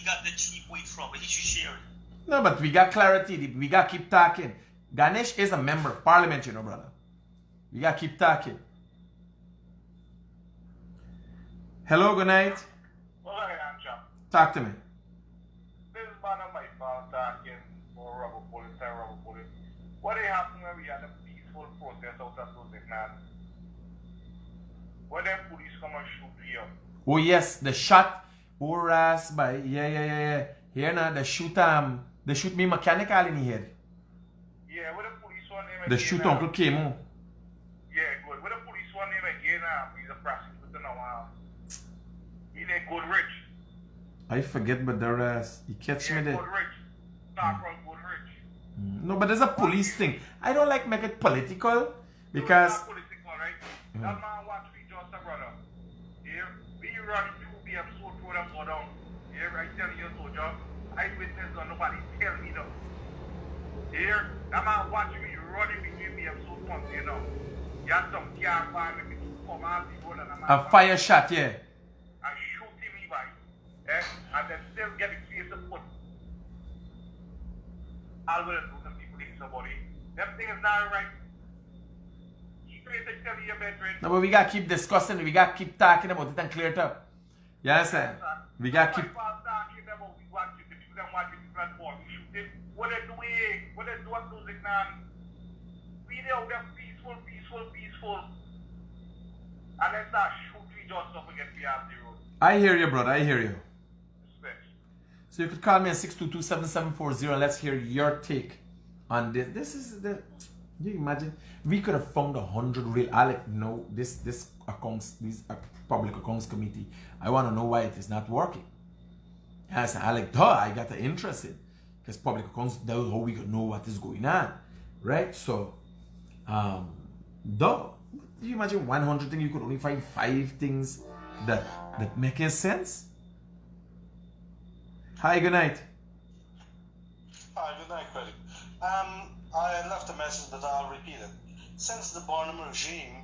S7: he got the cheap weight from, but he should share it.
S1: No, but we got clarity. We got to keep talking. Ganesh is a member of parliament, you know, brother. We got to keep talking. Hello, good night.
S3: Well, I am, Chap.
S1: Talk to me.
S3: This is one of my fault talking for rubber bullets and rubber bullets. What happened when we had a peaceful protest out of Sudan? When them police come and shoot you up.
S1: Oh yes, the shot Horace by Here now they shoot me mechanical in the head.
S3: Yeah, what the police want him
S1: They
S3: again
S1: shoot
S3: now?
S1: Uncle Kemo.
S3: Yeah, good. What the police want him again now? He's a prosecutor now. He's a good rich.
S1: I forget but the rest. You catch me
S3: Yeah,
S1: there.
S3: good rich. Start from good rich.
S1: No, but there's a police thing. I don't like make it political because
S3: It's not political, right? That man watch me just a brother. Here, we run 2 PM so throw them go down. Here, I tell you, soldier, I witness on nobody tell me no. Here, that man watch me running between me and so front, you know. You have some car farm me come out the road and a man
S1: a fire shot, yeah.
S3: and shoot him by. And then still get the case of foot. I'll go and do some people in somebody. That thing is not right. Tell you, veteran.
S1: No, but we gotta keep discussing it. We gotta keep talking about it and clear it up. You understand? We gotta keep.
S3: What they doing? What they doing music now? Video them peaceful. And then start shooting just stuff against behind the road.
S1: I hear you, brother. I hear you.
S3: Respect.
S1: So you could call me at 622-7740 and let's hear your take on this. This is the. Do you imagine? We could have found 100 real. Alec, no, this accounts, this public accounts committee. I want to know why it is not working. Yes, Alec, duh, I got interested because public accounts. That's how we could know what is going on, right? So, duh. Do you imagine 100 things? You could only find 5 things that make sense. Hi, good night.
S5: Hi, good night, Critic. I left a message, but I'll repeat it. Since the Barnum regime,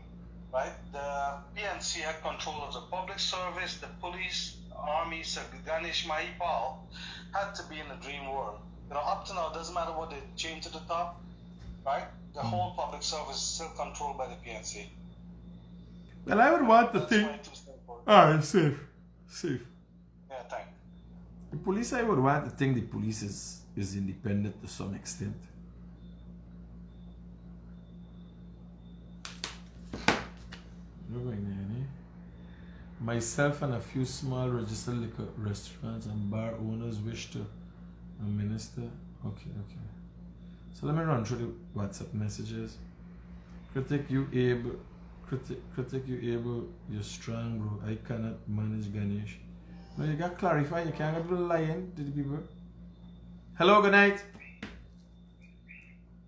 S5: right, the PNC had control of the public service, the police, army, so Ganesh Mahipal had to be in a dream world. You know, up to now, it doesn't matter what they change to the top, right? The whole public service is still controlled by the PNC.
S1: Well, I would want to think. Alright, safe.
S5: Yeah, thank you.
S1: The police, I would want to think the police is independent to some extent. Myself and a few small registered liquor restaurants and bar owners wish to minister. Okay. So let me run through the WhatsApp messages. Critic, you able, you're strong, bro. I cannot manage Ganesh. No, you got to clarify. You can't be lying to the people. Hello, good night.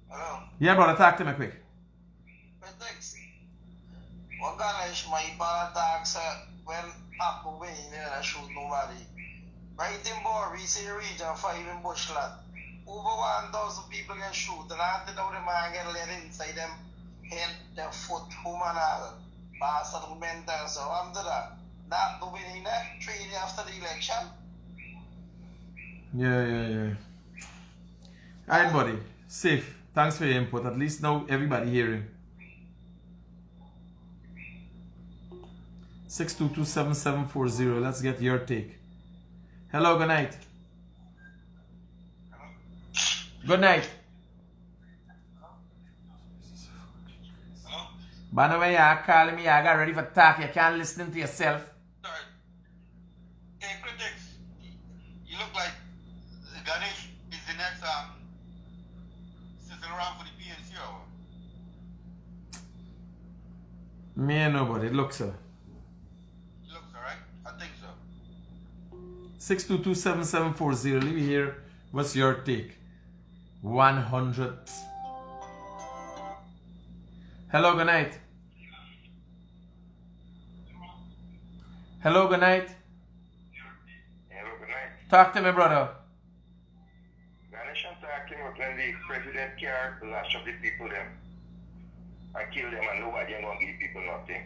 S4: Hello.
S1: Yeah, brother, talk to me quick.
S4: Thanks. What Ganesh Mahipal attacks when Apple win and shoot nobody. Right in Boris region, 5 in Bushland. Over 1,000 people get shoot and after that the man get let inside them head, their foot, home and all. Bastard mental. So after that, not the winning that 3 days after the election.
S1: Yeah. Alright, buddy. Safe. Thanks for your input. At least now everybody hearing. 622-7740. Let's get your take. Hello, good night. Good night. By the way, you're calling me. I got ready for talk. You can't listen to yourself.
S7: Sorry. Hey, critics, you look like Ganesh is the next sitting around for the PNC or what?
S1: Me and nobody. It looks so.
S7: He looks alright. I think so.
S1: 622-7740. Leave me here. What's your take? 100. Hello, good night. Hello, good night.
S3: Hello, good night.
S1: Talk to me, brother.
S3: Ganesh and talking about when the president care to lash up the people them and kill them and nobody ain't gonna give the people nothing.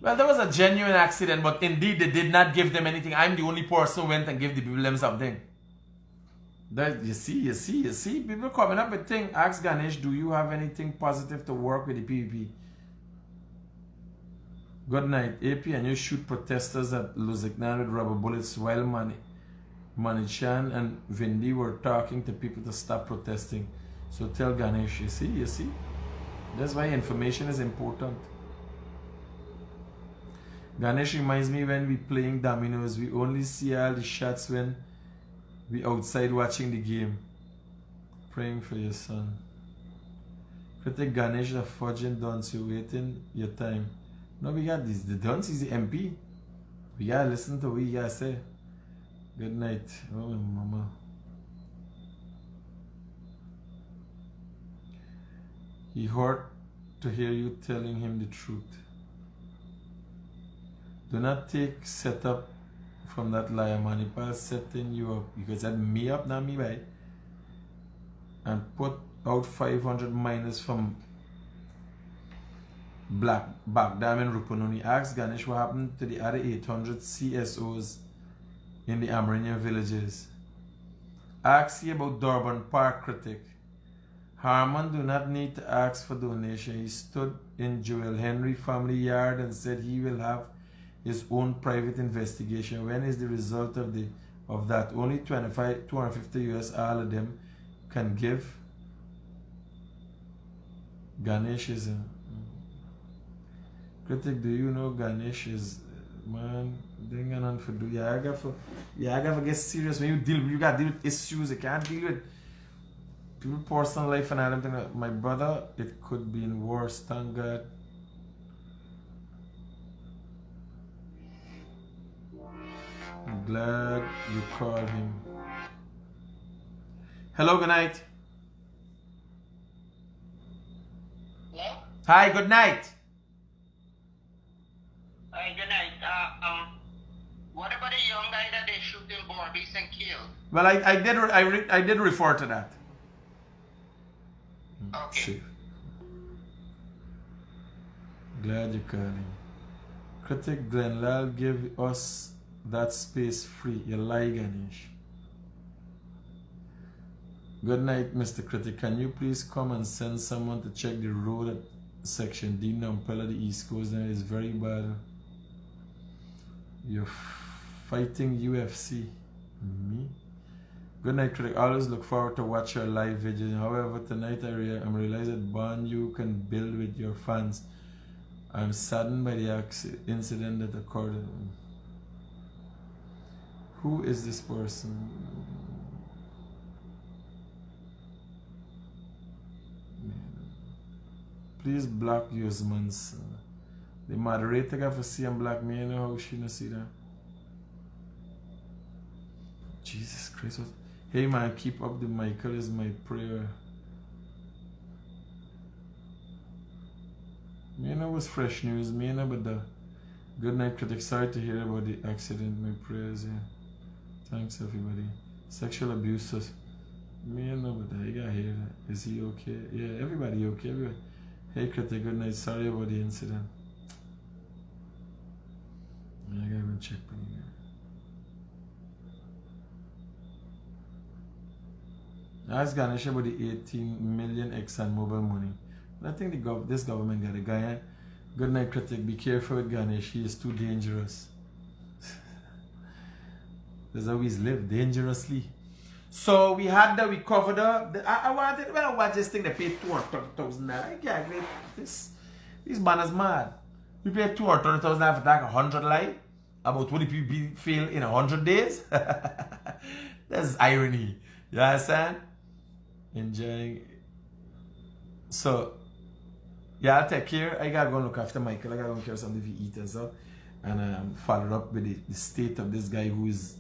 S1: Well, there was a genuine accident, but indeed they did not give them anything. I'm the only person who went and gave the people them something. That you see. People coming up with things. Ask Ganesh, do you have anything positive to work with the PvP? Good night. AP and you shoot protesters at Luziknan with rubber bullets while Manichan and Vindi were talking to people to stop protesting. So tell Ganesh, you see. That's why information is important. Ganesh reminds me when we playing dominoes, we only see all the shots when we outside watching the game. Praying for your son. Critic Ganesh the fudging dunce, you waiting your time. No, we got this. The dunce is the MP. We gotta listen to what you gotta say. Good night. Oh, mama. He hurt to hear you telling him the truth. Do not take setup from that liar. Manipal setting you up because that me up, not me by. And put out 500 minus from Black Bagdam and Rupununi. Ask Ganesh what happened to the other 800 CSOs in the Amrinian villages. Ask you about Durban Park Critic. Harman do not need to ask for donation. He stood in Joel Henry family yard and said he will have his own private investigation. When is the result of that? Only 250 US all of them can give. Ganesh is a Critic, do you know Ganesh is man? They got nothing for do. You gotta get serious when you gotta deal with issues. You can't deal with people's personal life and all them. My brother, it could be in worse. Thank God. I'm glad you called him. Hello, good night.
S4: Hello?
S1: Hi, good night.
S4: Hi, good night. What about the young guy that they shoot in Bordeaux and killed?
S1: Well, I did refer to that.
S4: Okay.
S1: See. Glad you called him. Critic Glenlal give us that space free. You lie, Ganesh. Good night, Mr. Critic. Can you please come and send someone to check the road at Section D, Nampala, the East Coast? Now is very bad. You're fighting UFC. Me? Good night, Critic. I always look forward to watch your live video. However, tonight I'm realizing that bond you can build with your fans. I'm saddened by the incident that occurred. Who is this person? Please block Usman's. The moderator got for see and black me. You know how she not see that? Jesus Christ. Hey man, keep up the Michael is my prayer. Me know what's fresh news. Me know but the good night Critic. Sorry to hear about the accident. My prayers, yeah. Thanks everybody. Sexual abuse. Me know but that. You gotta hear that. Is he okay? Yeah, everybody okay. Everybody. Hey Critic, good night. Sorry about the incident. I gotta go check for you. Ask Ganesh about the 18 million Exxon Mobil money. But I think this government got a guy. Good night, Critic. Be careful with Ganesh. He is too dangerous. That's how he's lived, dangerously. So we covered I wanted, when I watch this thing, they paid $230,000. I can't agree. This banner's mad. We paid $230,000 for like 100 live. About what the people feel in 100 days. That's irony. You understand? Enjoying. So, yeah, I'll take care. I gotta go look after Michael. I gotta go care something to eat and stuff. And follow up with the state of this guy who is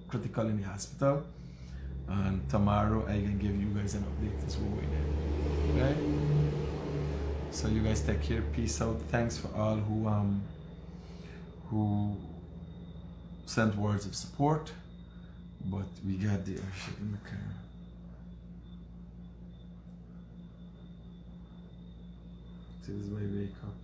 S1: critical in the hospital. And tomorrow I can give you guys an update as well. Right? So you guys take care. Peace out. Thanks for all who sent words of support. But we got the shit in the car. This is my wake up.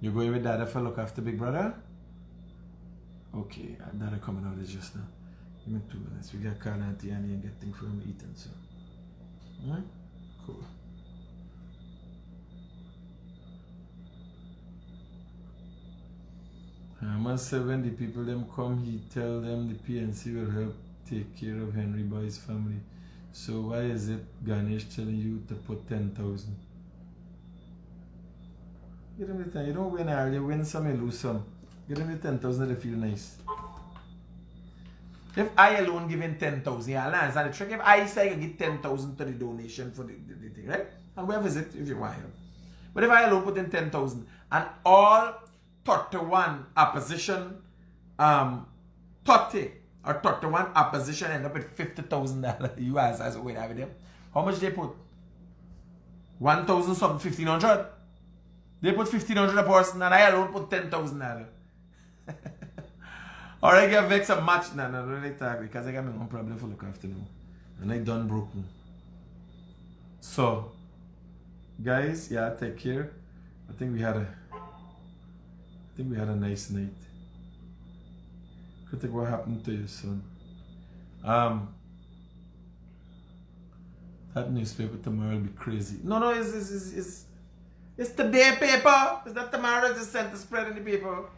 S1: You going with Dada for look after Big Brother? Okay, Dada coming out is just now. Give me 2 minutes. We got Carl Auntie Annie and get things for him eating, so. Alright? Cool. I say when the people them come, he tell them the PNC will help take care of Henry by his family. So why is it Ganesh telling you to put 10,000? Get him the 10. You don't win all. You win some, you lose some. Get him the 10,000, they feel nice. If I alone give him 10,000, yeah, I'll answer the trick. If I say I give 10,000 to the donation for the thing, right? And we'll visit if you want help. But if I alone put in 10,000 and all 31 opposition, 30 or 31 opposition end up with $50,000 US as a winner with them. How much they put? 1,000 something, 1,500. They put 1,500 a person and I alone put $10,000. Or I get vexed a match. No, don't really talk because I got my own problem for look after now. And I done broken. So, guys, yeah, take care. I think we had a nice night. Critic, what happened to your son? That newspaper tomorrow will be crazy. No, it's today paper. It's not tomorrow. Just sent to spread in the paper.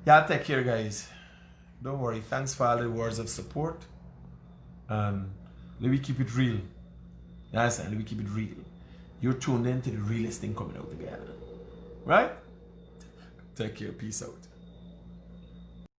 S1: Yeah, take care, guys. Don't worry. Thanks for all the words of support. Let me keep it real. You understand? Let me keep it real. You're tuned in to the realest thing coming out together. Right? Take care. Peace out.